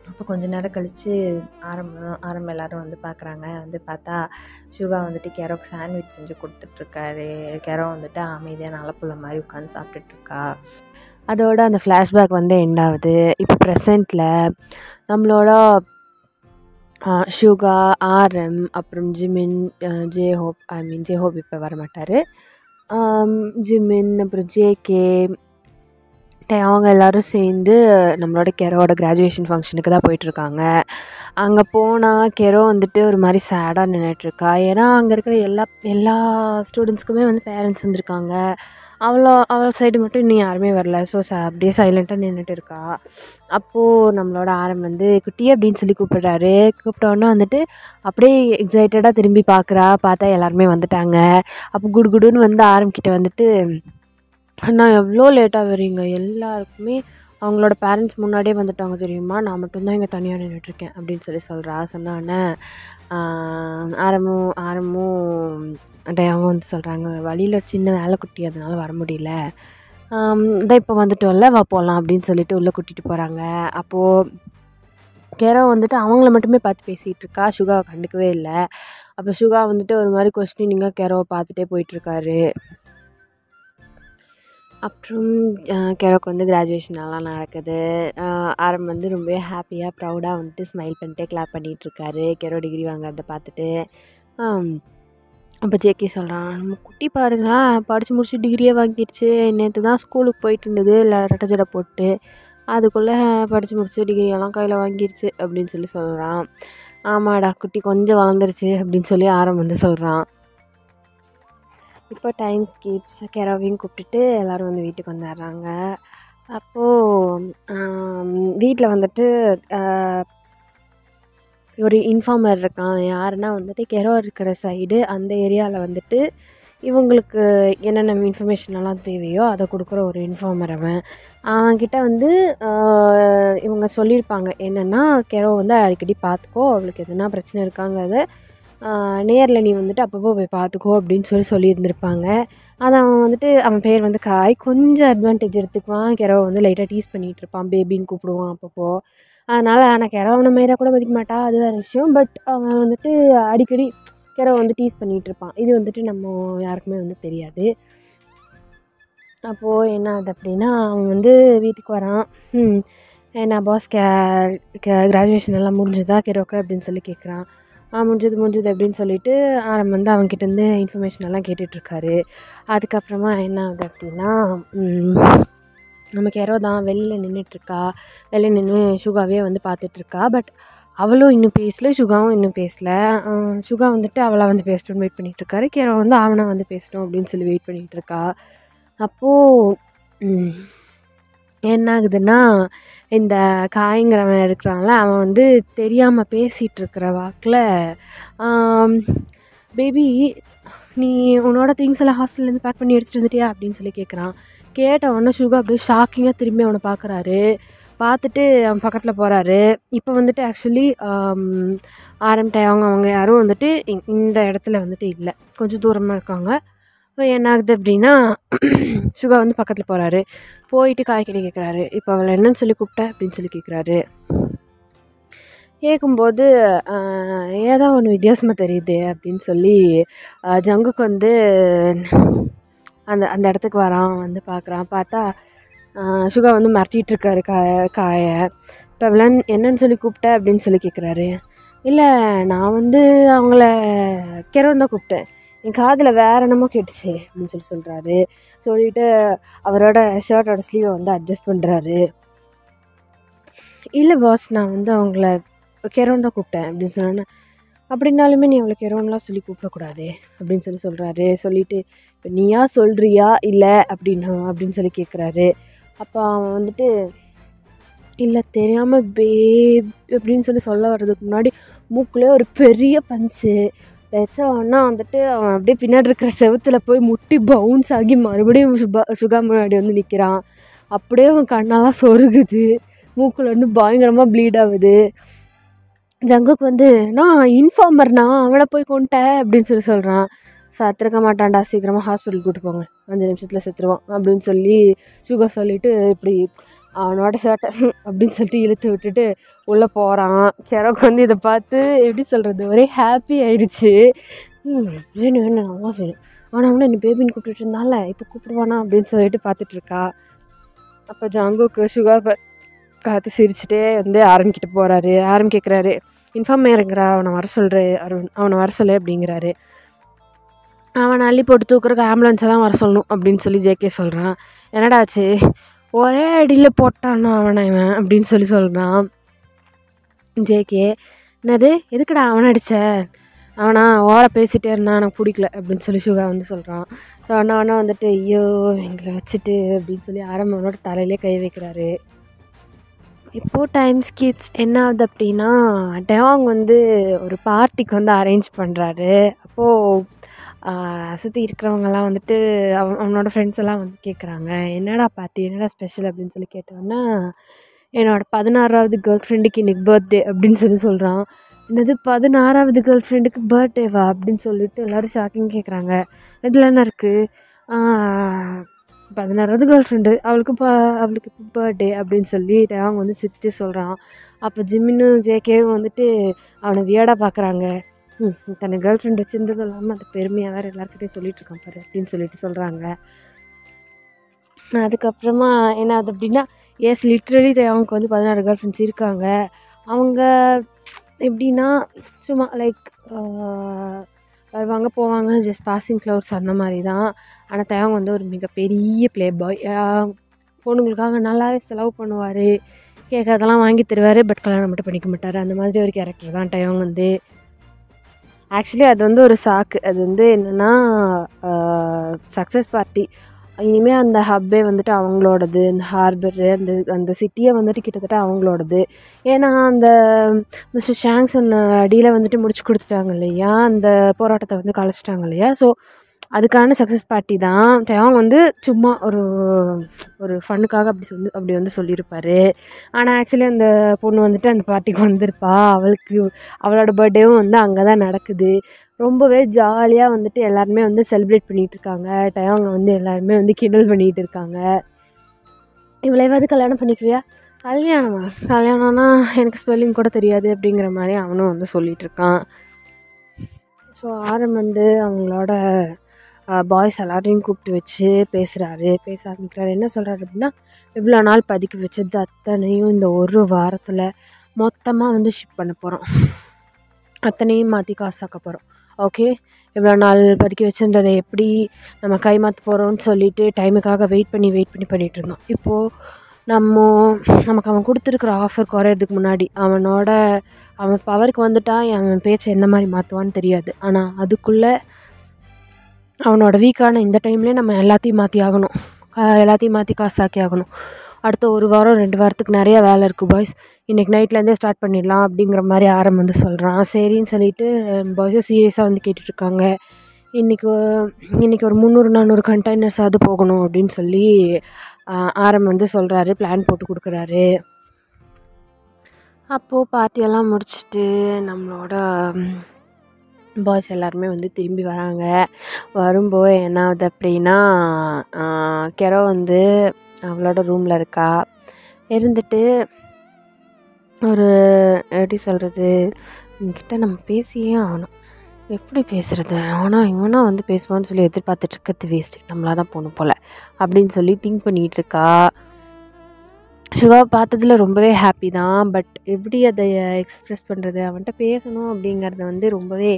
Speaker 1: அப்போ கொஞ்ச நேரம் கழித்து ஆரம்பம் எல்லோரும் வந்து பார்க்குறாங்க. வந்து பார்த்தா சுகா வந்துட்டு கெரோக்கு சாண்ட்விச் செஞ்சு கொடுத்துட்ருக்காரு. கெரோ வந்துட்டு அமைதியாக நல்ல புள்ள மாதிரி உட்காந்து சாப்பிட்டுட்ருக்கா. அதோட அந்த ஃப்ளாஷ்பேக் வந்து எண்ட் ஆகுது. இப்போ ப்ரெசண்ட்டில் நம்மளோட சுகா, ஆரம், அப்புறம் ஜிமின், ஜேஹோப் இப்போ வரமாட்டார். ஜிமின், அப்புறம் ஜேகே அவங்க எல்லோரும் சேர்ந்து நம்மளோட கெரோட கிராஜுவேஷன் ஃபங்க்ஷனுக்கு தான் போயிட்டுருக்காங்க. அங்கே போனால் கெரோ வந்துட்டு ஒரு மாதிரி சேடாக நின்றுட்டுருக்கா. ஏன்னா அங்கே இருக்கிற எல்லா ஸ்டூடெண்ட்ஸ்க்குமே வந்து பேரண்ட்ஸ் வந்திருக்காங்க. அவள் சைடு மட்டும் இன்னும் யாருமே வரல. ஸோ அப்படியே சைலண்ட்டாக நின்றுட்டு இருக்கா. அப்போது நம்மளோட ஆரம் வந்து குட்டி அப்படின்னு சொல்லி கூப்பிட்றாரு. கூப்பிட்டோன்னே வந்துட்டு அப்படியே எக்ஸைட்டடாக திரும்பி பார்த்தா எல்லாருமே வந்துட்டாங்க. அப்போ குடுகுடுன்னு வந்து ஆரம்பிக்கிட்ட வந்துட்டு அண்ணா எவ்வளோ லேட்டாக வரீங்க, எல்லாருக்குமே அவங்களோட பேரண்ட்ஸ் முன்னாடியே வந்துட்டாங்க தெரியுமா, நான் மட்டும்தான் இங்கே தனியாக நின்றுட்டுருக்கேன் அப்படின்னு சொல்கிறா. சொன்னோடனே ஆரமும் அவங்க வந்து சொல்கிறாங்க, வழியில் சின்ன வேலை குட்டி அதனால வர முடியல, இதான் இப்போ வந்துட்டோம்ல வா போகலாம் அப்படின்னு சொல்லிட்டு உள்ளே கூட்டிகிட்டு போகிறாங்க. அப்போது கெரோ வந்துட்டு அவங்கள மட்டுமே பார்த்து பேசிகிட்டு இருக்கா. சுகாவை கண்டுக்கவே இல்லை. அப்போ சுகா வந்துட்டு ஒரு மாதிரி கொஸ்டினிங்காக கெரோவை பார்த்துட்டே போயிட்டுருக்காரு. அப்புறம் கெரோக்கு வந்து கிராஜுவேஷன் நல்லா நடக்குது. ஆரம் வந்து ரொம்பவே ஹாப்பியாக ப்ரௌடாக வந்துட்டு ஸ்மைல் பண்ணிட்டே கிளாப் பண்ணிகிட்ருக்காரு கெரோ டிகிரி வாங்குறத பார்த்துட்டு. அப்போ ஜேகே சொல்கிறான், நம்ம குட்டி பாருங்களா படித்து முடிச்சு டிகிரியே வாங்கிடுச்சு, நேற்று தான் ஸ்கூலுக்கு போயிட்டு இருந்தது ரெட்டை ஜடை போட்டு, அதுக்குள்ளே படித்து முடிச்சு டிகிரியெல்லாம் கையில் வாங்கிடுச்சு அப்படின்னு சொல்லி சொல்கிறான். ஆமாடா குட்டி கொஞ்சம் வளர்ந்துருச்சு அப்படின்னு சொல்லி ஆரம் வந்து சொல்கிறான். இப்போ டைம் ஸ்கிப்ஸ் கெரோவையும் கூப்பிட்டுட்டு எல்லோரும் வந்து வீட்டுக்கு வந்துடுறாங்க. அப்போது வீட்டில் வந்துட்டு ஒரு இன்ஃபார்மர் இருக்கான். யாருன்னா வந்துட்டு கெரோ இருக்கிற சைடு அந்த ஏரியாவில் வந்துட்டு இவங்களுக்கு என்னென்ன இன்ஃபர்மேஷனெல்லாம் தேவையோ அதை கொடுக்குற ஒரு இன்ஃபார்மர். அவன்கிட்ட வந்து இவங்க சொல்லியிருப்பாங்க என்னென்னா, கெரோ வந்து அடிக்கடி பார்த்துக்கோ, அவளுக்கு எதுனா பிரச்சனை இருக்காங்கிறத நேரில் நீ வந்துட்டு அப்பப்போ போய் பார்த்துக்கோ அப்படின்னு சொல்லியிருந்திருப்பாங்க. அதை அவன் வந்துட்டு அவன் பேர் வந்து காய் கொஞ்சம் அட்வான்டேஜ் எடுத்துக்குவான். கெரோவை வந்து லைட்டாக டீஸ் பண்ணிகிட்டு இருப்பான், பேபின்னு கூப்பிடுவான் அப்பப்போ. அதனால் ஆனால் கெரோ அவனை மாரியாக கூட மதிக்க மாட்டான், அது வேறு விஷயம். பட் அவன் வந்துட்டு அடிக்கடி கெரோ வந்து டீஸ் பண்ணிகிட்டு இருப்பான். இது வந்துட்டு நம்ம யாருக்குமே வந்து தெரியாது. அப்போது என்ன ஆகுது அப்படின்னா, அவன் வந்து வீட்டுக்கு வரான். என்ன பாஸ் கிராஜுவேஷன் எல்லாம் முடிஞ்சுதா கெரோக்கு அப்படின்னு சொல்லி கேட்குறான். முடிஞ்சது அப்படின்னு சொல்லிட்டு ஆரம் வந்து அவன்கிட்டேருந்து இன்ஃபர்மேஷன் எல்லாம் கேட்டுட்ருக்காரு. அதுக்கப்புறமா என்ன ஆகுது அப்படின்னா, நம்ம கெரோ தான் வெளியில் நின்றுட்டுருக்கா. வெளியில் நின்று சுகாவே வந்து பார்த்துட்ருக்கா. பட் அவளும் இன்னும் பேசலை, சுகாவும் இன்னும் பேசலை. சுகா வந்துட்டு அவளை வந்து பேசணும்னு வெயிட் பண்ணிகிட்ருக்காரு. கெரோ வந்து அவனை வந்து பேசணும் அப்படின்னு சொல்லி வெயிட் பண்ணிகிட்ருக்கா. அப்போது என்ன ஆகுதுன்னா, இந்த காய்ங்கிறவன் இருக்கிறான்ல, அவன் வந்து தெரியாமல் பேசிகிட்டு இருக்கிற வாக்கில் பேபி நீ உன்னோட திங்ஸ் எல்லாம் ஹாஸ்டல்லேருந்து பேக் பண்ணி எடுத்துகிட்டு வந்துட்டியா அப்படின்னு சொல்லி கேட்குறான். கேட்ட உடனே சுகா அப்படியே ஷாக்கிங்காக திரும்பி அவனை பார்க்குறாரு.
Speaker 2: பார்த்துட்டு அவன் பக்கத்தில் போகிறாரு. இப்போ வந்துட்டு ஆக்சுவலி அவங்க யாரும் வந்துட்டு இந்த இடத்துல வந்துட்டு இல்லை, கொஞ்சம் தூரமாக இருக்காங்க. இப்போ என்ன ஆகுது அப்படின்னா சுகா வந்து பக்கத்தில் போகிறாரு. போயிட்டு காய்கறி கேட்குறாரு. இப்போ அவளை என்னன்னு சொல்லி கூப்பிட்டேன் அப்படின்னு சொல்லி கேட்குறாரு. கேட்கும்போது ஏதோ ஒன்று வித்தியாசமாக தெரியுது அப்படின்னு சொல்லி ஜங்குக்கு வந்து அந்த அந்த இடத்துக்கு வரான். வந்து பார்க்குறான். பார்த்தா சுகா வந்து மிரட்டிகிட்ருக்காரு காயை. இப்போ அவளை என்னன்னு சொல்லி கூப்பிட்டேன் அப்படின்னு சொல்லி கேட்குறாரு. இல்லை, நான் வந்து அவங்கள கிரவன் தான் கூப்பிட்டேன், என் காதில் வேறு என்னமோ கேட்டுச்சு அப்படின்னு சொல்கிறாரு. சொல்லிவிட்டு அவரோட ஷர்ட்டோட ஸ்லீவை வந்து அட்ஜஸ்ட் பண்ணுறாரு. இல்லை பாஸ், நான் வந்து அவங்கள கிரவன் தான் கூப்பிட்டேன் அப்படின்னு சொன்னேன். அப்படின்னாலுமே நீ அவளை கிரவன்லாம் சொல்லி கூப்பிடக்கூடாது அப்படின்னு சொல்கிறாரு. சொல்லிவிட்டு இப்போ நீயா சொல்கிறியா இல்லை அப்படின்னு சொல்லி கேட்குறாரு. அப்போ அவன் வந்துட்டு இல்லை தெரியாமல் பேப் அப்படின்னு சொல்ல வர்றதுக்கு முன்னாடி மூக்குலேயே ஒரு பெரிய பஞ்சு வச்சவன்னா வந்துட்டு அவன் அப்படியே பின்னாடி இருக்கிற செவத்தில் போய் முட்டி பவுன்ஸ் ஆகி மறுபடியும் சுகா முன்னாடி வந்து நிற்கிறான். அப்படியே அவன் கண்ணெல்லாம் சொருகுது, மூக்கில் வந்து பயங்கரமாக ப்ளீட் ஆகுது. ஜங்குக்கு வந்து நான் இன்ஃபார்மர்னா அவனை போய் கொண்டேன் அப்படின்னு சொல்கிறான். சத்துருக்க மாட்டான்டா, சீக்கிரமாக ஹாஸ்பிட்டல் கூப்பிட்டு போங்க, 5 நிமிஷத்தில் செத்துருவான் அப்படின்னு சொல்லி சுகா சொல்லிவிட்டு இப்படி அவனோட ஷர்ட்டை அப்படின்னு சொல்லிட்டு இழுத்து விட்டுட்டு உள்ளே போகிறான். கிரவுக்கு வந்து இதை பார்த்து எப்படி சொல்கிறது, ஒரே ஹாப்பி ஆகிடுச்சு. வேணும் நல்லா வேணும், ஆனால் அவனை என்ன பேபின்னு கூப்பிட்டுட்டு இருந்தால இப்போ கூப்பிடுவானா அப்படின்னு சொல்லிட்டு பார்த்துட்ருக்கா. அப்போ ஜங்குக்கு சுகா பார்த்து சிரிச்சுட்டே வந்து ஆரம்பிக்கிட்டு போகிறாரு. கேட்குறாரு, இன்ஃபார்மேருங்கிறா, அவனை வர சொல்லு அப்படிங்கிறாரு. அவனை அள்ளி போட்டு தூக்குறக்கு ஆம்புலன்ஸை தான் வர சொல்லணும் அப்படின்னு சொல்லி ஜேகே சொல்கிறான். என்னடாச்சு, ஒரே அடியில் போட்டான்னா அவனை இவன் அப்படின்னு சொல்கிறான் ஜேகே. என்னது, எதுக்குடா அவனை அடித்த, அவனா ஓர பேசிகிட்டே இருந்தான், எனக்கு பிடிக்கல அப்படின்னு சொல்லி சுகா வந்து சொல்கிறான். ஸோ அவனை வந்துட்டு ஐயோ எங்களை வச்சுட்டு அப்படின்னு சொல்லி அவனோட தலையிலே கை வைக்கிறாரு. இப்போது டைம் ஸ்கிப்ஸ் என்ன ஆகுது அப்படின்னா, டெவாங் வந்து ஒரு பார்ட்டிக்கு வந்து அரேஞ்ச் பண்ணுறாரு. அப்போது சுற்றி இருக்கிறவங்கெல்லாம் வந்துட்டு அவனோட ஃப்ரெண்ட்ஸ் எல்லாம் வந்து கேட்குறாங்க, என்னடா பார்ட்டி, என்னடா ஸ்பெஷல் அப்படின்னு சொல்லி கேட்டோன்னா, என்னோடய 16வது கேர்ள் ஃப்ரெண்டுக்கு இன்றைக்கி பர்த்டே அப்படின்னு சொல்கிறான். என்னது 16வது கேர்ள் ஃப்ரெண்டுக்கு பர்த்டேவா அப்படின்னு சொல்லிட்டு எல்லோரும் ஷாக்கிங் கேட்குறாங்க. இதில் என்ன இருக்குது, 16வது கேர்ள் ஃப்ரெண்டு, அவளுக்கு இப்போ பர்த்டே அப்படின்னு சொல்லி அவங்க வந்து சிரிச்சுட்டே சொல்கிறான். அப்போ ஜிம்மினும் ஜேகேவும் வந்துட்டு அவனை வியடாக பார்க்குறாங்க. தன்னை கேர்ள் ஃப்ரெண்ட் வச்சுருந்ததும் இல்லாமல் அது பெருமையாக வேறு எல்லாருக்கிட்டையும் சொல்லிட்டு இருக்கான் பாரு அப்படின்னு சொல்லிட்டு சொல்கிறாங்க. அதுக்கப்புறமா என்ன ஆகுது அப்படின்னா, லிட்ரலி அவங்களுக்கு வந்து 16 கேர்ள் ஃப்ரெண்ட்ஸ் இருக்காங்க. அவங்க எப்படின்னா சும்மா லைக் வருவாங்க போவாங்க, ஜஸ்ட் பாசிங் க்ளவுட்ஸ் அந்த மாதிரி தான். ஆனால் தேவங்க வந்து ஒரு மிகப்பெரிய ப்ளே பாய், பொண்ணுங்களுக்காக நல்லாவே செலவு பண்ணுவார், கேட்கறதெல்லாம் வாங்கி தருவார், பட் கல்யாணம் மட்டும் பண்ணிக்க மாட்டார். அந்த மாதிரி ஒரு கேரக்டர் தான் டயவங்க வந்து. ஆக்சுவலி அது வந்து ஒரு சாக்கு. அது வந்து என்னென்னா சக்ஸஸ் பார்ட்டி, இனிமேல் அந்த ஹப்பே வந்துட்டு அவங்களோடது, இந்த ஹார்பரு அந்த சிட்டியை வந்துட்டு கிட்டத்தட்ட அவங்களோடது. ஏன்னா அந்த மிஸ்டர் ஷாங்ஸன் அடியில் வந்துட்டு முடிச்சு கொடுத்துட்டாங்க இல்லையா, அந்த போராட்டத்தை வந்து கலைச்சிட்டாங்க இல்லையா. ஸோ அதுக்கான சக்ஸஸ் பார்ட்டி தான். அவங்க வந்து சும்மா ஒரு ஃபன்னுக்காக அப்படி வந்து சொல்லியிருப்பார். ஆனால் ஆக்சுவலி அந்த பொண்ணு வந்துட்டு அந்த பார்ட்டிக்கு வந்திருப்பா. அவளோட பர்த்டேவும் வந்து அங்கே தான் நடக்குது. ரொம்பவே ஜாலியாக வந்துட்டு எல்லாருமே வந்து செலிப்ரேட் பண்ணிகிட்ருக்காங்க. அவங்க வந்து எல்லாருமே வந்து கிண்டல் பண்ணிகிட்டு இருக்காங்க. இவ்வளவாவது கல்யாணம் பண்ணிக்குவியா, கல்யாணம்னா எனக்கு ஸ்பெல்லிங் கூட தெரியாது அப்படிங்கிற மாதிரி அவனும் வந்து சொல்லிகிட்ருக்கான். ஸோ வந்து அவங்களோட பாய்ஸ் எல்லாரையும் கூப்பிட்டு வச்சு பேச ஆரம்பிக்கிறாரு. என்ன சொல்கிறாரு அப்படின்னா, இவ்வளோ நாள் பதுக்கி வச்சது அத்தனையும் இந்த ஒரு வாரத்தில் மொத்தமாக வந்து ஷிப் பண்ண போகிறோம், அத்தனையும் மாற்றி காசாக்க போகிறோம். ஓகே, இவ்வளோ நாள் பதுக்கி வச்சுன்றதை எப்படி நம்ம கை மாற்ற போகிறோம்னு சொல்லிட்டு டைமுக்காக வெயிட் பண்ணி பண்ணிகிட்டு இருந்தோம். இப்போது நமக்கு அவன் கொடுத்துருக்குற ஆஃபர் குறையிறதுக்கு முன்னாடி அவன் பவருக்கு வந்துட்டா அவன் பேச்சை எந்த மாதிரி மாற்றுவான்னு தெரியாது. ஆனால் அதுக்குள்ளே அவனோட வீக்கான இந்த டைம்லேயே நம்ம எல்லாத்தையும் மாற்றி ஆகணும், எல்லாத்தையும் மாற்றி காசாக்கி ஆகணும். அடுத்த 1 வாரம் 2 வாரத்துக்கு நிறைய வேலை இருக்குது பாய்ஸ், இன்றைக்கி நைட்லேருந்தே ஸ்டார்ட் பண்ணிடலாம் அப்படிங்கிற மாதிரி வந்து சொல்கிறான். சரின்னு சொல்லிவிட்டு பாய்ஸும் சீரியஸாக வந்து கேட்டுட்ருக்காங்க. இன்றைக்கி ஒரு 300-400 கண்டெய்னர்ஸாவது போகணும் அப்படின்னு சொல்லி வந்து சொல்கிறாரு, பிளான் போட்டு கொடுக்குறாரு. அப்போது பார்ட்டியெல்லாம் முடிச்சுட்டு நம்மளோட பாய்ஸ் எல்லாருமே வந்து திரும்பி வராங்க. வரும்போது என்ன ஆகுது அப்படின்னா, கெரோ வந்து அவளோட ரூமில் இருக்கா. இருந்துட்டு ஒரு எப்படி சொல்கிறது, இவன்கிட்ட நம்ம பேசியே ஆகணும், எப்படி பேசுகிறது, ஆனால் இவனா வந்து பேசுவான்னு சொல்லி எதிர்பார்த்துட்ருக்கிறது வேஸ்ட்டு, நம்மளாக தான் போகணும் போல் அப்படின்னு சொல்லி திங்க் பண்ணிகிட்ருக்கா. சுகாவை பார்த்ததுல ரொம்பவே ஹாப்பி தான். பட் எப்படி அதை எக்ஸ்ப்ரெஸ் பண்ணுறது, அவன்கிட்ட பேசணும் அப்படிங்கிறத வந்து ரொம்பவே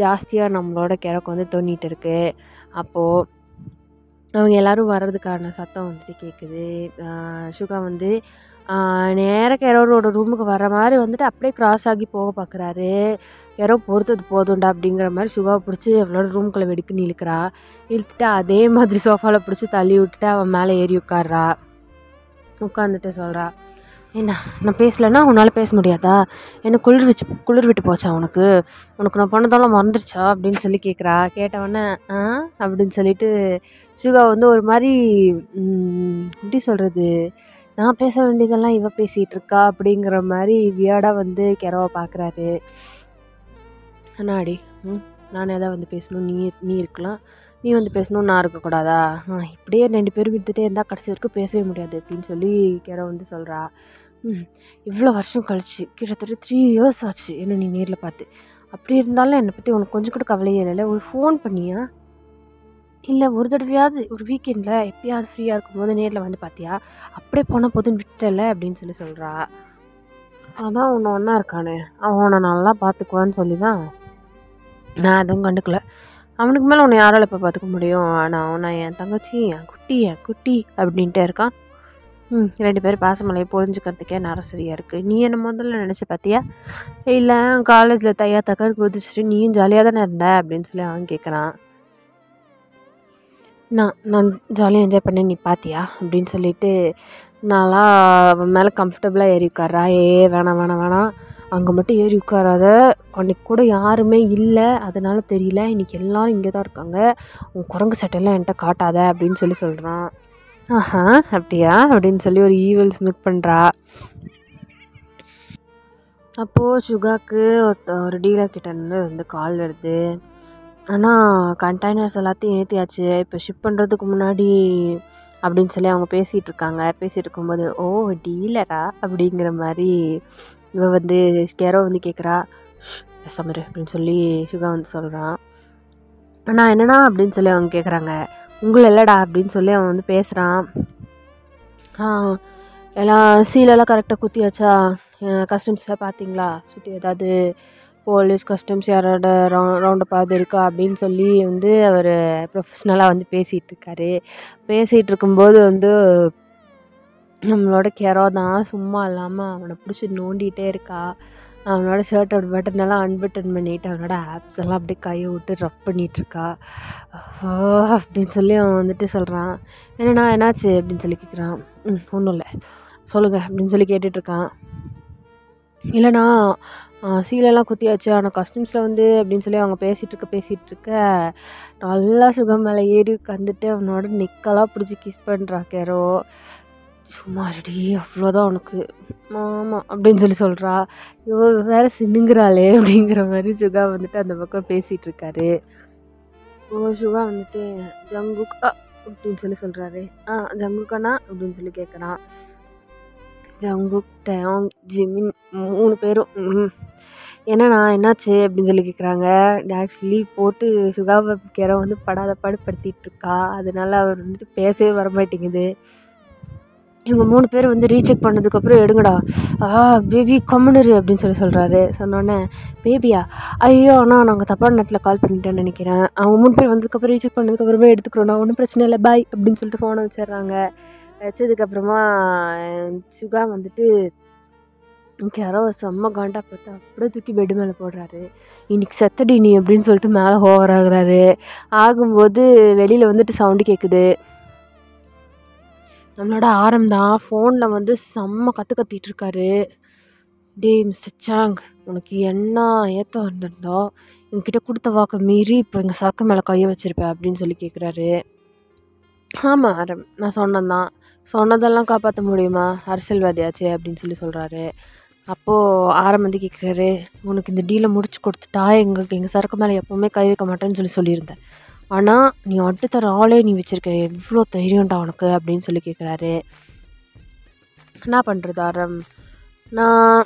Speaker 2: ஜாஸ்தியாக நம்மளோட கெரோக்கு வந்து தோண்டிகிட்டு இருக்குது. அப்போது அவங்க எல்லோரும் வர்றதுக்கான சத்தம் வந்துட்டு கேட்குது. சுகா வந்து நேராக கெரோரோட ரூமுக்கு வர மாதிரி வந்துட்டு அப்படியே க்ராஸ் ஆகி போக பார்க்குறாரு. கெரோ பொறுத்தது போதும்டா அப்படிங்கிற மாதிரி சுகாவை பிடிச்சி அவளோட ரூம்குள்ளே வெடிக்குன்னு இழுக்கிறா. இழுத்துட்டு அதே மாதிரி சோஃபாவில் பிடிச்சி தள்ளி விட்டுட்டு அவன் மேலே ஏறி உட்கார்றா. உட்காந்துட்டு சொல்கிறா, என்ன நான் பேசலைன்னா உன்னால் பேச முடியாதா, என்ன குளிர் விட்டு போச்சா உனக்கு நான் பண்ணதெல்லாம் மறந்துடுச்சா அப்படின்னு சொல்லி கேட்குறா. கேட்டவொடனே அப்படின்னு சொல்லிட்டு சுகா வந்து ஒரு மாதிரி எப்படி சொல்கிறது, நான் பேச வேண்டியதெல்லாம் இவ பேசிகிட்டு இருக்கா அப்படிங்கிற மாதிரி வியர்டாக வந்து கெரோவை பார்க்குறாரு. அண்ணாடி நான் எதாவது வந்து பேசணும், நீ இருக்கலாம், நீ வந்து பேசணும், நான் இருக்கக்கூடாதா, இப்படியே 2 பேரும் விட்டுட்டே இருந்தால் கடைசி வரைக்கும் பேசவே முடியாது அப்படின்னு சொல்லி கெரோ வந்து சொல்கிறா. இவ்வளோ வருஷம் கழிச்சு கிட்டத்தட்ட 3 years ஆச்சு என்ன நீ நேரில் பார்த்து, அப்படி இருந்தாலும் என்னை பற்றி உனக்கு கொஞ்சம் கூட கவலையே இல்லை, ஒரு ஃபோன் பண்ணியா, இல்லை ஒரு தடவையாவது ஒரு வீக்கெண்டில் எப்பயாவது ஃப்ரீயாக இருக்கும்போது நேரில் வந்து பார்த்தியா, அப்படியே போனால் போதுன்னு விட்டுட்டல அப்படின்னு சொல்லி சொல்கிறா. அதான் உன்னை ஒன்றா இருக்கானே, அவன் உன்னை நல்லா பார்த்துக்குவான்னு சொல்லி தான் நான் எதுவும் கண்டுக்கல, அவனுக்கு மேலே உன்னை யாரால் இப்போ பார்த்துக்க முடியும், ஆனால் அவனை என் தங்கச்சி என் குட்டி அப்படின்ட்டே இருக்கான். 2 பேரும் பாசமலையை புரிஞ்சுக்கிறதுக்கே நேரம் சரியாக இருக்குது. நீ என்ன முதல்ல நினச்சி பார்த்தியா, இல்லை காலேஜில் தையா தக்கான்னு குதிச்சுட்டு நீயும் ஜாலியாக தானே இருந்த அப்படின்னு சொல்லி அவன் கேட்குறான். நான் ஜாலியாக என்ஜாய் பண்ணேன், நீ பார்த்தியா அப்படின்னு சொல்லிட்டு நான்லாம் அவன் மேலே கம்ஃபர்டபுளாக ஏறி உட்கார்றா. வேணாம் அங்கே மட்டும் ஏறி உட்காராத, அன்றைக்கி கூட யாருமே இல்லை அதனால தெரியல, இன்றைக்கி எல்லோரும் இங்கே தான் இருக்காங்க, உன் குரங்கு சட்டையெல்லாம் என்கிட்ட காட்டாத அப்படின்னு சொல்லி சொல்கிறான். அப்படியா அப்படின்னு சொல்லி ஒரு ஈவில் ஸ்மிக் பண்ணுறா. அப்போது சுகாக்கு ஒரு டீலர்கிட்ட இருந்து வந்து கால் வருது. ஆனால் கண்டெய்னர்ஸ் எல்லாத்தையும் ஏற்றியாச்சு, இப்போ ஷிப் பண்ணுறதுக்கு முன்னாடி அப்படின்னு சொல்லி அவங்க பேசிகிட்டு இருக்கும்போது, ஓ டீலரா அப்படிங்கிற மாதிரி இவ வந்து கெரோ வந்து கேட்குறா. பேசாமரு அப்படின்னு சொல்லி சுகா வந்து சொல்கிறான். ஆனால் என்னடா அப்படின்னு சொல்லி அவங்க கேட்குறாங்க. உங்களை இல்லைடா அப்படின்னு சொல்லி அவன் வந்து பேசுகிறான். எல்லாம் சீலெல்லாம் கரெக்டாக குத்தியாச்சா, கஸ்டம்ஸில் பார்த்தீங்களா, சுற்றி ஏதாவது போலீஸ் கஸ்டம்ஸ் யாரோட ரவுண்டப்பாவது இருக்கா அப்படின்னு சொல்லி வந்து அவர் ப்ரொஃபஷ்னலாக வந்து பேசிகிட்டு இருக்கும்போது வந்து நம்மளோட கெரோ தான் சும்மா இல்லாமல் அவனை பிடிச்சி நோண்டிகிட்டே இருக்கா. அவனோட ஷர்ட்டோட பட்டனெல்லாம் அன்பட்டன் பண்ணிவிட்டு அவனோட ஆப்ஸ் எல்லாம் அப்படியே கையை விட்டு ரப் பண்ணிகிட்ருக்கா. அப்படின்னு சொல்லி அவன் வந்துட்டு சொல்கிறான். என்னண்ணா என்னாச்சு அப்படின்னு சொல்லி கேட்குறான். ஒன்றும் இல்லை சொல்லுங்கள் அப்படின்னு சொல்லி கேட்டுட்ருக்கான். இல்லைண்ணா சீலெல்லாம் குத்தியாச்சு, ஆனால் கஸ்டம்ஸில் வந்து அப்படின்னு சொல்லி அவங்க பேசிகிட்டு இருக்க நல்லா சுகம் மேலே ஏறி உட்காந்துட்டு அவனோட நெக்கெல்லாம் பிடிச்சி கிஸ் பண்ணுறா கெரோ. சும்மா ரெடி அவ்வளோதான் உனக்கு, ஆமாம் அப்படின்னு சொல்லி சொல்கிறா. இவ வேறு சின்னுங்கிறாளே அப்படிங்கிற மாதிரி சுகா வந்துட்டு அந்த பக்கம் பேசிகிட்டு இருக்காரு. சுகா வந்துட்டு ஜங்குக் அப்படின்னு சொல்லி சொல்கிறாரு. ஜங்குக்கானா அப்படின்னு சொல்லி கேட்குறான். ஜங்குக், டயாங், ஜிமின் 3 பேரும் என்னண்ணா என்னாச்சு அப்படின்னு சொல்லி கேட்குறாங்க. ஆக்சுவலி போட்டு சுகாவை கெரோ வந்து படாத பாடுபடுத்திகிட்டு இருக்கா, அதனால அவர் வந்துட்டு பேசவே வரமாட்டேங்குது. இவங்க 3 பேர் வந்து ரீசெக் பண்ணதுக்கப்புறம் எடுங்கடா, பேபி கம்முனரு அப்படின்னு சொல்லி சொல்கிறாரு. சொன்னோடனே பேபியா, ஐயோ ஆனால் நாங்கள் தப்பான நேரத்தில் கால் பண்ணிட்டேன்னு நினைக்கிறேன், அவங்க 3 பேர் வந்ததுக்கப்புறம் ரீசெக் பண்ணதுக்கப்புறமே எடுத்துக்கிறோண்ணா, ஒன்றும் பிரச்சனை இல்லை பாய் அப்படின்னு சொல்லிட்டு ஃபோனை வச்சிடுறாங்க. வச்சதுக்கப்புறமா சுகா வந்துட்டு யாரோ செம்ம காண்டா பார்த்தா அப்படியே தூக்கி பெட்டு மேலே போடுறாரு. இன்னைக்கு செத்தடி நீ அப்படின்னு சொல்லிட்டு மேலே ஓவர் ஆகும்போது வெளியில் வந்துட்டு சவுண்டு கேட்குது. நம்மளோட ஆரம்தான் ஃபோனில் வந்து செம்ம கத்திட்டு இருக்காரு. டேய் மிஸ்டர் சாங், உனக்கு என்ன ஏற்றம் இருந்திருந்தோ என்கிட்ட கொடுத்த வாக்கு மீறி இப்போ எங்கள் சரக்கு மேலே கையை வச்சிருப்பேன் அப்படின்னு சொல்லி கேட்குறாரு. ஆமாம் ஆரம், நான் சொன்னதெல்லாம் காப்பாற்ற முடியுமா, அரசியல்வாதியாச்சு அப்படின்னு சொல்லி சொல்கிறாரு. அப்போது ஆரம் வந்து கேட்குறாரு, உனக்கு இந்த டீலை முடிச்சு கொடுத்துட்டா எங்கள் சரக்கு மேலே எப்போவுமே கை வைக்க மாட்டேன்னு சொல்லியிருந்தேன். ஆனால் நீ அட்டு தர ஆளே நீ வச்சுருக்க, எவ்வளோ தைரியம்டா உனக்கு அப்படின்னு சொல்லி கேட்குறாரு. என்ன பண்ணுறது ஆரம், நான்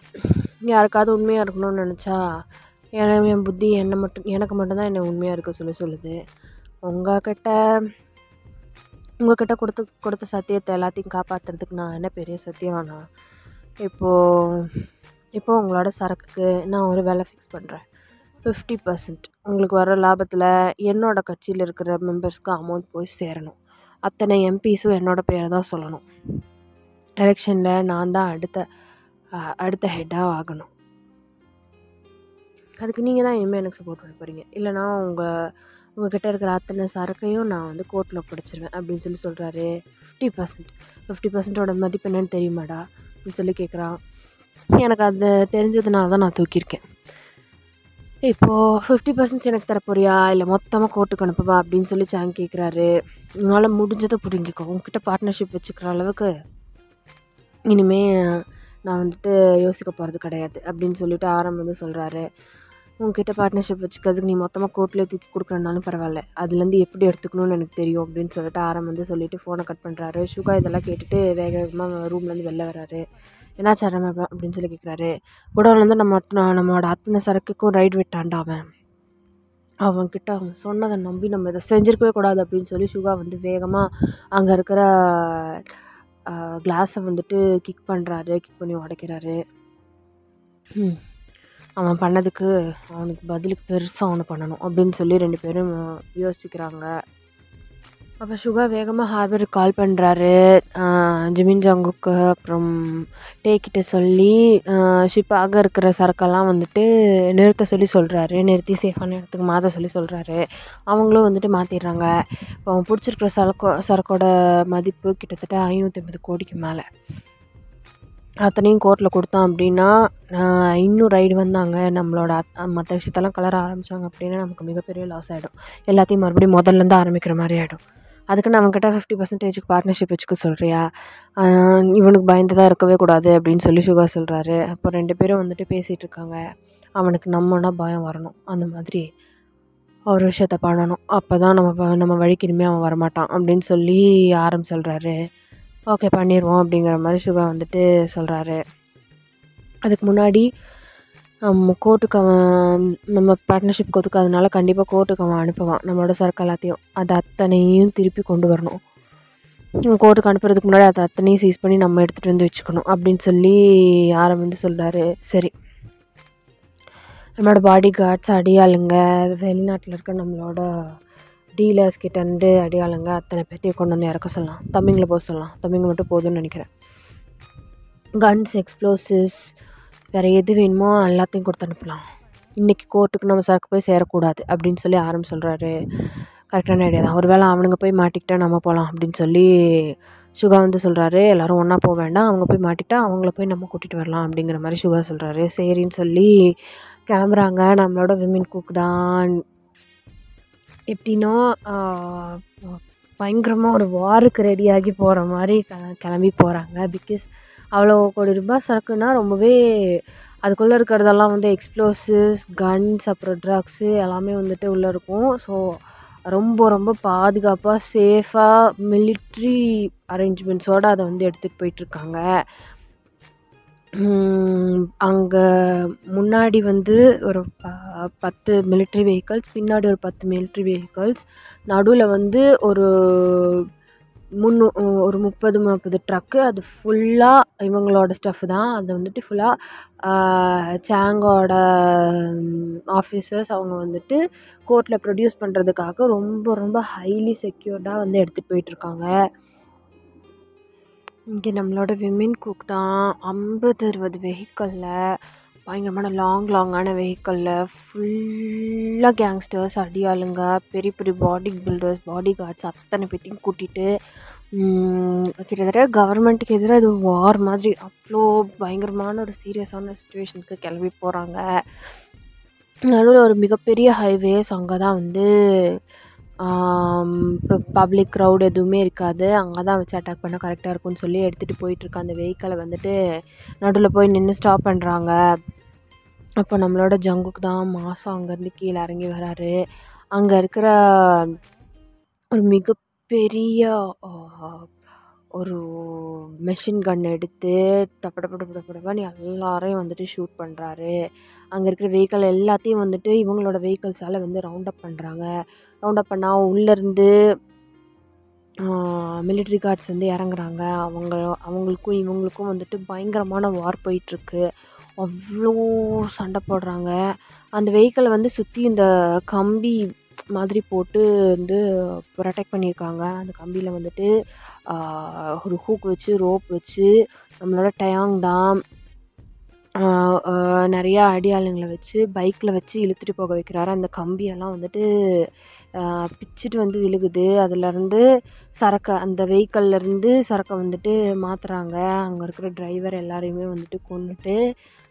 Speaker 2: யாருக்காவது உண்மையாக இருக்கணும்னு நினச்சா என் புத்தி எனக்கு மட்டும்தான் என்னை உண்மையாக இருக்க சொல்லுது. உங்ககிட்ட கொடுத்த சத்தியத்தை எல்லாத்தையும் காப்பாற்றுறதுக்கு நான் என்ன பெரிய சத்தியவானா? இப்போது உங்களோட சரக்குக்கு நான் ஒரு விலை ஃபிக்ஸ் பண்ணுறேன். 50% உங்களுக்கு வர லாபத்தில் என்னோட கட்சியில் இருக்கிற மெம்பர்ஸ்க்கு அமௌண்ட் போய் சேரணும். அத்தனை எம்பிஸும் என்னோட பேரை தான் சொல்லணும். எலெக்ஷனில் நான் தான் அடுத்த ஹெட்டாக ஆகணும். அதுக்கு நீங்கள் தான் இனிமேல் எனக்கு சப்போர்ட் பண்ண போகிறீங்க. இல்லைனா உங்ககிட்ட இருக்கிற அத்தனை சரக்கையும் நான் வந்து கோர்ட்டில் ஒப்படைச்சிருவேன் அப்படின்னு சொல்கிறாரு. 50%ஓட மதிப்பு என்னன்னு தெரியுமாடா அப்படின்னு சொல்லி கேட்குறான். எனக்கு அது தெரிஞ்சதுனால தான் நான் தூக்கியிருக்கேன். இப்போது 50% எனக்கு தரப்போறியா இல்லை மொத்தமாக கோர்ட்டுக்கு அனுப்புவா அப்படின்னு சொல்லி சாங் கேட்குறாரு. உன்னால் முடிஞ்சதை பிடிங்கிக்கோ, உங்ககிட்ட பார்ட்னர்ஷிப் வச்சுக்கிற அளவுக்கு இனிமேல் நான் வந்துட்டு யோசிக்க போகிறது கிடையாது அப்படின்னு சொல்லிட்டு ஆரம் வந்து சொல்கிறாரு. உங்ககிட்ட பார்ட்னர்ஷிப் வச்சுக்கிறதுக்கு நீ மொத்தமாக கோர்ட்லேயே தூக்கி கொடுக்குறனாலும் பரவாயில்ல, அதுலேருந்து எப்படி எடுத்துக்கணும்னு எனக்கு தெரியும் அப்படின்னு சொல்லிட்டு ஆரம் வந்து சொல்லிவிட்டு ஃபோனை கட் பண்ணுறாரு. சுகா இதெல்லாம் கேட்டுட்டு வேக வேகமாக ரூம்லேருந்து வெளில வராரு. என்னாச்சு ஆரம் அப்படின்னு சொல்லி கேட்குறாரு. குடோன்லேருந்து நம்மளோட அத்தனை சரக்குக்கும் ரைடு விட்டான்டா அவன்கிட்ட அவன் சொன்னதை நம்பி நம்ம இதை செஞ்சுருக்கவே கூடாது அப்படின்னு சொல்லி சுகா வந்து வேகமாக அங்கே இருக்கிற கிளாஸை வந்துட்டு கிக் பண்ணி உடைக்கிறாரு. அவன் பண்ணதுக்கு அவனுக்கு பதிலுக்கு பெருசாக அவனு பண்ணணும் அப்படின்னு சொல்லி 2 பேரும் யோசிக்கிறாங்க. அப்போ சுகா வேகமாக ஹார்பருக்கு கால் பண்ணுறாரு. ஜிமின் ஜங்குக்கு அப்புறம் டேக்கிட்ட சொல்லி ஷிப்பாக இருக்கிற சரக்கெல்லாம் வந்துட்டு நிறுத்தி சேஃபான இடத்துக்கு மாற்ற சொல்கிறாரு. அவங்களும் வந்துட்டு மாற்றிடுறாங்க. இப்போ அவன் பிடிச்சிருக்கிற சரக்கோட மதிப்பு கிட்டத்தட்ட 550 கோடிக்கு மேலே. அத்தனையும் கோர்ட்டில் கொடுத்தான் அப்படின்னா இன்னும் ரைடு வந்தாங்க, நம்மளோட மற்ற விஷயத்தெல்லாம் கலர ஆரம்பித்தாங்க அப்படின்னா நமக்கு மிகப்பெரிய லாஸ் ஆகிடும். எல்லாத்தையும் மறுபடியும் முதல்லேருந்து ஆரம்பிக்கிற மாதிரி ஆகிடும். அதுக்கு நம்மக்கிட்ட 50% பார்ட்னர்ஷிப் வச்சுக்க சொல்கிறியா? இவனுக்கு பயந்துதான் இருக்கவே கூடாது அப்படின்னு சொல்லி சுகா சொல்கிறாரு. அப்போ 2 பேரும் வந்துட்டு பேசிகிட்டு இருக்காங்க. அவனுக்கு நம்மனா பயம் வரணும், அந்த மாதிரி ஒரு விஷயத்த பண்ணணும், அப்போ தான் நம்ம வழிக்கு இனிமேல் அவன் வரமாட்டான் அப்படின்னு சொல்லி ஆரம் சொல்கிறாரு. ஓகே பண்ணிடுவோம் அப்படிங்கிற மாதிரி சுகா வந்துட்டு சொல்கிறாரு. அதுக்கு முன்னாடி கோர்ட்டுக்கு அவன் நம்ம பார்ட்னர்ஷிப் ஒதுக்காதனால கண்டிப்பாக கோர்ட்டுக்கு அவன் அனுப்புவான் நம்மளோட சரக்கு எல்லாத்தையும். அது அத்தனையும் திருப்பி கொண்டு வரணும். கோர்ட்டுக்கு அனுப்புறதுக்கு முன்னாடி அதை அத்தனையும் சீஸ் பண்ணி நம்ம எடுத்துகிட்டு வந்து வச்சுக்கணும் அப்படின்னு சொல்லி ஆரம்பித்து சொல்கிறாரு. சரி, நம்மளோட பாடி கார்ட்ஸ் அடியாளுங்க, வெளிநாட்டில் இருக்க நம்மளோட டீலர்ஸ் கிட்டேருந்து அடியாளுங்க அத்தனை பேர்த்தையும் கொண்டு வந்து இறக்க சொல்லலாம். தம்பிங்களை போக சொல்லலாம். தம்பிங்க மட்டும் போதும்னு நினைக்கிறேன். கன்ஸ், எக்ஸ்ப்ளோசிவ்ஸ், வேறு எது வேணுமோ எல்லாத்தையும் கொடுத்து அனுப்பலாம். இன்றைக்கி கோர்ட்டுக்கு நம்ம சரக்கு போய் சேரக்கூடாது அப்படின்னு சொல்லி சொல்கிறாரு. கரெக்டான ஐடியா தான். ஒருவேளை அவனுங்க போய் மாட்டிக்கிட்டா நம்ம போகலாம் அப்படின்னு சொல்லி சுகா வந்து சொல்கிறாரு. எல்லோரும் ஒன்றா போக வேண்டாம், அவங்க போய் மாட்டிக்கிட்டா அவங்கள போய் நம்ம கூட்டிகிட்டு வரலாம் அப்படிங்கிற மாதிரி சுகா சொல்கிறாரு. சரின்னு சொல்லி கிளம்புறாங்க. நம்மளோட விமன் குக் தான் எப்படின்னா பயங்கரமாக ஒரு வாருக்கு ரெடியாகி போகிற மாதிரி கிளம்பி போகிறாங்க. பிகாஸ் அவ்வளோ கோடி ரூபாய் சரக்குன்னா ரொம்பவே அதுக்குள்ளே இருக்கிறதெல்லாம் வந்து எக்ஸ்ப்ளோசிவ்ஸ், கன்ஸ், அப்புறம் ட்ரக்ஸு எல்லாமே வந்துட்டு உள்ளே இருக்கும். ஸோ ரொம்ப ரொம்ப பாதுகாப்பாக சேஃபாக மிலிட்ரி அரேஞ்ச்மெண்ட்ஸோடு அதை வந்து எடுத்துகிட்டு போயிட்டுருக்காங்க. அங்கே முன்னாடி வந்து ஒரு 10 மிலிட்ரி வெஹிக்கல்ஸ், பின்னாடி ஒரு 10 மிலிட்ரி வெஹிக்கல்ஸ், நடுவில் வந்து ஒரு 30-40 ட்ரக்கு. அது ஃபுல்லாக இவங்களோட ஸ்டஃப் தான். அது வந்துட்டு ஃபுல்லாக சாங்கோட ஆஃபீஸர்ஸ் அவங்க வந்துட்டு கோர்ட்டில் ப்ரொடியூஸ் பண்ணுறதுக்காக ரொம்ப ரொம்ப ஹைலி செக்யூர்டாக வந்து எடுத்துகிட்டு போயிட்டுருக்காங்க. இங்கே நம்மளோட விமென் குக் தான் 50-60 வெஹிக்கலில் பயங்கரமான லாங்கான வெஹிக்கலில் ஃபுல்லாக கேங்ஸ்டர்ஸ், அடியாளுங்க, பெரிய பெரிய பாடி பில்டர்ஸ், பாடி கார்ட்ஸ் அத்தனை பேர்த்தையும் கூட்டிகிட்டு கிட்டத்தட்ட கவர்மெண்ட்டுக்கு எதிராக இது வார் மாதிரி அவ்வளோ பயங்கரமான ஒரு சீரியஸான சுச்சுவேஷனுக்கு கிளம்பி போகிறாங்க. நடுவில் ஒரு மிகப்பெரிய ஹைவேஸ், அங்கே தான் வந்து
Speaker 1: இப்போ பப்ளிக் க்ரௌட் எதுவுமே இருக்காது, அங்கே தான் வச்சு அட்டாக் பண்ண கரெக்டாக இருக்கும்னு சொல்லி எடுத்துகிட்டு போயிட்டுருக்க அந்த வெஹிக்கிளை வந்துட்டு நடுவில் போய் நின்று ஸ்டாப் பண்ணுறாங்க. அப்போ நம்மளோட ஜங்குக்கு தான் மாதம் அங்கேருந்து கீழே இறங்கி வராரு. அங்கே இருக்கிற ஒரு மிகப்பெரிய ஒரு மெஷின் கன் எடுத்து டப்படப்படப்படப்படன்னு எல்லாரையும் வந்துட்டு ஷூட் பண்ணுறாரு. அங்கே இருக்கிற வெஹிக்கிள் எல்லாத்தையும் வந்துட்டு இவங்களோட வெஹிக்கிள்ஸால் வந்து ரவுண்ட் அப் பண்ணுறாங்க. ரவுண்ட் அப் பண்ணால் உள்ளேருந்து மிலிட்ரி கார்ட்ஸ் வந்து இறங்குறாங்க. அவங்களுக்கும் இவங்களுக்கும் வந்துட்டு பயங்கரமான வார் போயிட்டுருக்கு. அவ்வளோ சண்டை போடுறாங்க. அந்த வெஹிக்கிளை வந்து சுற்றி இந்த கம்பி மாதிரி போட்டு வந்து ப்ரொடெக்ட் பண்ணியிருக்காங்க. அந்த கம்பியில் வந்துட்டு ஒரு ஹூக் வச்சு ரோப் வச்சு நம்மளோட டயாங் தான் நிறையா அடியாளுங்களை வச்சு பைக்கில் வச்சு இழுத்துட்டு போக வைக்கிறாரு. அந்த கம்பியெல்லாம் வந்துட்டு பிச்சுட்டு வந்து விழுகுது. அதுலேருந்து அந்த வெஹிக்கல்லேருந்து சரக்கை வந்துட்டு மாற்றுறாங்க. அங்கே இருக்கிற டிரைவர் எல்லாரையுமே வந்துட்டு கொன்னுட்டு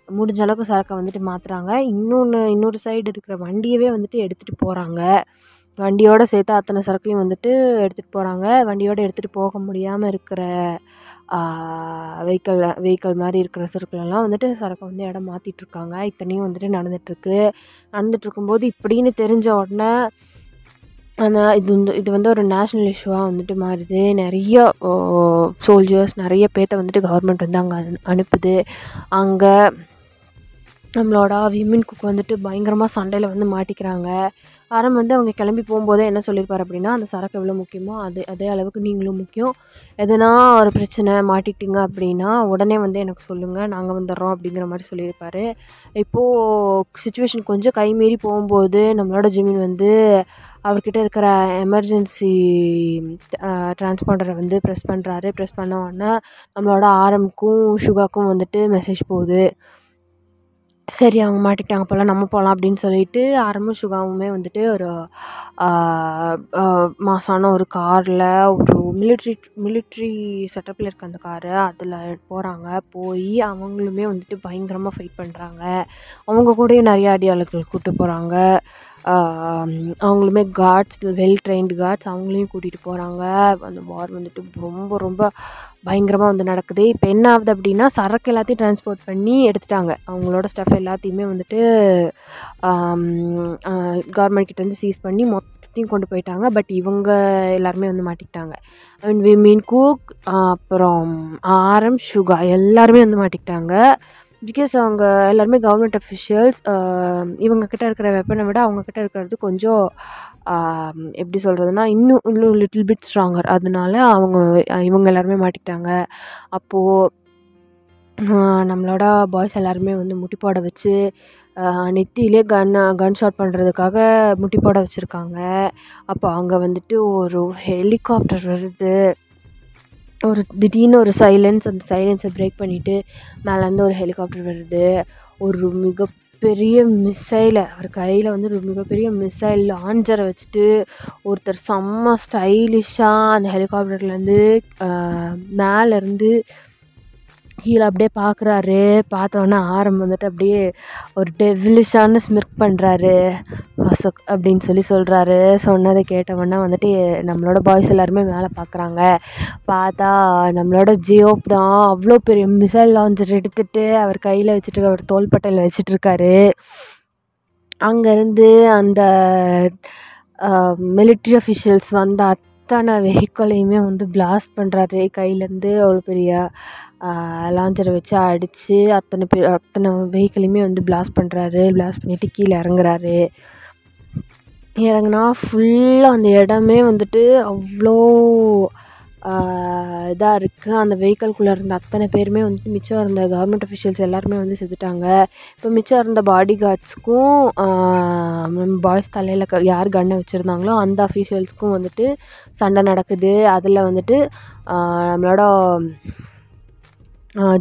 Speaker 1: முடிஞ்ச அளவுக்கு சரக்கை வந்துட்டு மாற்றுறாங்க. இன்னொரு சைடு இருக்கிற வண்டியவே வந்துட்டு எடுத்துகிட்டு போகிறாங்க. வண்டியோடு சேர்த்து அத்தனை சரக்கையும் வந்துட்டு எடுத்துகிட்டு போகிறாங்க. வண்டியோடு எடுத்துகிட்டு போக முடியாமல் இருக்கிற வெஹிக்கிள் மாதிரி இருக்கிற சரக்குலெல்லாம் வந்துட்டு சரக்கை வந்து இடம் மாற்றிட்டுருக்காங்க. இத்தனையும் வந்துட்டு நடந்துகிட்ருக்கும்போது இப்படின்னு தெரிஞ்ச உடனே இது வந்து ஒரு நேஷ்னல் இஷ்யூவாக வந்துட்டு மாறுது. நிறைய சோல்ஜர்ஸ் நிறைய பேர்த்த வந்துட்டு கவர்மெண்ட் வந்து அங்கே அனுப்புது. அங்கே நம்மளோட விமன் குக் வந்துட்டு பயங்கரமாக சண்டையில் வந்து மாட்டிக்கிறாங்க. ஆரம் வந்து அவங்க கிளம்பி போகும்போதே என்ன சொல்லியிருப்பார் அப்படின்னா, அந்த சரக்கு எவ்வளோ முக்கியமோ அதே அளவுக்கு நீங்களும் முக்கியம். எதனா ஒரு பிரச்சனை மாட்டிக்கிட்டீங்க அப்படின்னா உடனே வந்து எனக்கு சொல்லுங்கள், நாங்கள் வந்துடுறோம் அப்படிங்கிற மாதிரி சொல்லியிருப்பார். இப்போது சுச்சுவேஷன் கொஞ்சம் கைமீறி போகும்போது நம்மளோட ஜிமின் வந்து அவர்கிட்ட இருக்கிற எமர்ஜென்சி டிரான்ஸ்பாண்டரை வந்து ப்ரெஸ் பண்ணுறாரு. ப்ரெஸ் பண்ண உடனே நம்மளோட ஆரம்க்கும் சுகாக்கும் வந்துட்டு மெசேஜ் போகுது. சரி அவங்க மாட்டிக்கிட்டாங்க போல், நம்ம போகலாம் அப்படின்னு சொல்லிட்டு ஆரமும் சுகாவுமே வந்துட்டு ஒரு மாசான ஒரு காரில் ஒரு மிலிட்ரி செட்டப்பில் இருக்க அந்த காரு அதில் போகிறாங்க. போய் அவங்களுமே வந்துட்டு பயங்கரமாக ஃபைட் பண்ணுறாங்க. அவங்க கூடயும் நிறைய அடியாளர்கள் கூப்பிட்டு போகிறாங்க. அவங்களுமே கார்ட்ஸ், வெல் ட்ரெயின்டு கார்ட்ஸ் அவங்களையும் கூட்டிகிட்டு போகிறாங்க. அந்த வார் வந்துட்டு ரொம்ப ரொம்ப பயங்கரமாக வந்து நடக்குது. இப்போ என்ன ஆகுது அப்படின்னா, சரக்கு எல்லாத்தையும் டிரான்ஸ்போர்ட் பண்ணி எடுத்துட்டாங்க. அவங்களோட ஸ்டஃப் எல்லாத்தையுமே வந்துட்டு கவர்மெண்ட் கிட்டேருந்து சீஸ் பண்ணி மொத்தத்தையும் கொண்டு போயிட்டாங்க. பட் இவங்க எல்லாருமே வந்து மாட்டிக்கிட்டாங்க. விமன் குக், அப்புறம் ஆரம், சுகா எல்லாருமே வந்து மாட்டிக்கிட்டாங்க. பிகாஸ் அவங்க எல்லாருமே கவர்மெண்ட் அஃபிஷியல்ஸ். இவங்கக்கிட்ட இருக்கிற வெப்பனை விட அவங்கக்கிட்ட இருக்கிறது கொஞ்சம் எப்படி சொல்கிறதுனா இன்னும் லிட்டில் பிட் ஸ்ட்ராங்கர். அதனால இவங்க எல்லாருமே மாட்டிக்கிட்டாங்க. அப்போது நம்மளோட பாய்ஸ் எல்லாருமே வந்து முட்டி போட வச்சு நெத்தியிலே கன் ஷாட் பண்ணுறதுக்காக முட்டி போட வச்சுருக்காங்க. அப்போ அங்கே வந்துட்டு ஒரு ஹெலிகாப்டர் வருது. திடீர்னு ஒரு சைலன்ஸ், அந்த சைலன்ஸை பிரேக் பண்ணிவிட்டு மேலேருந்து ஒரு ஹெலிகாப்டர் வருது. ஒரு மிகப்பெரிய மிசைலை அவர் கையில் வந்து ஒரு மிகப்பெரிய மிசைல் லான்ச்சரை வச்சுட்டு ஒருத்தர் செம்ம ஸ்டைலிஷாக அந்த ஹெலிகாப்டர்லேருந்து மேலேருந்து கீழே அப்படியே பார்க்குறாரு. பார்த்தோன்னே ஆரம் வந்துட்டு அப்படியே ஒரு டெவிலிஷான ஸ்மிர்க் பண்ணுறாரு. அசோக் அப்படின்னு சொல்கிறாரு. சொன்னதை கேட்டவொன்னே வந்துட்டு நம்மளோட பாய்ஸ் எல்லாருமே மேலே பார்க்குறாங்க. பார்த்தா நம்மளோட ஜியோப் தான் அவ்வளோ பெரிய மிசைல் லான்ச்சர் எடுத்துகிட்டு அவர் கையில் வச்சுட்டு அவர் தோள்பட்டையில் வச்சிட்ருக்காரு. அங்கேருந்து அந்த மிலிட்ரி அஃபிஷியல்ஸ் வந்த அத்தனை வெஹிக்களையுமே வந்து பிளாஸ்ட் பண்ணுறாரு. கையிலேருந்து அவ்வளோ பெரிய லான்ச்சரை வச்சு அடித்து அத்தனை வெஹிக்களையுமே வந்து பிளாஸ்ட் பண்ணுறாரு. பிளாஸ்ட் பண்ணிவிட்டு கீழே இறங்குறாரு. இறங்குனா ஃபுல்லாக அந்த இடமே வந்துட்டு அவ்வளோ இதாக இருக்குது. அந்த வெஹிக்கல்குள்ளே இருந்த அத்தனை பேருமே வந்துட்டு மிச்சம் இருந்த கவர்மெண்ட் அஃபிஷியல்ஸ் எல்லாருமே வந்து செத்துட்டாங்க. இப்போ மிச்சம் இருந்த பாடி கார்ட்ஸ்க்கும் பாய்ஸ் தலையில் யார் கன்னை வச்சுருந்தாங்களோ அந்த அஃபிஷியல்ஸ்க்கும் வந்துட்டு சண்டை நடக்குது. அதில் வந்துட்டு நம்மளோட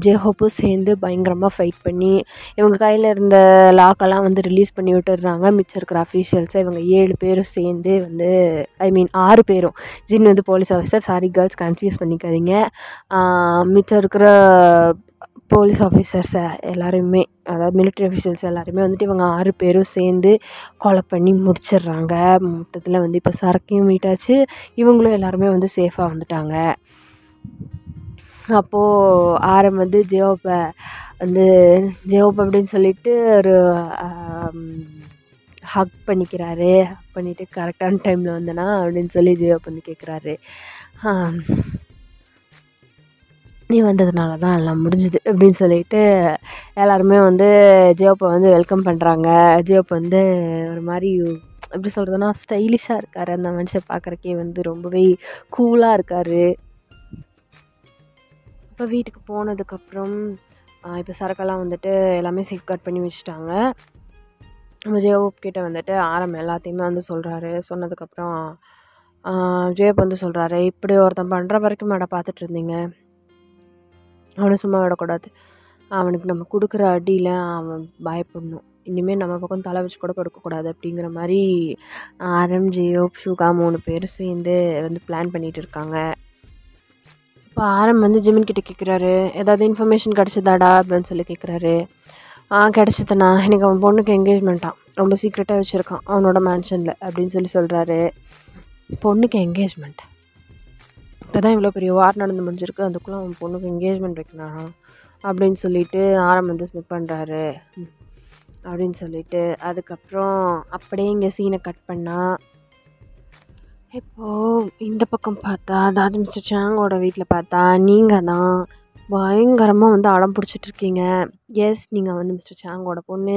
Speaker 1: ஜேஹோப்பும் சேர்ந்து பயங்கரமாக ஃபைட் பண்ணி இவங்க கையில் இருந்த லாக்கெல்லாம் வந்து ரிலீஸ் பண்ணி விட்டுடுறாங்க. மிச்சம் இருக்கிற அஃபீஷியல்ஸை இவங்க 7 பேரும் சேர்ந்து வந்து 6 பேரும். ஜின் வந்து police officer, sorry girls confuse பண்ணிக்காதீங்க. மிச்சம் இருக்கிற
Speaker 2: போலீஸ் ஆஃபீஸர்ஸை எல்லாருமே, அதாவது மிலிட்ரி அஃபீஷியல்ஸ் எல்லாருமே வந்துட்டு இவங்க 6 பேரும் சேர்ந்து கொலை பண்ணி முடிச்சிடுறாங்க. மொத்தத்தில் வந்து இப்போ சரக்கையும் மீட்டாச்சு, இவங்களும் எல்லாருமே வந்து சேஃபாக வந்துட்டாங்க. அப்போது ஆரம் வந்து ஜெயோப்பை அப்படின்னு சொல்லிட்டு ஒரு ஹக் பண்ணிக்கிறாரு. ஹக் பண்ணிவிட்டு கரெக்டான டைமில் வந்தனா அப்படின்னு சொல்லி ஜெயோப் வந்து கேட்குறாரு, நீ வந்ததுனால தான் எல்லாம் முடிஞ்சுது அப்படின்னு சொல்லிட்டு எல்லாருமே வந்து ஜெயோப்பை வந்து வெல்கம் பண்ணுறாங்க. ஜெயோப் வந்து ஒரு மாதிரி எப்படி சொல்கிறதுனா ஸ்டைலிஷாக இருக்கார். அந்த மனுஷன் பார்க்குறக்கே வந்து ரொம்பவே கூலாக இருக்கார். இப்போ வீட்டுக்கு போனதுக்கப்புறம் இப்போ சரக்கெல்லாம் வந்துட்டு எல்லாமே சேஃப்கார்ட் பண்ணி வச்சுட்டாங்க. நம்ம ஜெயோப் கிட்ட வந்துட்டு ஆரம் எல்லாத்தையுமே வந்து சொல்கிறாரு. சொன்னதுக்கப்புறம் ஜெயோப் வந்து சொல்கிறாரு, இப்படி ஒருத்தன் பண்ணுற வரைக்கும் மேடம் பார்த்துட்டு இருந்தீங்க, அவனை சும்மா விடக்கூடாது, அவனுக்கு நம்ம கொடுக்குற அடியில் அவன் பயப்படணும், இனிமேல் நம்ம பக்கம் தலை வச்சு கூட படுக்கக்கூடாது அப்படிங்கிற மாதிரி ஆரம், ஜெயோப், ஷூகா 3 பேரும் சேர்ந்து வந்து பிளான் பண்ணிகிட்டு இருக்காங்க. இப்போ ஆரம் வந்து ஜிமின் கிட்டே கேட்குறாரு, ஏதாவது இன்ஃபர்மேஷன் கிடச்சிதாடா அப்படின்னு சொல்லி கேட்குறாரு. கிடச்சிதுண்ணா, எனக்கு அவன் பொண்ணுக்கு என்கேஜ்மெண்ட்டான், ரொம்ப சீக்ரெட்டாக வச்சுருக்கான் அவனோட மேன்ஷனில் அப்படின்னு சொல்கிறாரு. பொண்ணுக்கு என்கேஜ்மெண்ட்? இப்போ தான் இவ்வளோ பெரிய வார் நடந்து முடிஞ்சிருக்கு, அதுக்குள்ளே அவன் பொண்ணுக்கு என்கேஜ்மெண்ட் வைக்கணும் அப்படின்னு சொல்லிட்டு ஆரம் வந்து ஸ்மிட் பண்ணுறாரு அப்படின்னு சொல்லிட்டு, அதுக்கப்புறம் அப்படியே இங்கே சீனை கட் பண்ணால் இப்போது இந்த பக்கம் பார்த்தா, அதாவது மிஸ்டர் சாங்கோட வீட்டில் பார்த்தா நீங்கள் தான் பயங்கரமாக வந்து அடம் பிடிச்சிட்ருக்கீங்க. எஸ், நீங்கள் வந்து மிஸ்டர் சாங்கோட பொண்ணு,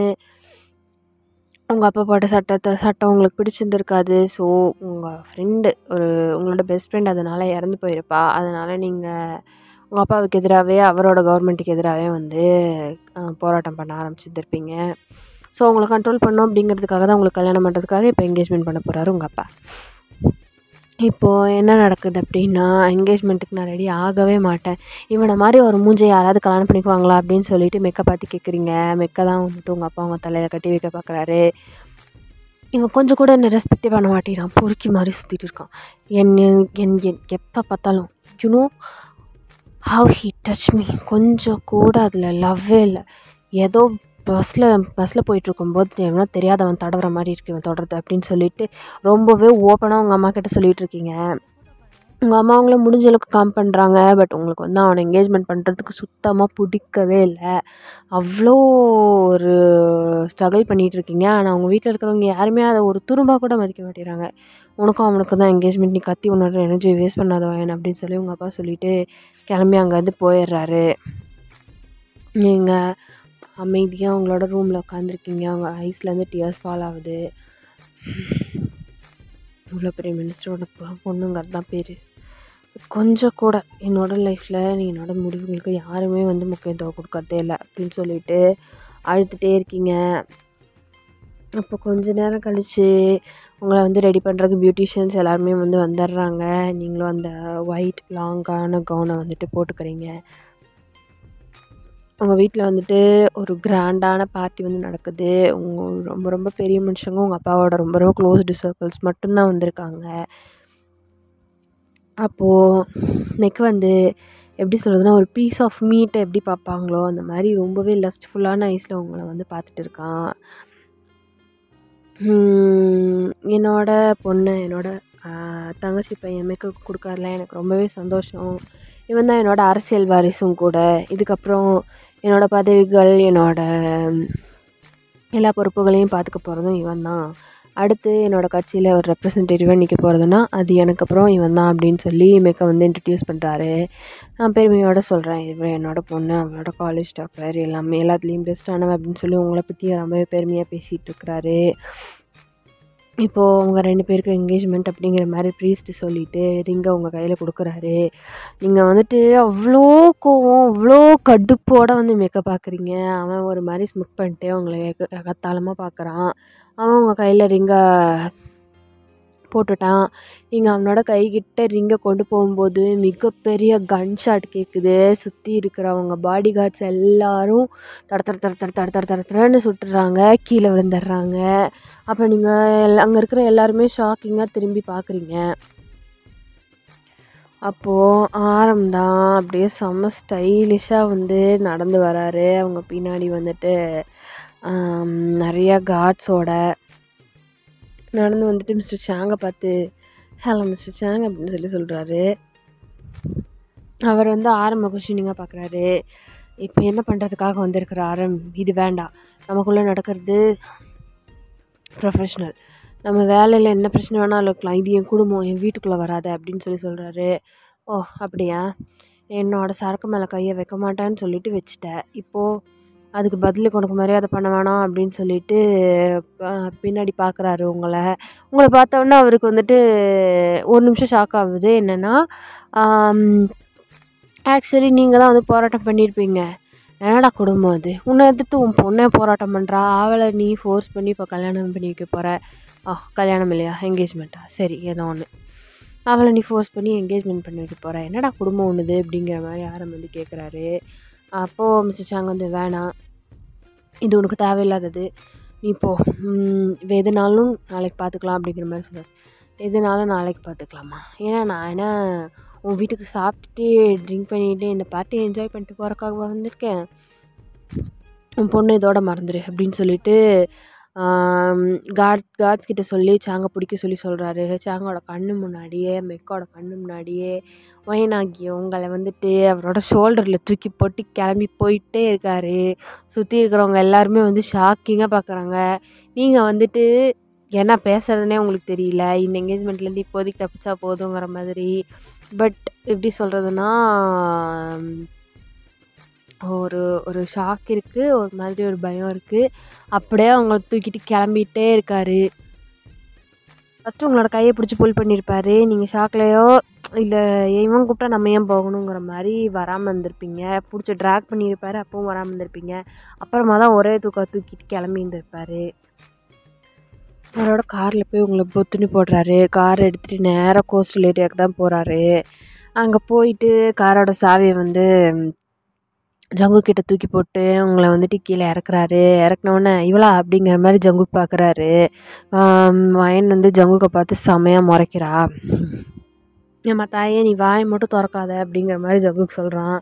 Speaker 2: உங்கள் அப்பா போட்ட சட்டம் உங்களுக்கு பிடிச்சிருந்துருக்காது. ஸோ உங்கள் ஃப்ரெண்டு, உங்களோட பெஸ்ட் ஃப்ரெண்ட் அதனால் இறந்து போயிருப்பா. அதனால் நீங்கள் உங்கள் அப்பாவுக்கு எதிராகவே, அவரோட கவர்மெண்ட்டுக்கு எதிராகவே வந்து போராட்டம் பண்ண ஆரம்பிச்சிருந்துருப்பீங்க. ஸோ உங்களை கண்ட்ரோல் பண்ணோம் அப்படிங்கிறதுக்காக தான் உங்களுக்கு கல்யாணம் பண்ணுறதுக்காக இப்போ என்கேஜ்மெண்ட் பண்ண போகிறாரு உங்கள் அப்பா. இப்போது என்ன நடக்குது அப்படின்னா, என்கேஜ்மெண்ட்டுக்கு நான் ரெடி ஆகவே மாட்டேன், இவனை மாதிரி ஒரு மூஞ்சை யாராவது கல்யாணம் பண்ணிக்குவாங்களா அப்படின்னு சொல்லிட்டு மெக்கை பார்த்து கேட்குறீங்க. மெக்கை தான் வந்துட்டு உங்கள் அப்பா உங்கள் தலையை கட்டி வைக்க பார்க்குறாரு. இவன் கொஞ்சம் கூட என்னை ரெஸ்பெக்டே பண்ண மாட்டேறான், பொறுக்கி மாதிரி சுற்றிட்டு இருக்கான். எப்போ பார்த்தாலும் you know have he touch me, கொஞ்சம் கூட அதில் லவ்வே இல்லை. ஏதோ பஸ்ஸில் போயிட்டுருக்கும்போது எவனோ தெரியாதவன் தடவுற மாதிரி இருக்கு இவன் தொடர்றது அப்படின்னு சொல்லிட்டு ரொம்பவே ஓப்பனாக உங்கள் அம்மா கிட்ட சொல்லிகிட்டு இருக்கீங்க. உங்கள் அம்மா அவங்கள முடிஞ்ச அளவுக்கு காம் பண்ணுறாங்க. பட் உங்களுக்கு வந்து அவனை என்கேஜ்மெண்ட் பண்ணுறதுக்கு சுத்தமாக பிடிக்கவே இல்லை. அவ்வளோ ஒரு ஸ்ட்ரகிள் பண்ணிகிட்ருக்கீங்க. ஆனால் அவங்க வீட்டில் இருக்கிறவங்க யாருமே அதை ஒரு துரும்பாக கூட மதிக்க மாட்டேறாங்க. உனக்கும் அவனுக்கு தான் என்கேஜ்மெண்ட், நீ கத்தி உன்னோட எனர்ஜி வேஸ்ட் பண்ணாதவன் அப்படின்னு சொல்லி உங்கள் அப்பா சொல்லிவிட்டு கிளம்பி அங்கேருந்து போயிடுறாரு. நீங்கள் அமைதியாக அவங்களோட ரூமில் உட்காந்துருக்கீங்க. அவங்க ஐஸ்லேருந்து டியர்ஸ் ஃபால் ஆகுது. இவ்வளோ பெரிய மினிஸ்டரோட பொண்ணுங்கிறது தான் பேர். கொஞ்சம் கூட என்னோடய லைஃப்பில் நீ என்னோட முடிவுகளுக்கு யாருமே வந்து முக்கியத்துவம் கொடுக்கறதே இல்லை அப்படின்னு சொல்லிட்டு அழுதுகிட்டே இருக்கீங்க. அப்போ கொஞ்ச நேரம் கழித்து உங்களை வந்து ரெடி பண்ணுறதுக்கு பியூட்டிஷியன்ஸ் எல்லாருமே வந்து வந்துடுறாங்க. நீங்களும் அந்த ஒயிட் லாங்கான கவுனை வந்துட்டு போட்டுக்கிறீங்க. உங்கள் வீட்டில் வந்துட்டு ஒரு கிராண்டான பார்ட்டி வந்து நடக்குது. ரொம்ப ரொம்ப பெரிய மனுஷங்க, உங்கள் அப்பாவோட ரொம்ப ரொம்ப க்ளோஸ்டு சர்க்கிள்ஸ் மட்டும்தான் வந்திருக்காங்க. அப்போது நெக் வந்து எப்படி சொல்கிறதுனா, ஒரு பீஸ் ஆஃப் மீட்டை எப்படி பார்ப்பாங்களோ அந்த மாதிரி ரொம்பவே லஸ்ட்ஃபுல்லான ஐஸில் உங்களை வந்து பார்த்துட்டு இருக்கான். என்னோட பொண்ணு, என்னோட தங்கச்சி பையன் மேக்கப் கொடுக்காருல, எனக்கு ரொம்பவே சந்தோஷம். இவன் தான் என்னோடய அரசியல் வாரிசும் கூட. இதுக்கப்புறம் என்னோடய பதவிகள், எல்லா பொறுப்புகளையும் பார்த்துக்க போகிறதும் இவன் தான். அடுத்து என்னோடய கட்சியில் ஒரு ரெப்ரசன்டேட்டிவாக நிற்க போகிறதுனா அது எனக்கு அப்புறம் இவன் தான் அப்படின்னு சொல்லி மேக்கை வந்து இன்ட்ரடியூஸ் பண்ணுறாரு. நான் பெருமையோடு சொல்கிறேன், இவன் என்னோடய பொண்ணு, அவளோட காலேஜ் டாப்பர், எல்லாத்துலேயும் பெஸ்ட்டானவன் அப்படின்னு சொல்லி உங்களை பற்றி ரொம்பவே பெருமையாக பேசிகிட்டு இருக்கிறாரு. இப்போது உங்கள் 2 பேருக்கு என்கேஜ்மெண்ட் அப்படிங்கிற மாதிரி ப்ரீஸ்ட்டு சொல்லிவிட்டு ரிங்கை உங்கள் கையில் கொடுக்குறாரு. நீங்கள் வந்துட்டு அவ்வளோ கோவம், அவ்வளோ கடுப்போடு வந்து மேக்கப் பார்க்குறீங்க. அவன் ஒரு மாதிரி ஸ்மிக் பண்ணிட்டு உங்களை கத்தாளமாக பார்க்குறான். அவன் உங்கள் கையில் ரிங்கை போட்டுட்டான். நீங்கள் அவனோட கைக்கிட்ட ரிங்கை கொண்டு போகும்போது மிகப்பெரிய கன் ஷாட் கேட்குது. சுற்றி இருக்கிறவங்க பாடி கார்ட்ஸ் எல்லோரும் தடன்னு சுட்டுறாங்க, கீழே விழுந்துடுறாங்க. அப்போ நீங்கள் அங்கே இருக்கிற எல்லாருமே ஷாக்கிங்காக திரும்பி பார்க்குறீங்க. அப்போது ஆரம்தான் அப்படியே செம்ம ஸ்டைலிஷாக வந்து நடந்து வராரு. அவங்க பின்னாடி வந்துட்டு நிறையா கார்ட்ஸோட நடந்து வந்துட்டு மிஸ்டர் சாங்கை பார்த்து ஹலோ மிஸ்டர் சாங் அப்படின்னு சொல்கிறாரு. அவர் வந்து ஆரம்ப கொஷினிங்காக பார்க்குறாரு. இப்போ என்ன பண்ணுறதுக்காக வந்திருக்கிற ஆரம், இது வேண்டாம், நமக்குள்ளே நடக்கிறது ப்ரொஃபஷ்னல், நம்ம வேலையில் என்ன பிரச்சனை வேணாலும் இருக்கலாம், இது என் குடும்பம், என் வீட்டுக்குள்ளே வராத அப்படின்னு சொல்கிறாரு. ஓ அப்படியா, என்னோடய சரக்கு மேலே கையை வைக்க மாட்டேன்னு சொல்லிட்டு வச்சுட்டேன், இப்போது அதுக்கு பதிலுக்கு உனக்கு மரியாதை பண்ண வேணாம் அப்படின்னு சொல்லிட்டு பின்னாடி பார்க்குறாரு. உங்களை பார்த்தோன்னே அவருக்கு வந்துட்டு ஒரு நிமிஷம் ஷாக் ஆகுது. என்னென்னா ஆக்சுவலி நீங்கள் தான் வந்து போராட்டம் பண்ணியிருப்பீங்க, என்னடா குடும்பம் அது, உன்னை எதிர்த்து உன் பொண்ணே போராட்டம் பண்ணுறா, அவளை நீ ஃபோர்ஸ் பண்ணி இப்போ கல்யாணம் பண்ணி வைக்க போகிற, கல்யாணம் இல்லையா என்கேஜ்மெண்ட்டா, சரி ஏதோ ஒன்று, அவளை நீ ஃபோர்ஸ் பண்ணி என்கேஜ்மெண்ட் பண்ணி வைக்க போகிற, என்னடா குடும்பம் ஒன்றுது அப்படிங்கிற மாதிரி யாரும் வந்து கேட்குறாரு. அப்போது மிஸ்டர் சாங் வந்து வேணாம், இது உனக்கு தேவையில்லாதது, நீ இப்போ எதுனாலும் நாளைக்கு பார்த்துக்கலாம் அப்படிங்கிற மாதிரி சொல்கிறார். எதுனாலும் நாளைக்கு பார்த்துக்கலாமா, ஏன்னா நான் என்ன உன் வீட்டுக்கு சாப்பிட்டுட்டு ட்ரிங்க் பண்ணிவிட்டு இந்த பார்ட்டியை என்ஜாய் பண்ணிட்டு போகிறக்காக வந்திருக்கேன், உன் பொண்ணு இதோட மறந்துடு அப்படின்னு சொல்லிட்டு கார்ட்ஸ் கிட்ட சொல்லி சாங்கை பிடிக்க சொல்கிறாரு. சாங்கோட கண்ணு முன்னாடியே, மெக்கோட கண்ணு முன்னாடியே வயனாகி உங்களை வந்துட்டு அவரோட ஷோல்டரில் தூக்கி போட்டு கிளம்பி போயிட்டே இருக்கார். சுற்றி இருக்கிறவங்க எல்லாருமே வந்து ஷாக்கிங்காக பார்க்குறாங்க. நீங்கள் வந்துட்டு என்ன பேசுகிறதுனே உங்களுக்கு தெரியல, இந்த என்கேஜ்மெண்ட்லேருந்து இப்போதைக்கு தப்பிச்சா போதுங்கிற மாதிரி. பட் எப்படி சொல்கிறதுனா ஒரு ஷாக் இருக்குது, ஒரு மாதிரி ஒரு பயம் இருக்குது. அப்படியே அவங்கள தூக்கிட்டு கிளம்பிகிட்டே இருக்கார். ஃபஸ்ட்டு உங்களோட கையை பிடிச்சி புல் பண்ணியிருப்பார், நீங்கள் ஷாக்லேயோ இல்லை இவன் கூப்பிட்டா நம்ம ஏன் போகணுங்கிற மாதிரி வராமல் இருந்திருப்பீங்க, பிடிச்சி ட்ராக் பண்ணியிருப்பார், அப்பவும் வராமல் இருந்திருப்பீங்க. அப்புறமா தான் ஒரே தூக்கிட்டு கிளம்பி இருந்திருப்பார். அவரோட காரில் போய் உங்களை பொத்துன்னு போடுறாரு. காரை எடுத்துகிட்டு நேராக கோஸ்டல் ஏரியாவுக்கு தான் போகிறாரு. அங்கே போயிட்டு காரோட சாவியை வந்து ஜங்கு கிட்ட தூக்கி போட்டு உங்களை வந்துட்டு கீழே இறக்குறாரு. இறக்குனோடனே இவளா அப்படிங்கிற மாதிரி ஜங்குக்கு பார்க்குறாரு. வயன் வந்து ஜங்குக்கை பார்த்து செமையாக முறைக்கிறா. ஏம்மா தாயே, நீ வாயை மட்டும் திறக்காத அப்படிங்கிற மாதிரி ஜங்குக்கு சொல்கிறான்.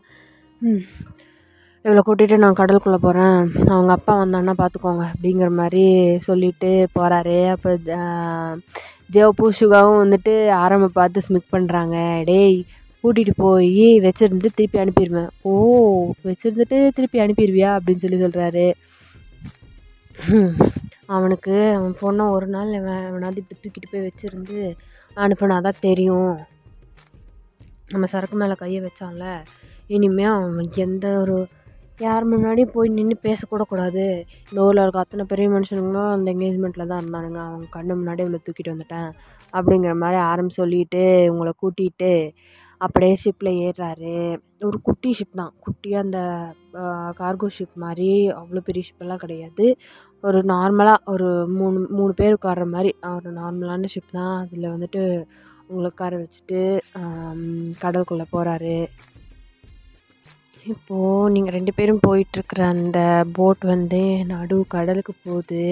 Speaker 2: இவளை கூட்டிகிட்டு நான் கடலுக்குள்ளே போகிறேன், அவங்க அப்பா வந்தான்னா பார்த்துக்கோங்க அப்படிங்கிற மாதிரி சொல்லிட்டு போகிறாரு. அப்போ ஜேவப்பு சுகாவும் வந்துட்டு ஆரம்பை பார்த்து ஸ்மிக் பண்ணுறாங்க. டேய், கூட்டிகிட்டு போய் வச்சுருந்து திருப்பி அனுப்பிடுவேன். ஓ, வச்சுருந்துட்டு திருப்பி அனுப்பிடுவியா அப்படின்னு சொல்கிறாரு. அவனுக்கு அவன் பொண்ணை ஒரு நாள் அவனாவது இப்படி தூக்கிட்டு போய் வச்சுருந்து அனுப்பினா தான் தெரியும், நம்ம சரக்கு மேலே கையை வச்சான்ல, இனிமேல் அவன் எந்த ஒரு யார் முன்னாடியும் போய் நின்று பேசக்கூட கூடாது. இந்த ஊரில் இருக்க அத்தனை பெரிய மனுஷனுங்களும் அந்த என்கேஜ்மெண்ட்டில் தான் இருந்தானுங்க, அவங்க கண்ணு முன்னாடி இவ்வளோ தூக்கிட்டு வந்துட்டேன் அப்படிங்கிற மாதிரி ஆரம்பி சொல்லிட்டு உங்களை கூட்டிகிட்டு அப்படியே ஷிப்பில் ஏறுறாரு. ஒரு குட்டி ஷிப் தான், குட்டியாக அந்த கார்கோ ஷிப் மாதிரி, அவ்வளோ பெரிய ஷிப்பெல்லாம் கிடையாது. ஒரு நார்மலாக ஒரு மூணு பேர் உட்கார்ற மாதிரி ஒரு நார்மலான ஷிப் தான். அதில் வந்துட்டு உங்களை உட்கார வச்சுட்டு கடலுக்குள்ளே போகிறாரு. இப்போது நீங்கள் 2 பேரும் போயிட்டுருக்குற அந்த போட் வந்து நடு கடலுக்கு போகுது.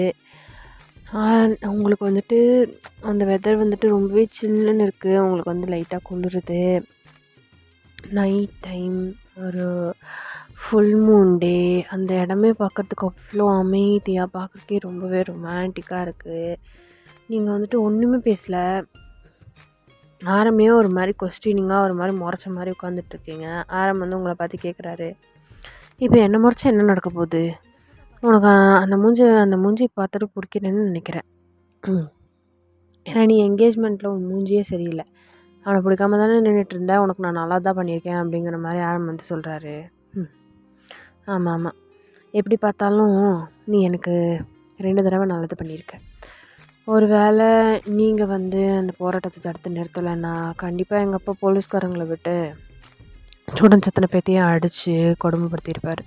Speaker 2: உங்களுக்கு வந்துட்டு அந்த வெதர் வந்துட்டு ரொம்பவே சில்லுன்னு இருக்குது. உங்களுக்கு வந்து லைட்டாக குளிருது. நைட் டைம், ஒரு ஃபுல் மூன் டே, அந்த இடமே பார்க்குறதுக்கு அவ்வளோ அமைதியாக, பார்க்குறதுக்கே ரொம்பவே ரொமான்டிக்காக இருக்குது. நீங்கள் வந்துட்டு ஒன்றுமே பேசலை, ஆரம்பே ஒரு மாதிரி கொஸ்டினிங்காக ஒரு மாதிரி முறைச்ச மாதிரி உட்காந்துட்ருக்கீங்க. ஆரம் வந்து உங்களை பார்த்து கேட்குறாரு, இப்போ என்ன முறைச்சா என்ன நடக்க போகுது, உனக்கு அந்த மூஞ்சி பார்த்துட்டு பிடிக்கிறேன்னு நினைக்கிறேன், ஏன்னா நீ என்கேஜ்மெண்ட்டில் உன் மூஞ்சியே சரியில்லை, அவனை பிடிக்காம தானே நின்றுட்டு இருந்தேன், உனக்கு நான் நல்லா தான் பண்ணியிருக்கேன் அப்படிங்கிற மாதிரி ஆரம் வந்து சொல்கிறாரு. ஆமாம், எப்படி பார்த்தாலும் நீ எனக்கு 2 தடவை நல்லது பண்ணியிருக்க. ஒரு வேளை நீங்கள் வந்து அந்த போராட்டத்தை தடுத்து நிறுத்தலைன்னா கண்டிப்பாக எங்கள் அப்பா போலீஸ்காரங்களை விட்டு ஸ்டூடெண்ட்ஸ் எத்தனை பேர்த்தையும் அடித்து கொடுமைப்படுத்தியிருப்பார்.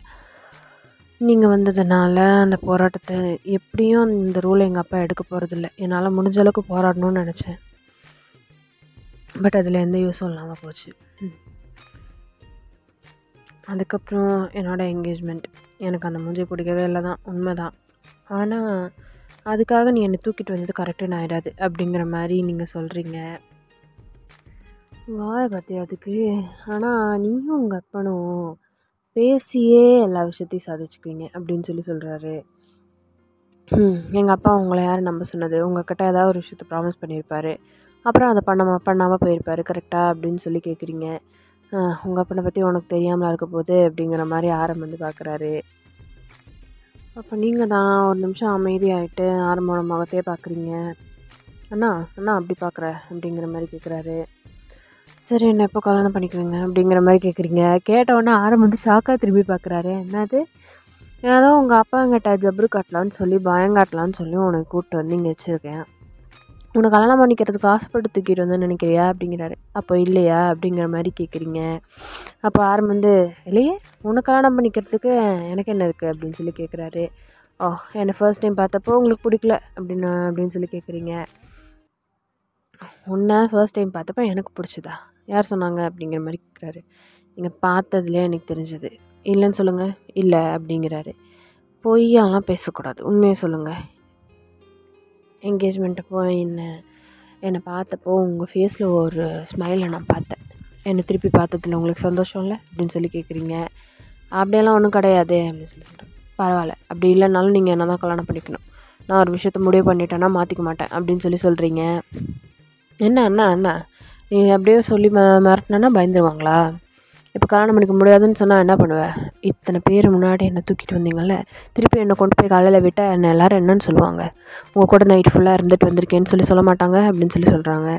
Speaker 2: நீங்கள் வந்ததுனால அந்த போராட்டத்தை எப்படியும் இந்த ரூலை எங்கள் அப்பா எடுக்க போகிறதில்ல. என்னால் முடிஞ்ச அளவுக்கு போராடணும்னு நினச்சேன், பட் அதில் எந்த யூஸும் இல்லாமல் போச்சு. அதுக்கப்புறம் என்னோடய என்கேஜ்மெண்ட், எனக்கு அந்த மூஞ்சி பிடிக்கவே இல்லை தான், உண்மை தான். ஆனால் அதுக்காக நீ என்னை தூக்கிட்டு வந்தது கரெக்டுன்னு ஆயிடாது அப்படிங்கிற மாதிரி நீங்கள் சொல்கிறீங்க. வாய பார்த்தியா அதுக்கு. ஆனால் நீயும் உங்கள் அப்பனும் பேசியே எல்லா விஷயத்தையும் சாதிச்சுக்குவீங்க அப்படின்னு சொல்கிறாரு. எங்கள் அப்பா உங்களை யார் நம்ப சொன்னது? உங்கள்கிட்ட ஏதாவது ஒரு விஷயத்த ப்ராமிஸ் பண்ணியிருப்பாரு, அப்புறம் அதை பண்ணாமல் போயிருப்பாரு கரெக்டாக அப்படின்னு சொல்லி கேட்குறீங்க. உங்கள் அப்பனை பற்றி உனக்கு தெரியாமல் இருக்க போகுது அப்படிங்கிற மாதிரி ஆரம் வந்து பார்க்குறாரு. அப்போ நீங்கள் தான் ஒரு நிமிஷம் அமைதியாகிட்டு ஆரம்போட முகத்தையே பார்க்குறீங்க. அண்ணா அண்ணா அப்படி பார்க்குற அப்படிங்கிற மாதிரி கேட்குறாரு. சரி என்ன எப்போ கல்யாணம் பண்ணிக்குவீங்க அப்படிங்கிற மாதிரி கேட்குறீங்க. கேட்டவுடனே ஆரம் வந்து ஷாக்காக திரும்பி பார்க்குறாரு. என்னது, ஏதோ உங்கள் அப்பாங்கிட்ட ஜப்ரு காட்டலான்னு சொல்லி பயங்காட்டலான்னு சொல்லி உனக்கு கூப்பிட்டு வந்து இங்கே வச்சுருக்கேன். உனக்கு கல்யாணம் பண்ணிக்கிறதுக்கு ஆசைப்பட்டு தூக்கிட்டு வந்து நினைக்கிறியா அப்படிங்கிறாரு. அப்போ இல்லையா அப்படிங்கிற மாதிரி கேட்குறீங்க. அப்போ ஆரம் வந்து இல்லையே, உனக்கு கல்யாணம் பண்ணிக்கிறதுக்கு எனக்கு என்ன இருக்குது அப்படின்னு சொல்லி கேட்குறாரு. என்னை ஃபர்ஸ்ட் டைம் பார்த்தப்போ உங்களுக்கு பிடிக்கல அப்படின்னு சொல்லி கேட்குறீங்க. உன்னை ஃபர்ஸ்ட் டைம் பார்த்தப்போ எனக்கு பிடிச்சதா, யார் சொன்னாங்க அப்படிங்கிற மாதிரி கேட்குறாரு. நீங்கள் பார்த்ததுலேயே எனக்கு தெரிஞ்சது. இல்லைன்னு சொல்லுங்கள். இல்லை அப்படிங்கிறாரு. பொய்யெல்லாம் பேசக்கூடாது, உண்மையை சொல்லுங்கள். என்கேஜ்மெண்ட்டப்போ என்னை பார்த்தப்போ உங்கள் ஃபேஸில் ஒரு ஸ்மைலை நான் பார்த்தேன். என்னை திருப்பி பார்த்ததில்ல உங்களுக்கு சந்தோஷம் இல்லை அப்படின்னு சொல்லி கேட்குறீங்க. அப்படியெல்லாம் ஒன்றும் கிடையாது அப்படின்னு சொல்லி சொல்கிறேன். பரவாயில்ல, அப்படி இல்லைனாலும் நீங்கள் என்ன தான் கல்யாணம் பண்ணிக்கணும். நான் ஒரு விஷயத்த முடிவு பண்ணிட்டேன்னா மாற்றிக்க மாட்டேன் அப்படின்னு சொல்கிறீங்க. என்ன நீ அப்படியே சொல்லி மிரட்டினா பயந்துருவாங்களா? இப்போ கல்யாணம் பண்ணிக்க முடியாதுன்னு சொன்னால் என்ன பண்ணுவேன்? இத்தனை பேர் முன்னாடி என்னை தூக்கிட்டு வந்தீங்கள்ல, திருப்பி என்னை கொண்டு போய் காலையில் விட்டால் என்னை எல்லோரும் என்னன்னு சொல்லுவாங்க? உங்கள் கூட நைட் ஃபுல்லாக இருந்துட்டு வந்திருக்கேன்னு சொல்ல மாட்டாங்க அப்படின்னு சொல்கிறாங்க.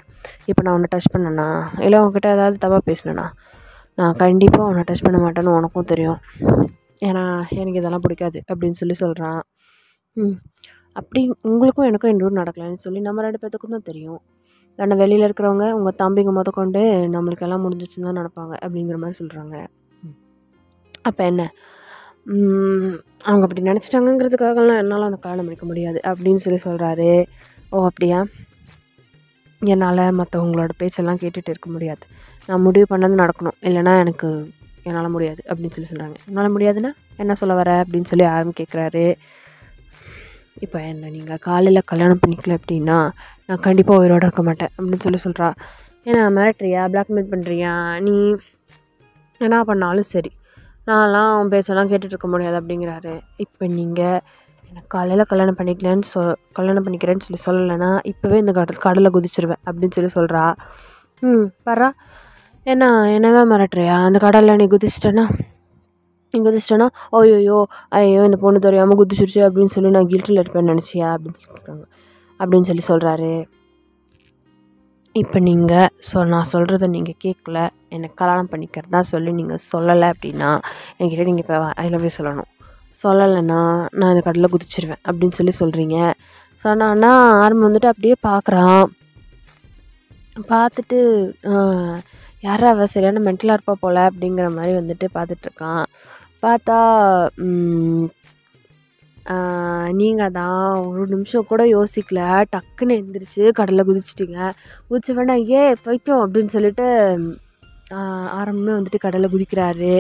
Speaker 2: இப்போ நான் உன்னை டச் பண்ணேன்னா, இல்லை உங்ககிட்ட ஏதாவது தப்பாக பேசினேன்னா, நான் கண்டிப்பாக உன்னை டச் பண்ண மாட்டேன்னு உனக்கும் தெரியும். ஏன்னா எனக்கு இதெல்லாம் பிடிக்காது அப்படின்னு சொல்கிறான். அப்படி உங்களுக்கும் எனக்கும் எந்த ஊர் நடக்கலான்னு சொல்லி நம்ம 2 பேர்த்துக்கும் தான் தெரியும். ஆனால் வெளியில் இருக்கிறவங்க உங்கள் தம்பிங்க கொண்டு நம்மளுக்கெல்லாம் முடிஞ்சிச்சுன்னு தான் நினப்பாங்க அப்படிங்கிற மாதிரி சொல்கிறாங்க. அப்போ என்ன, அவங்க அப்படி நினச்சிட்டாங்கங்கிறதுக்காகலாம் என்னால் அந்த கல்யாணம் பண்ணிக்க முடியாது அப்படின்னு சொல்கிறாரு. ஓ அப்படியா, என்னால் மற்றவங்களோட பேச்செல்லாம் கேட்டுகிட்டு இருக்க முடியாது. நான் முடிவு பண்ணது நடக்கணும், இல்லைனா என்னால் முடியாது அப்படின்னு சொல்கிறாங்க. என்னால் முடியாதுன்னா என்ன சொல்ல வர அப்படின்னு சொல்லி யாரும் கேட்குறாரு. இப்போ என்ன நீங்கள் காலையில் கல்யாணம் பண்ணிக்கல அப்படின்னா நான் கண்டிப்பாக உயிரோடு இருக்க மாட்டேன் அப்படின்னு சொல்கிறா. ஏன்னா மிரட்டுறியா, பிளாக்மெயில் பண்ணுறியா, நீ என்ன பண்ணாலும் சரி நான்லாம் அவன் பேச்செல்லாம் கேட்டுட்ருக்க முடியாது அப்படிங்கிறாரு. இப்போ நீங்கள் எனக்கு காலையில் கல்யாணம் பண்ணிக்கிறேன்னு சொல்லலைன்னா இப்போவே இந்த கடலில் குதிச்சிருவேன் அப்படின்னு சொல்கிறா. பரா என்னவே மிரட்டுறியா, அந்த கடலில் நீ குதிச்சிட்டேன்னா ஐயோ இந்த பொண்ணு தெரியாமல் குதிச்சிருச்சு அப்படின்னு சொல்லி நான் கில்ட்டில் இருப்பேன்னு நினச்சியா அப்படின்னு சொல்கிறாரு. இப்போ நீங்கள் நான் சொல்கிறத நீங்கள் கேட்கல, எனக்கு கல்யாணம் பண்ணிக்கிறதா சொல்லி நீங்கள் சொல்லலை அப்படின்னா என்கிட்ட நீங்கள் இப்போ ஐ லவ் யூ சொல்லணும். சொல்லலைன்னா நான் இந்த கடலில் குதிச்சிருவேன் அப்படின்னு சொல்கிறீங்க. சொன்னான்னா ஆரம்பம் வந்துட்டு அப்படியே பார்க்குறான். பார்த்துட்டு யாரா அவ சரியான மென்டலாக இருப்பா போல் அப்படிங்கிற மாதிரி வந்துட்டு பார்த்துட்ருக்கான். பார்த்தா நீங்கள் தான் ஒரு நிமிஷம் கூட யோசிக்கல, டக்குன்னு எழுந்திரிச்சு கடலில் குதிச்சிட்டிங்க. குதிச்ச வேணா பைத்தியம் அப்படின்னு சொல்லிட்டு ஆரம்பமே வந்துட்டு கடலில் குதிக்கிறாரு.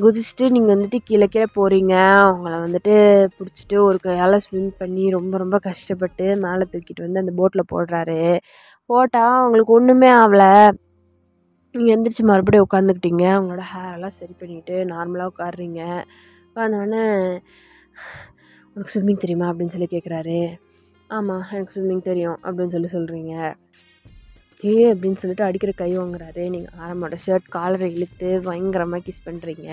Speaker 2: குதிச்சுட்டு நீங்கள் வந்துட்டு கீழே போகிறீங்க. அவங்கள வந்துட்டு பிடிச்சிட்டு ஒரு கையால் ஸ்விம் பண்ணி ரொம்ப ரொம்ப கஷ்டப்பட்டு மேலே தூக்கிட்டு வந்து அந்த போட்டில் போடுறாரு. போட்டால் அவங்களுக்கு ஒன்றுமே ஆகலை. நீங்கள் எந்திரிச்சு மறுபடியும் உட்காந்துக்கிட்டீங்க. அவங்களோட ஹேரெல்லாம் சரி பண்ணிவிட்டு நார்மலாக உட்காடுறீங்க. உட்காந்தோடனே உனக்கு ஸ்விம்மிங் தெரியுமா அப்படின்னு சொல்லி கேட்குறாரு. ஆமாம் எனக்கு ஸ்விம்மிங் தெரியும் அப்படின்னு சொல்கிறீங்க. அப்படின்னு சொல்லிட்டு அடிக்கிற கை வாங்குறாரு. நீங்கள் ஆரம்போட ஷர்ட் காலரை இழுத்து பயங்கரமாக கிஸ் பண்ணுறீங்க.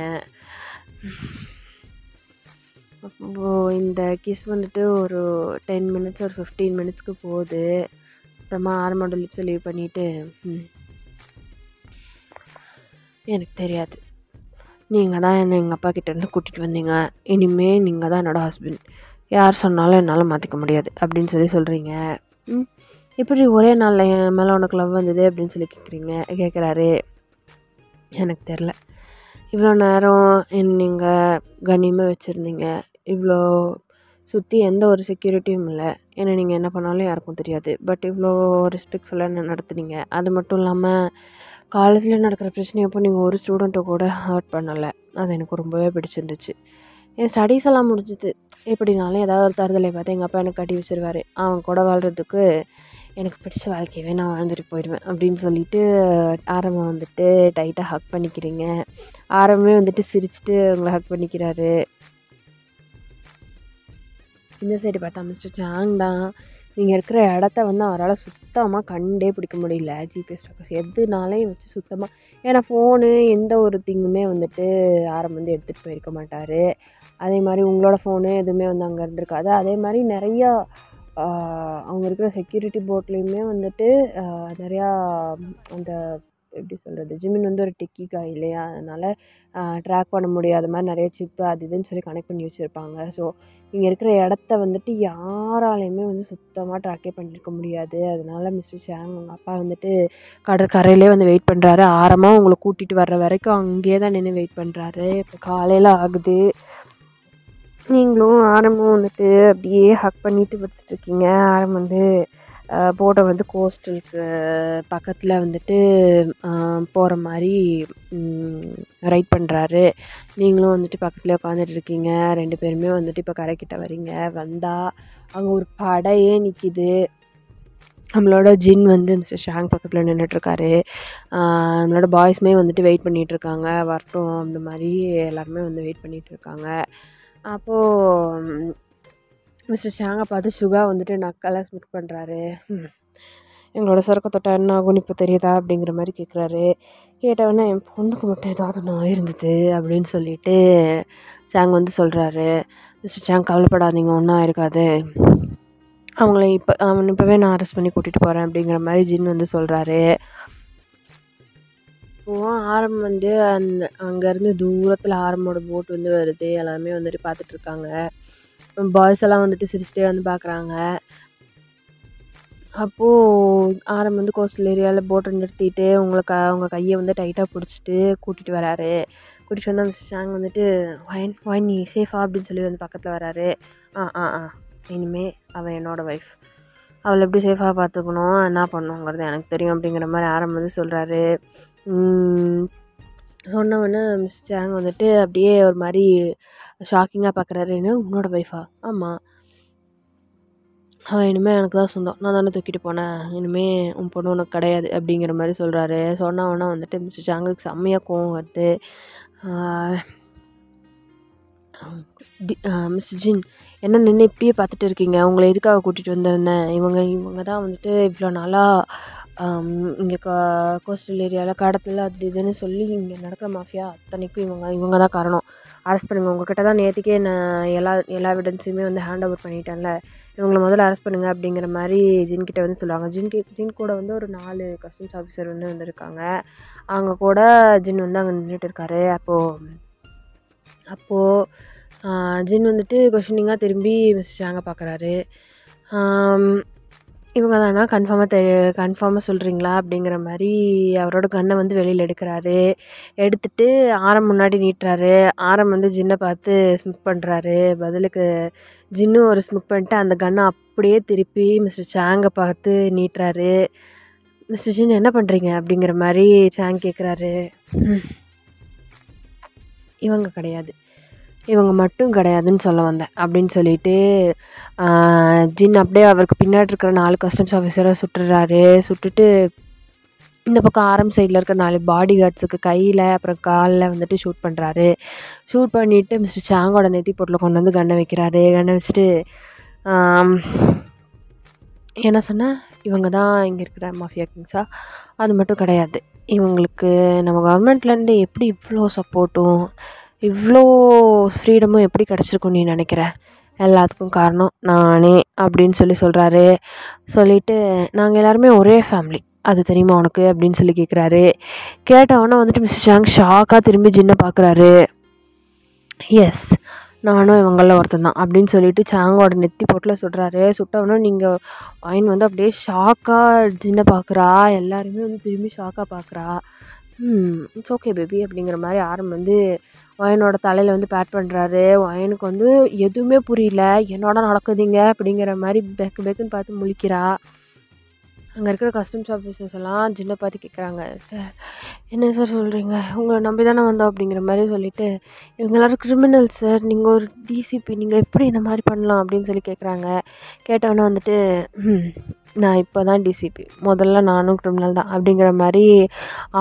Speaker 2: அப்போது இந்த கிஸ் வந்துட்டு ஒரு 10 மினிட்ஸ் ஒரு 15 மினிட்ஸ்க்கு போகுது. அப்புறமா ஆரம்போட லிப்ஸை லீவ் பண்ணிவிட்டு எனக்கு தெரியாது, நீங்கள் தான் என்னை எங்கள் அப்பா கிட்டேருந்து கூட்டிகிட்டு வந்தீங்க, இனிமேல் நீங்கள் தான் என்னோடய ஹஸ்பண்ட், யார் சொன்னாலும் என்னால் மாற்றிக்க முடியாது அப்படின்னு சொல்கிறீங்க. இப்படி ஒரே நாளில் என் மேலே உனக்கு லவ் வந்தது அப்படின்னு கேட்குறாரு. எனக்கு தெரில, இவ்வளோ நேரம் நீங்கள் கண்ணியமாக வச்சுருந்தீங்க, இவ்வளோ சுற்றி எந்த ஒரு செக்யூரிட்டியும் இல்லை, ஏன்னா நீங்கள் என்ன பண்ணாலும் யாருக்கும் தெரியாது, பட் இவ்வளோ ரெஸ்பெக்ட்ஃபுல்லாக என்ன நடத்துனீங்க. அது மட்டும் இல்லாமல் காலேஜில் நடக்கிற பிரச்சனையப்போ நீங்கள் ஒரு ஸ்டூடெண்ட்டை கூட ஹர்ட் பண்ணலை. அது எனக்கு ரொம்பவே பிடிச்சிருந்துச்சு. என் ஸ்டடீஸ் எல்லாம் முடிஞ்சுது, எப்படினாலும் ஏதாவது ஒரு தருதலை பார்த்து எங்கள் அப்பா எனக்கு கட்டி வச்சுருவார். அவன் கூட வாழ்கிறதுக்கு எனக்கு பிடிச்ச வாழ்க்கையவே நான் வாழ்ந்துட்டு போயிடுவேன் அப்படின்னு சொல்லிட்டு ஆரம்பம் வந்துட்டு டைட்டாக ஹக் பண்ணிக்கிறீங்க. ஆரம்பமே வந்துட்டு சிரிச்சுட்டு உங்களை ஹக் பண்ணிக்கிறாரு. இந்த சைடு பார்த்தா மிஸ்டர் சாங் தான். நீங்கள் இருக்கிற இடத்த வந்து அவரால் சுத்தமாக கண்டே பிடிக்க முடியல. ஜிபிஎஸ் ட்ராக்கர்ஸ் எதுனாலையும் வச்சு சுத்தமாக, ஏன்னா ஃபோனு எந்த ஒரு திங்குமே வந்துட்டு ஆரம்பம் வந்து எடுத்துகிட்டு போயிருக்க மாட்டார். அதே மாதிரி உங்களோட ஃபோனு எதுவுமே வந்து அங்கே இருந்திருக்காது. அதே மாதிரி நிறையா அவங்க இருக்கிற செக்யூரிட்டி போர்ட்லேயுமே வந்துட்டு நிறையா அந்த எப்படி சொல்கிறது, ஜிமின் வந்து ஒரு டெக்கி காய் இல்லையா, அதனால் ட்ராக் பண்ண முடியாத மாதிரி நிறைய சிப்பு அது இதுன்னு சொல்லி கனெக்ட் பண்ணி வச்சுருப்பாங்க. ஸோ இங்கே இருக்கிற இடத்த வந்துட்டு யாராலையுமே வந்து சுத்தமாக ட்ராக்கே பண்ணியிருக்க முடியாது. அதனால மிஸ்டர் சாங் உங்கள் அப்பா வந்துட்டு கடற்கரையிலே வந்து வெயிட் பண்ணுறாரு. ஆரமாக உங்களை கூட்டிகிட்டு வர்ற வரைக்கும் அங்கேயே தான் நின்று வெயிட் பண்ணுறாரு. இப்போ காலையில் ஆகுது. நீங்களும் ஆரம்பம் வந்துட்டு அப்படியே ஹக் பண்ணிட்டு வச்சுட்ருக்கீங்க. ஆரம்பம் வந்து போட்டை வந்து கோஸ்டலுக்கு பக்கத்தில் வந்துட்டு போகிற மாதிரி ரைட் பண்ணுறாரு. நீங்களும் வந்துட்டு பக்கத்துலேயே உட்காந்துட்டு இருக்கீங்க. 2 பேருமே வந்துட்டு இப்போ கரைக்கிட்ட வரீங்க. வந்தால் அங்கே ஒரு படையே நிற்கிது. நம்மளோட ஜின் வந்து மிஸ்டர் ஷாங் பக்கத்தில் நின்றுட்டுருக்காரு. நம்மளோட பாய்ஸுமே வந்துட்டு வெயிட் பண்ணிகிட்ருக்காங்க, வரட்டும் அந்த மாதிரி எல்லாருமே வந்து வெயிட் பண்ணிகிட்ருக்காங்க. அப்போது மிஸ்டர் ஷாங்கை பார்த்து சுகா வந்துட்டு நக்கெல்லாம் ஸ்மிட் பண்ணுறாரு. எங்களோட சொரக்க தொட்டா என்ன ஆகும்னு இப்போ தெரியுதா அப்படிங்கிற மாதிரி கேட்குறாரு. கேட்டவொடனே என் பொண்ணுக்கு மட்டும் ஏதாவது ஒன்று இருந்தது அப்படின்னு சொல்லிட்டு ஷாங் வந்து சொல்கிறாரு. மிஸ்டர் ஷாங் கவலைப்படாதீங்க, ஒன்றும் ஆயிருக்காது, அவங்கள இப்போவே நான் அரெஸ்ட் பண்ணி கூட்டிகிட்டு போகிறேன் அப்படிங்கிற மாதிரி ஜின் வந்து சொல்கிறாரு. இப்போது ஆரம்பம் வந்து அங்கேருந்து தூரத்தில் ஆரம்போட போட் வந்து வருது. எல்லாருமே வந்துட்டு பார்த்துட்ருக்காங்க. பாய்ஸ் எல்லாம் வந்துட்டு சிரிச்சிட்டே வந்து பார்க்குறாங்க. அப்போது ஆரம்பம் வந்து கோஸ்டல் ஏரியாவில் போட்டை நிறுத்திட்டு அவங்க கையை வந்து டைட்டாக பிடிச்சிட்டு கூட்டிகிட்டு வராரு. கூட்டிகிட்டு வந்தால் மிஸ்டர் ஷாங் வந்துட்டு வாயின் நீ சேஃபா அப்படின்னு சொல்லி வந்து பக்கத்தில் வராரு. இனிமேல் அவள் என்னோடய ஒய்ஃப், அவளை எப்படி சேஃபாக பார்த்துக்கணும், என்ன பண்ணணுங்கிறது எனக்கு தெரியும் அப்படிங்கிற மாதிரி ஆரம்பம் வந்து சொல்கிறாரு. சொன்னவொடனே மிஸ்டர் ஷாங் வந்துட்டு அப்படியே ஒரு மாதிரி ஷாக்கிங்காக பார்க்குறாரு. என்ன உன்னோட ஒய்ஃபா? ஆமாம், அவன் இனிமேல் எனக்கு தான் சொந்தம், நான் தானே தூக்கிட்டு போனேன், இனிமேல் உன் பொண்ணு உனக்கு கிடையாது அப்படிங்கிற மாதிரி சொல்கிறாரு. சொன்னவொடனே வந்துட்டு மிஸ்டர் ஷாங்குக்கு செம்மையாக கோவம் வருது. மிஸ்டர் ஜின், என்ன நின்று இப்படியே பார்த்துட்டு இருக்கீங்க, உங்களை எதுக்காக கூட்டிகிட்டு வந்திருந்தேன், இவங்க தான் வந்துட்டு இவ்வளோ நாளாக இங்கே கோஸ்டல் ஏரியாவில் கடத்தல அது இதுன்னு சொல்லி இங்கே நடக்கிற மாஃபியா அத்தனைக்கும் இவங்க தான் காரணம். அரெஸ்ட் பண்ணுங்கள், உங்கள்கிட்ட தான் நேற்றுக்கே நான் எல்லா எவிடன்ஸையுமே வந்து ஹேண்ட் ஓவர் பண்ணிட்டேன்ல, இவங்களை முதல்ல அரெஸ்ட் பண்ணுங்கள் அப்படிங்கிற மாதிரி ஜின்கிட்ட வந்து சொல்லுவாங்க. ஜின் கூட வந்து ஒரு 4 கஸ்டம்ஸ் ஆஃபீஸர் வந்து வந்திருக்காங்க. அவங்க கூட ஜின் வந்து அங்கே நின்றுட்டு இருக்காரு. அப்போது ஜின் வந்துட்டு கொஷினிங்காக திரும்பி மிஸ்டர் ஷாங்கை பார்க்குறாரு. இவங்க தானா, கன்ஃபார்மாக சொல்கிறீங்களா அப்படிங்கிற மாதிரி அவரோட கன்னை வந்து வெளியில் எடுத்துட்டு ஆரம் முன்னாடி நீட்டுறாரு. ஆரம் வந்து ஜின்னை பார்த்து ஸ்மிக் பண்ணுறாரு. பதிலுக்கு ஜின்னும் ஒரு ஸ்மிக் பண்ணிட்டு அந்த கன்னை அப்படியே திருப்பி மிஸ்டர் ஷாங்கை பார்த்து நீட்டுறாரு. மிஸ்டர் ஜின் என்ன பண்ணுறீங்க அப்படிங்கிற மாதிரி ஷாங் கேட்குறாரு. இவங்க மட்டும் கிடையாதுன்னு சொல்ல வந்தேன் அப்படின்னு சொல்லிட்டு ஜின் அப்படியே அவருக்கு பின்னாடி இருக்கிற 4 கஸ்டம்ஸ் ஆஃபீஸரை சுட்டுட்டு இந்த பக்கம் ஆரம் சைடில் இருக்கிற 4 பாடி கார்ட்ஸுக்கு கையில் அப்புறம் காலில் வந்துட்டு ஷூட் பண்ணுறாரு. ஷூட் பண்ணிவிட்டு மிஸ்டர் ஷாங்கோட நெத்தி போட்டில் கொண்டு வந்து கன்னை வைக்கிறாரு. கன்னை வச்சுட்டு என்ன சொன்னால், இவங்க தான் இங்கே இருக்கிற மாஃபியா கிங்ஸா? அது மட்டும் கிடையாது, இவங்களுக்கு நம்ம கவர்மெண்ட்லேருந்து எப்படி இவ்வளோ சப்போர்ட்டும் இவ்வளோ ஃப்ரீடமும் எப்படி கிடச்சிருக்கும் நீ நினைக்கிற? எல்லாத்துக்கும் காரணம் நானே அப்படின்னு சொல்கிறாரு. சொல்லிவிட்டு நாங்கள் எல்லாருமே ஒரே ஃபேமிலி, அது தெரியுமா உனக்கு அப்படின்னு சொல்லி கேட்குறாரு. கேட்டவொன்னே வந்துட்டு மிஸ்டர் ஷாங் ஷாக்காக திரும்பி ஜின்னை பார்க்குறாரு. எஸ், நானும் இவங்களில் ஒருத்தன் தான் அப்படின்னு சொல்லிட்டு சாங்கோட நெத்தி போட்டில் சுடுறாரு. சுட்டவொன்னே நீங்கள் வாயின் வந்து அப்படியே ஷாக்காக ஜின்னை பார்க்குறா. எல்லாருமே வந்து திரும்பி ஷாக்காக பார்க்குறா. இட்ஸ் ஓகே பேபி அப்படிங்கிற மாதிரி ஆரம் வந்து வாயனோட தலையில் வந்து பேட் பண்ணுறாரு. வாயனுக்கு வந்து எதுவுமே புரியல, என்னோட நடக்குதுங்க அப்படிங்கிற மாதிரி பெக்குன்னு பார்த்து முழிக்கிறா. அங்கே இருக்கிற கஸ்டம்ஸ் ஆஃபீஸர்ஸ் எல்லாம் ஜின்னை பார்த்து கேட்குறாங்க, சார் என்ன சார் சொல்கிறீங்க, உங்களை நம்பி தானே வந்தோம் அப்படிங்கிற மாதிரி சொல்லிவிட்டு, இவங்க எல்லோரும் கிரிமினல் சார், நீங்கள் ஒரு டிசிபி, நீங்கள் எப்படி இந்த மாதிரி பண்ணலாம் அப்படின்னு சொல்லி கேட்குறாங்க. கேட்டவொன்னே வந்துட்டு நான் இப்போ தான் டிசிபி, முதல்ல நானும் கிரிமினல் தான் அப்படிங்கிற மாதிரி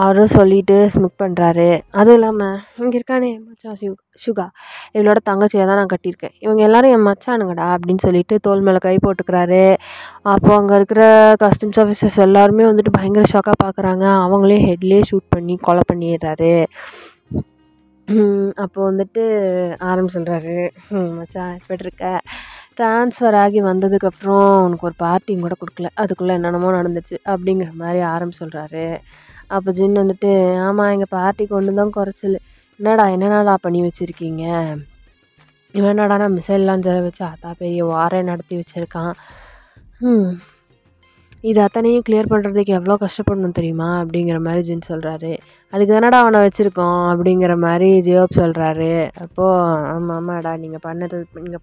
Speaker 2: அவரும் சொல்லிவிட்டு ஸ்மிக் பண்ணுறாரு. அதுவும் இல்லாமல் இங்கே இருக்கானே மச்சான் சுகா, இவளோட தங்கச்சியை தான் நான் கட்டியிருக்கேன், இவங்க எல்லோரும் என் மச்சானுங்கடா அப்படின்னு சொல்லிட்டு தோல் மேலே கை போட்டுக்கிறாரு. அப்போது அங்கே இருக்கிற கஸ்டம்ஸ் ஆஃபீஸர்ஸ் எல்லாருமே வந்துட்டு பயங்கர ஷாக்காக பார்க்குறாங்க. அவங்களே ஹெட்லேயே ஷூட் பண்ணி கொலை பண்ணிடுறாரு. அப்போ வந்துட்டு ஆரம்பி சொல்கிறாரு, மச்சான் எப்படி இருக்க, ட்ரான்ஸ்ஃபர் ஆகி வந்ததுக்கப்புறம் உனக்கு ஒரு பார்ட்டியும் கூட கொடுக்கல, அதுக்குள்ளே என்னென்னமோ நடந்துச்சு அப்படிங்கிற மாதிரி ஆரம்பி சொல்கிறாரு. அப்போ ஜின் வந்துட்டு, ஆமாம் எங்கள் பார்ட்டிக்கு ஒன்று தான் குறைச்சல், என்னடா பண்ணி வச்சுருக்கீங்க, இவன் என்னடானா மிசைல்லாம் ஜெர வச்சு அத்தா பெரிய வாரே நடத்தி வச்சுருக்கான், இது அத்தனையும் கிளியர் பண்ணுறதுக்கு எவ்வளோ கஷ்டப்படணும் தெரியுமா அப்படிங்கிற மாதிரி ஜின் சொல்கிறாரு. அதுக்கு தானடா அவனை வச்சுருக்கோம் அப்படிங்கிற மாதிரி ஜியோப் சொல்கிறாரு. அப்போது ஆமாடா, நீங்கள்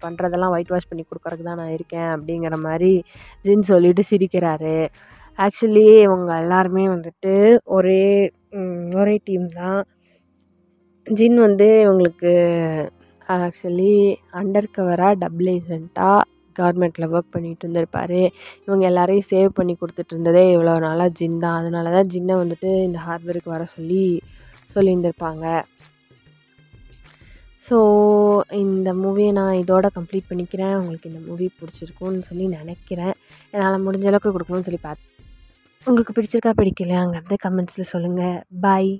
Speaker 2: பண்ணுறதெல்லாம் ஒயிட் வாஷ் பண்ணி கொடுக்குறதுக்கு தான் நான் இருக்கேன் அப்படிங்கிற மாதிரி ஜின் சொல்லிவிட்டு சிரிக்கிறாரு. ஆக்சுவலி இவங்க எல்லாருமே வந்துட்டு ஒரே டீம் தான். ஜின் வந்து இவங்களுக்கு ஆக்சுவலி அண்டர் கவராக டபுள் ஏஜெண்ட்டாக கவர்மெண்ட்டில் ஒர்க் பண்ணிகிட்டு இருந்திருப்பார். இவங்க எல்லாரையும் சேவ் பண்ணி கொடுத்துட்டு இருந்ததே இவ்வளோ நாளாக ஜின் தான். அதனால தான் ஜின்னை வந்துட்டு இந்த ஹார்பருக்கு வர சொல்லியிருந்திருப்பாங்க. ஸோ இந்த மூவியை நான் இதோட கம்ப்ளீட் பண்ணிக்கிறேன். உங்களுக்கு இந்த மூவி பிடிச்சிருக்கும்னு சொல்லி நினைக்கிறேன். என்னால் முடிஞ்ச அளவுக்கு கொடுக்கணும்னு சொல்லி உங்களுக்கு பிடிச்சிருக்கா பிடிக்கலையாங்கிறது கமெண்ட்ஸில் சொல்லுங்கள். பாய்.